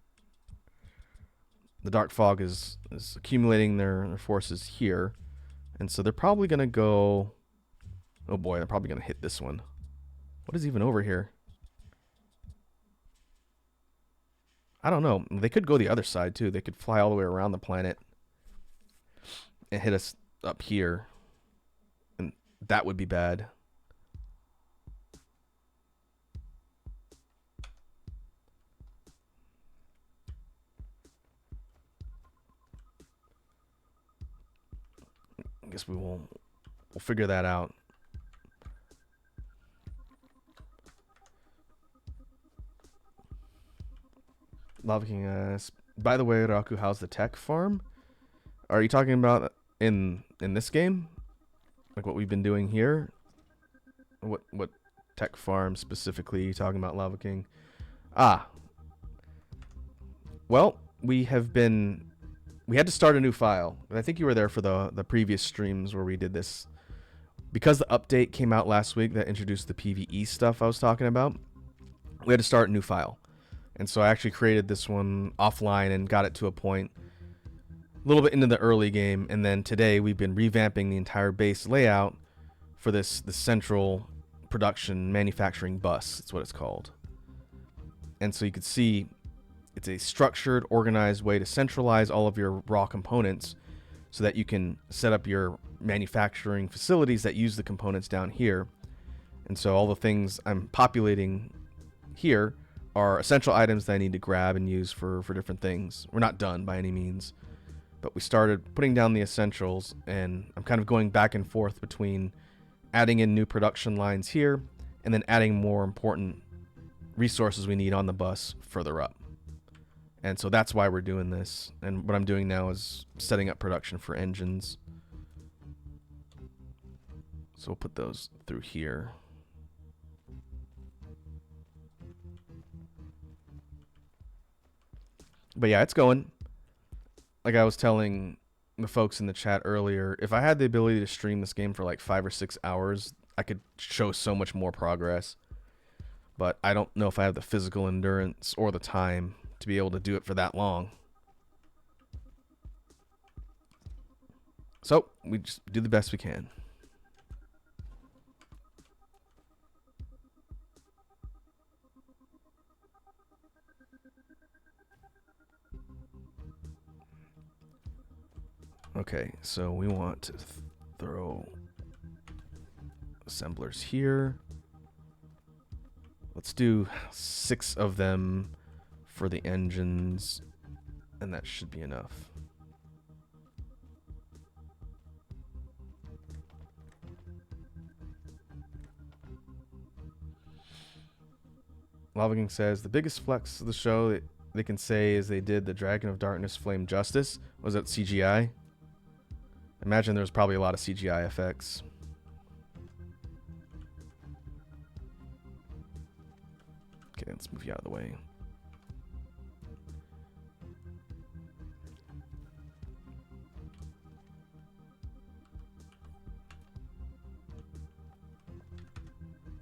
Speaker 1: The dark fog is accumulating their forces here, and so they're probably going to go... Oh boy, they're probably going to hit this one. What is even over here? I don't know. They could go the other side too. They could fly all the way around the planet and hit us up here, and that would be bad. I guess we won't we'll figure that out. Lava King, by the way, Raku, how's the tech farm? Are you talking about in this game? Like what we've been doing here? What tech farm specifically are you talking about, Lava King? Ah. Well, we had to start a new file. I think you were there for the previous streams where we did this. Because the update came out last week that introduced the PvE stuff I was talking about, we had to start a new file. And so I actually created this one offline and got it to a point a little bit into the early game. And then today we've been revamping the entire base layout for the central production manufacturing bus. That's what it's called. And so you can see it's a structured, organized way to centralize all of your raw components so that you can set up your manufacturing facilities that use the components down here. And so all the things I'm populating here are essential items that I need to grab and use for different things. We're not done by any means, but we started putting down the essentials, and I'm kind of going back and forth between adding in new production lines here and then adding more important resources we need on the bus further up. And so that's why we're doing this. And what I'm doing now is setting up production for engines. So we'll put those through here. But yeah, it's going. Like I was telling the folks in the chat earlier, if I had the ability to stream this game for like 5 or 6 hours, I could show so much more progress. But I don't know if I have the physical endurance or the time to be able to do it for that long. So we just do the best we can. Okay, so we want to throw assemblers here. Let's do 6 of them for the engines, and that should be enough. Lava King says the biggest flex of the show they can say is they did the Dragon of Darkness Flame Justice. Was that CGI? Imagine there's probably a lot of CGI effects. Okay, let's move you out of the way.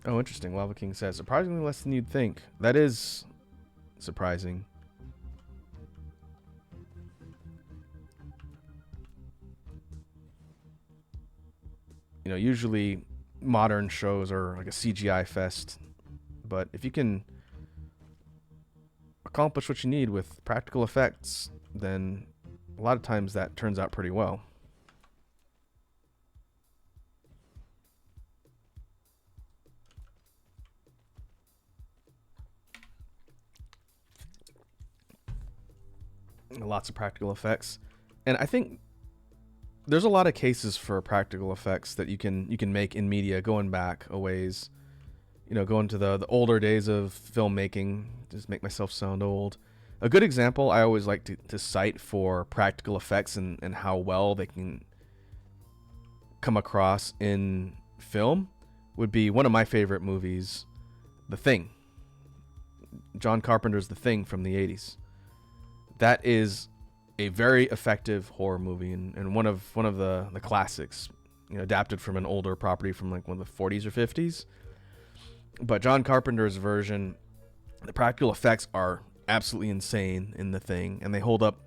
Speaker 1: Oh, interesting. Lava King says, surprisingly less than you'd think. That is surprising. You know, usually modern shows are like a CGI fest. But if you can accomplish what you need with practical effects, then a lot of times that turns out pretty well. Lots of practical effects, and I think there's a lot of cases for practical effects that you can make in media going back a ways. You know, going to the older days of filmmaking. Just make myself sound old. A good example I always like to cite for practical effects and how well they can come across in film would be one of my favorite movies, The Thing. John Carpenter's The Thing from the 80s. That is a very effective horror movie and one of the classics, you know, adapted from an older property from like one of the 40s or 50s. But John Carpenter's version, the practical effects are absolutely insane in The Thing, and they hold up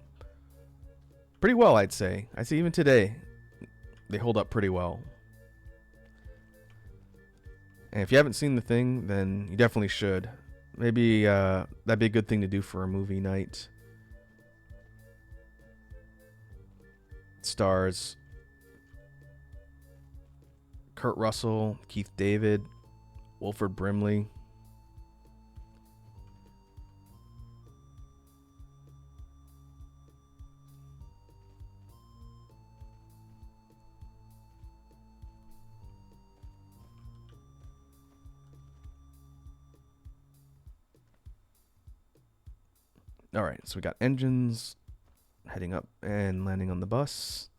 Speaker 1: pretty well, I'd say. I see even today, they hold up pretty well. And if you haven't seen The Thing, then you definitely should. Maybe that'd be a good thing to do for a movie night. It stars Kurt Russell, Keith David, Wilford Brimley. All right, so we got engines heading up and landing on the bus.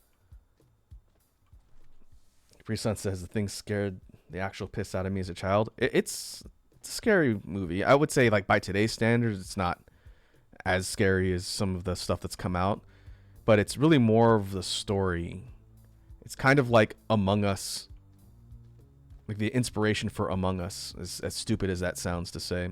Speaker 1: Capri Sun says the thing scared the actual piss out of me as a child. It's a scary movie. I would say, like, by today's standards, it's not as scary as some of the stuff that's come out, but it's really more of the story. It's kind of like Among Us, like the inspiration for Among Us, as stupid as that sounds to say.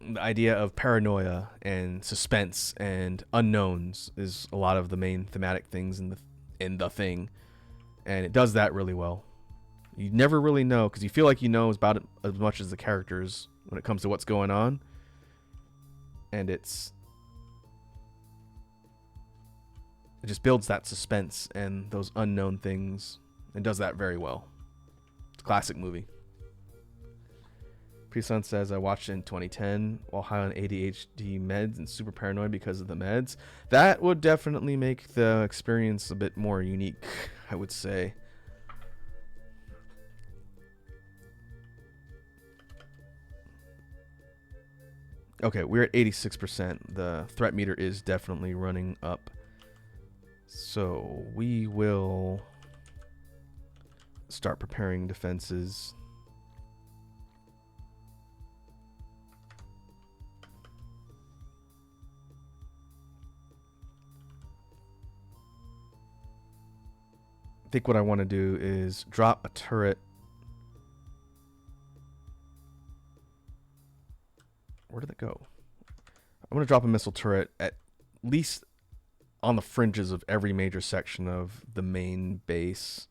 Speaker 1: The idea of paranoia and suspense and unknowns is a lot of the main thematic things in the thing, and it does that really well. You never really know because you feel like you know about it as much as the characters when it comes to what's going on, and it just builds that suspense and those unknown things and does that very well. It's a classic movie. Pre-Sun says, I watched it in 2010 while high on ADHD meds and super paranoid because of the meds. That would definitely make the experience a bit more unique, I would say. Okay, we're at 86%. The threat meter is definitely running up. So we will start preparing defenses. I think what I want to do is drop a turret. Where did it go? I'm going to drop a missile turret at least on the fringes of every major section of the main base.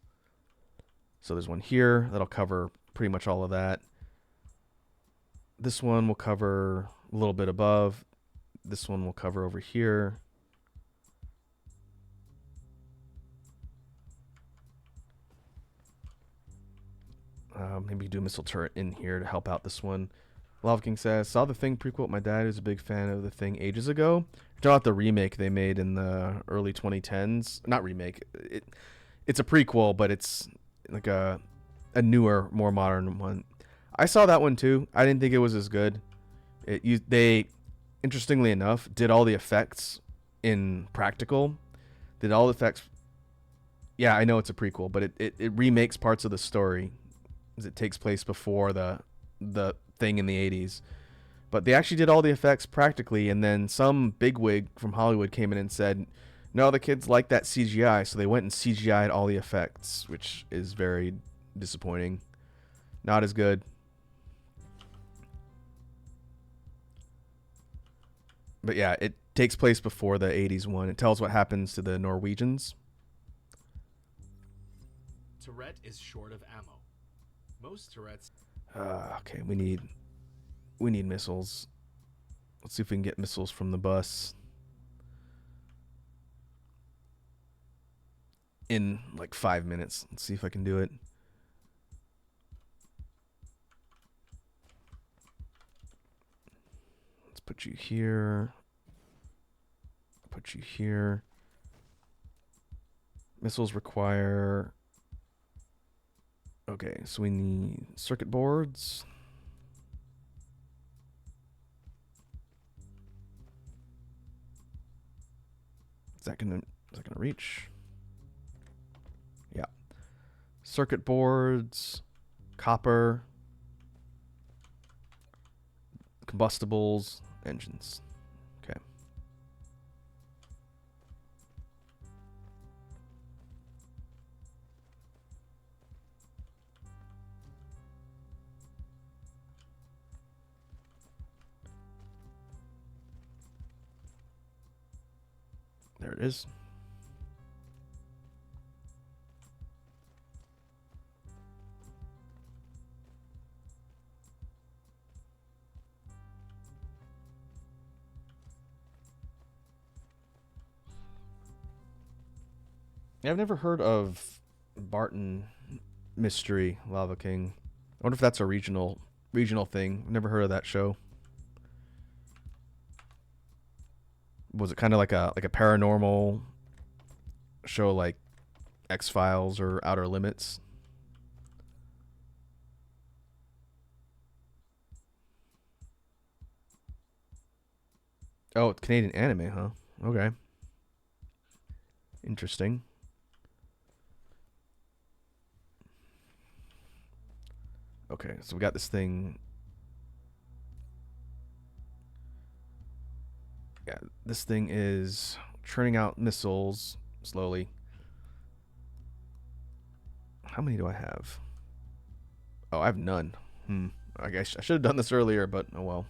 Speaker 1: So there's one here that'll cover pretty much all of that. This one will cover a little bit above. This one will cover over here. Maybe do a missile turret in here to help out this one. Lava King says, saw the Thing prequel. My dad is a big fan of the Thing ages ago. Talking about the remake they made in the early 2010s. Not remake. It's a prequel, but it's like a newer, more modern one. I saw that one too. I didn't think it was as good. They, interestingly enough, did all the effects in practical. Did all the effects. Yeah, I know it's a prequel, but it remakes parts of the story. It takes place before the Thing in the 80s. But they actually did all the effects practically, and then some bigwig from Hollywood came in and said, no, the kids like that CGI, so they went and CGI'd all the effects, which is very disappointing. Not as good. But yeah, it takes place before the 80s one. It tells what happens to the Norwegians.
Speaker 2: Turret is short of ammo. Most turrets.
Speaker 1: Okay, we need missiles. Let's see if we can get missiles from the bus in like 5 minutes. Let's see if I can do it. Let's put you here. Put you here. Missiles require. Okay, so we need circuit boards. Is that gonna reach? Yeah. Circuit boards, copper, combustibles, engines. Okay. There it is. Yeah, I've never heard of Barton Mystery Lava King. I wonder if that's a regional thing. I've never heard of that show. Was it kind of like a paranormal show like X-Files or Outer Limits? Oh, it's Canadian anime, huh? Okay. Interesting. Okay, so we got this thing. Yeah, this thing is churning out missiles slowly. How many do I have? Oh, I have none. I guess I should have done this earlier, but oh well.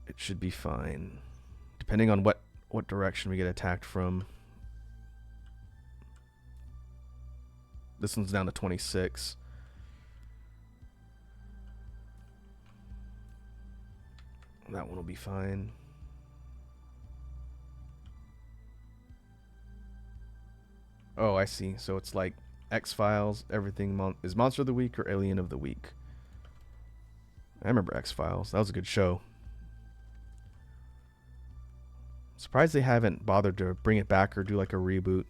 Speaker 1: It should be fine. Depending on what direction we get attacked from. This one's down to 26. That one will be fine. Oh, I see. So it's like X-Files, everything is Monster of the Week or Alien of the Week. I remember X-Files. That was a good show. Surprised they haven't bothered to bring it back or do like a reboot.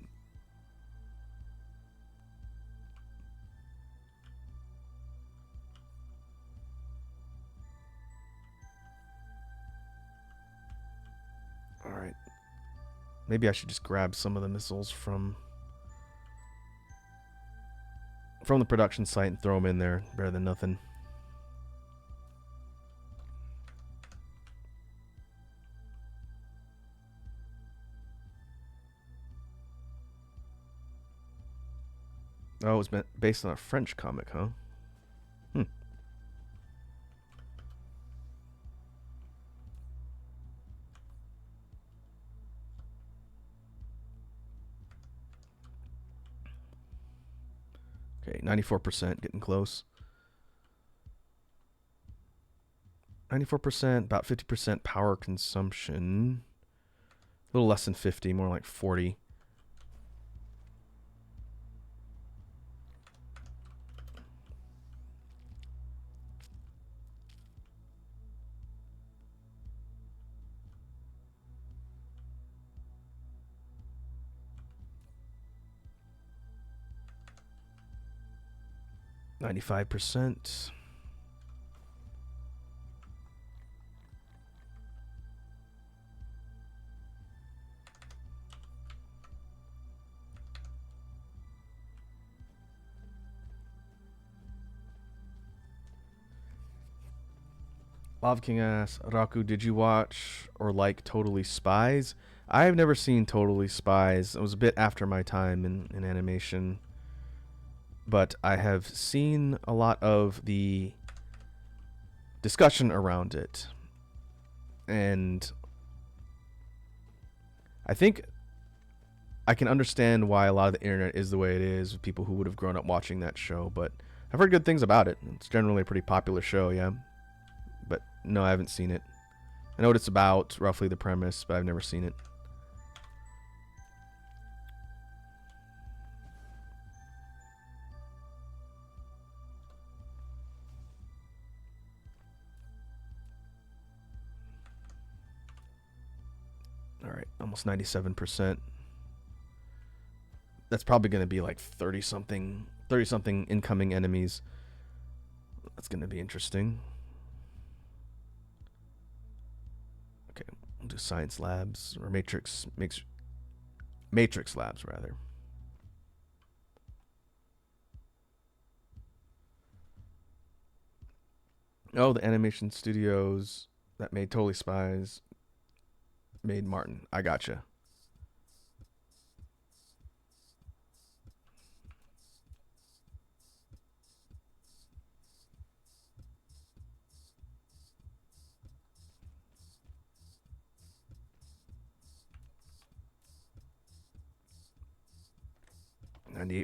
Speaker 1: Alright. Maybe I should just grab some of the missiles from the production site and throw them in there. Better than nothing. Oh, it was based on a French comic, huh? Okay, 94%, getting close. 94%, about 50% power consumption. A little less than 50, more like 40. %. Lava King asks, Raku, did you watch or like Totally Spies? I have never seen Totally Spies. It was a bit after my time in animation. But I have seen a lot of the discussion around it. And I think I can understand why a lot of the internet is the way it is with people who would have grown up watching that show. But I've heard good things about it. It's generally a pretty popular show, yeah. But no, I haven't seen it. I know what it's about, roughly the premise, but I've never seen it. Alright, almost 97%. That's probably going to be like 30 something incoming enemies. That's going to be interesting. Okay, we'll do science labs or matrix labs rather. Oh, the animation studios that made Totally Spies made Martin. I gotcha.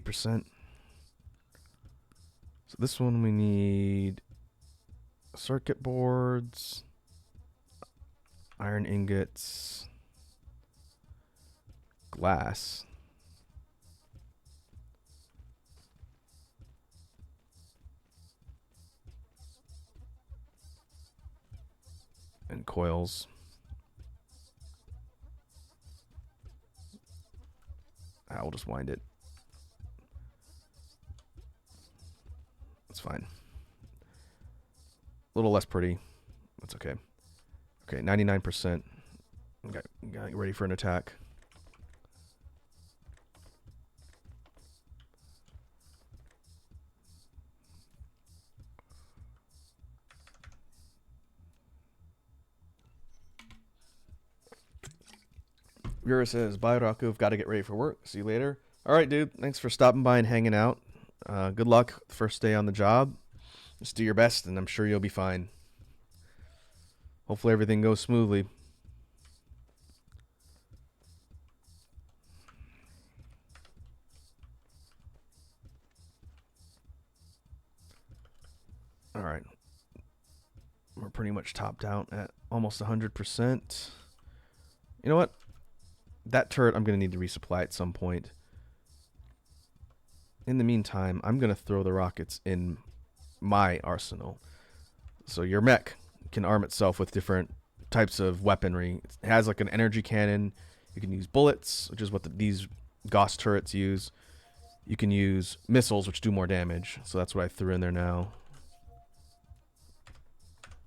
Speaker 1: %. So this one we need circuit boards, iron ingots, glass, and coils. I'll just wind it. That's fine. A little less pretty. That's okay. Okay, 99%. Got ready for an attack. Yura says, bye, Raku. Got to get ready for work. See you later. All right, dude. Thanks for stopping by and hanging out. Good luck first day on the job. Just do your best, and I'm sure you'll be fine. Hopefully everything goes smoothly. All right. We're pretty much topped out at almost 100%. You know what? That turret I'm going to need to resupply at some point. In the meantime, I'm going to throw the rockets in my arsenal. So your mech can arm itself with different types of weaponry. It has like an energy cannon. You can use bullets, which is what these Gauss turrets use. You can use missiles, which do more damage. So that's what I threw in there now.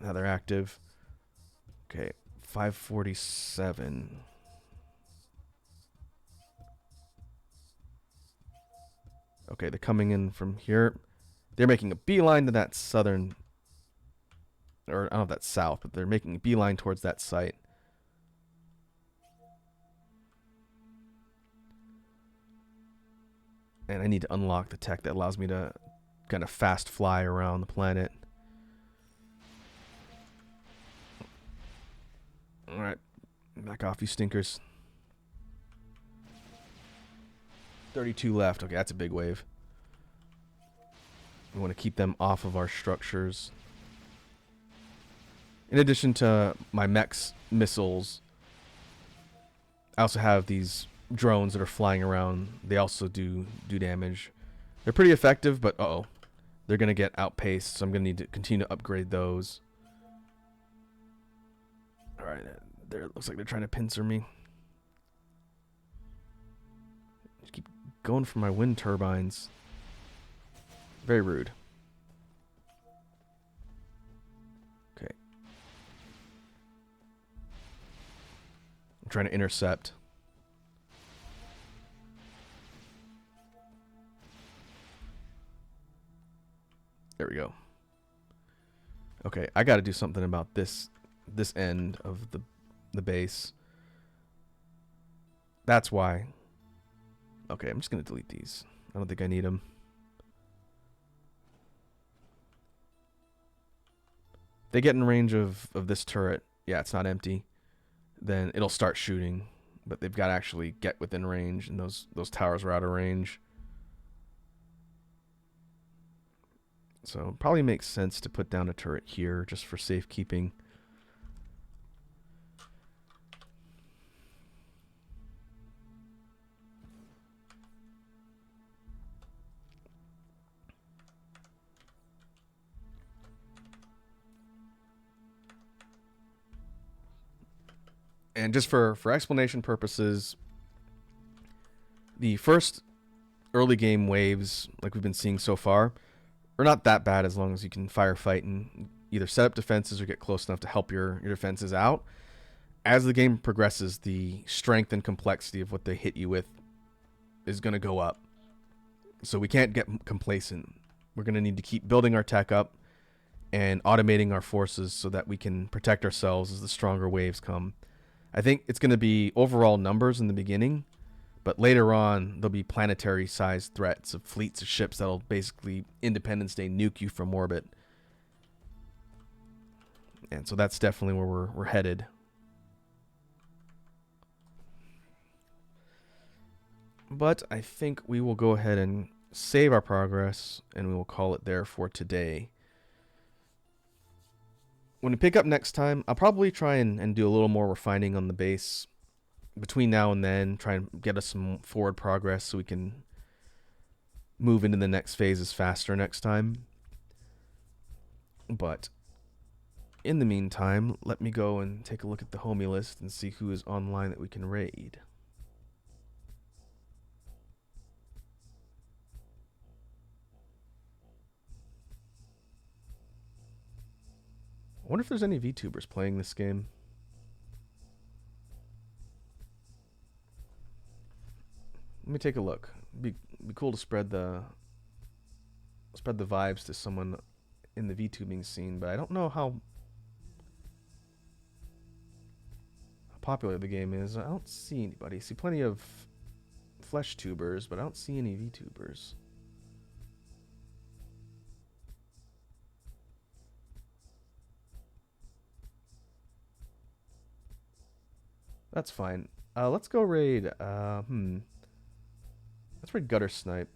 Speaker 1: Now they're active. Okay, 547. Okay, they're coming in from here. They're making a beeline to that southern, or I don't know if that's south, but they're making a beeline towards that site. And I need to unlock the tech that allows me to kind of fast fly around the planet. Alright, back off, you stinkers. 32 left. Okay, that's a big wave. We want to keep them off of our structures. In addition to my mech's missiles, I also have these drones that are flying around. They also do damage. They're pretty effective, but uh-oh. They're going to get outpaced, so I'm going to need to continue to upgrade those. Alright, there it looks like they're trying to pincer me. Just keep going for my wind turbines. Very rude. Okay. I'm trying to intercept. There we go. Okay, I got to do something about this end of the base. That's why. Okay, I'm just going to delete these. I don't think I need them. They get in range of this turret. Yeah, it's not empty. Then it'll start shooting. But they've got to actually get within range, and those towers are out of range. So it probably makes sense to put down a turret here just for safekeeping. And just for explanation purposes, the first early game waves, like we've been seeing so far, are not that bad as long as you can firefight and either set up defenses or get close enough to help your defenses out. As the game progresses, the strength and complexity of what they hit you with is going to go up. So we can't get complacent. We're going to need to keep building our tech up and automating our forces so that we can protect ourselves as the stronger waves come. I think it's going to be overall numbers in the beginning, but later on there'll be planetary-sized threats of fleets of ships that'll basically Independence Day nuke you from orbit. And so that's definitely where we're headed. But I think we will go ahead and save our progress, and we will call it there for today. When we pick up next time, I'll probably try and do a little more refining on the base between now and then, try and get us some forward progress so we can move into the next phases faster next time. But in the meantime, let me go and take a look at the homie list and see who is online that we can raid. I wonder if there's any VTubers playing this game. Let me take a look. Be cool to spread the vibes to someone in the VTubing scene, but I don't know how popular the game is. I don't see anybody. I see plenty of flesh tubers, but I don't see any VTubers. That's fine. Let's go raid. Let's raid Gutter Snipe.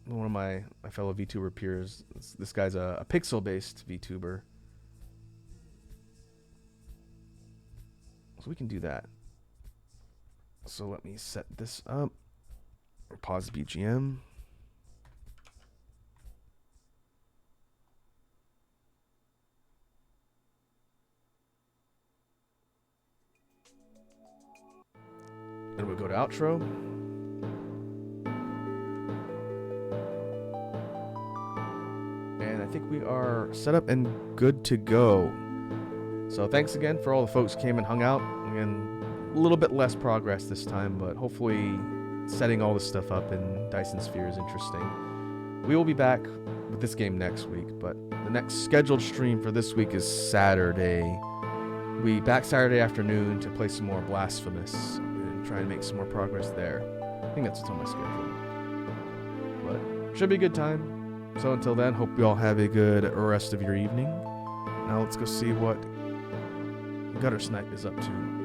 Speaker 1: One of my fellow VTuber peers. This guy's a pixel-based VTuber. So we can do that. So let me set this up. Pause BGM. And we'll go to outro. And I think we are set up and good to go. So thanks again for all the folks who came and hung out. Again, a little bit less progress this time, but hopefully setting all this stuff up in Dyson Sphere is interesting. We will be back with this game next week, but the next scheduled stream for this week is Saturday. We back Saturday afternoon to play some more Blasphemous and try and make some more progress there. I think that's what's on my schedule. But should be a good time. So until then, hope you all have a good rest of your evening. Now let's go see what Gutter Snipe is up to.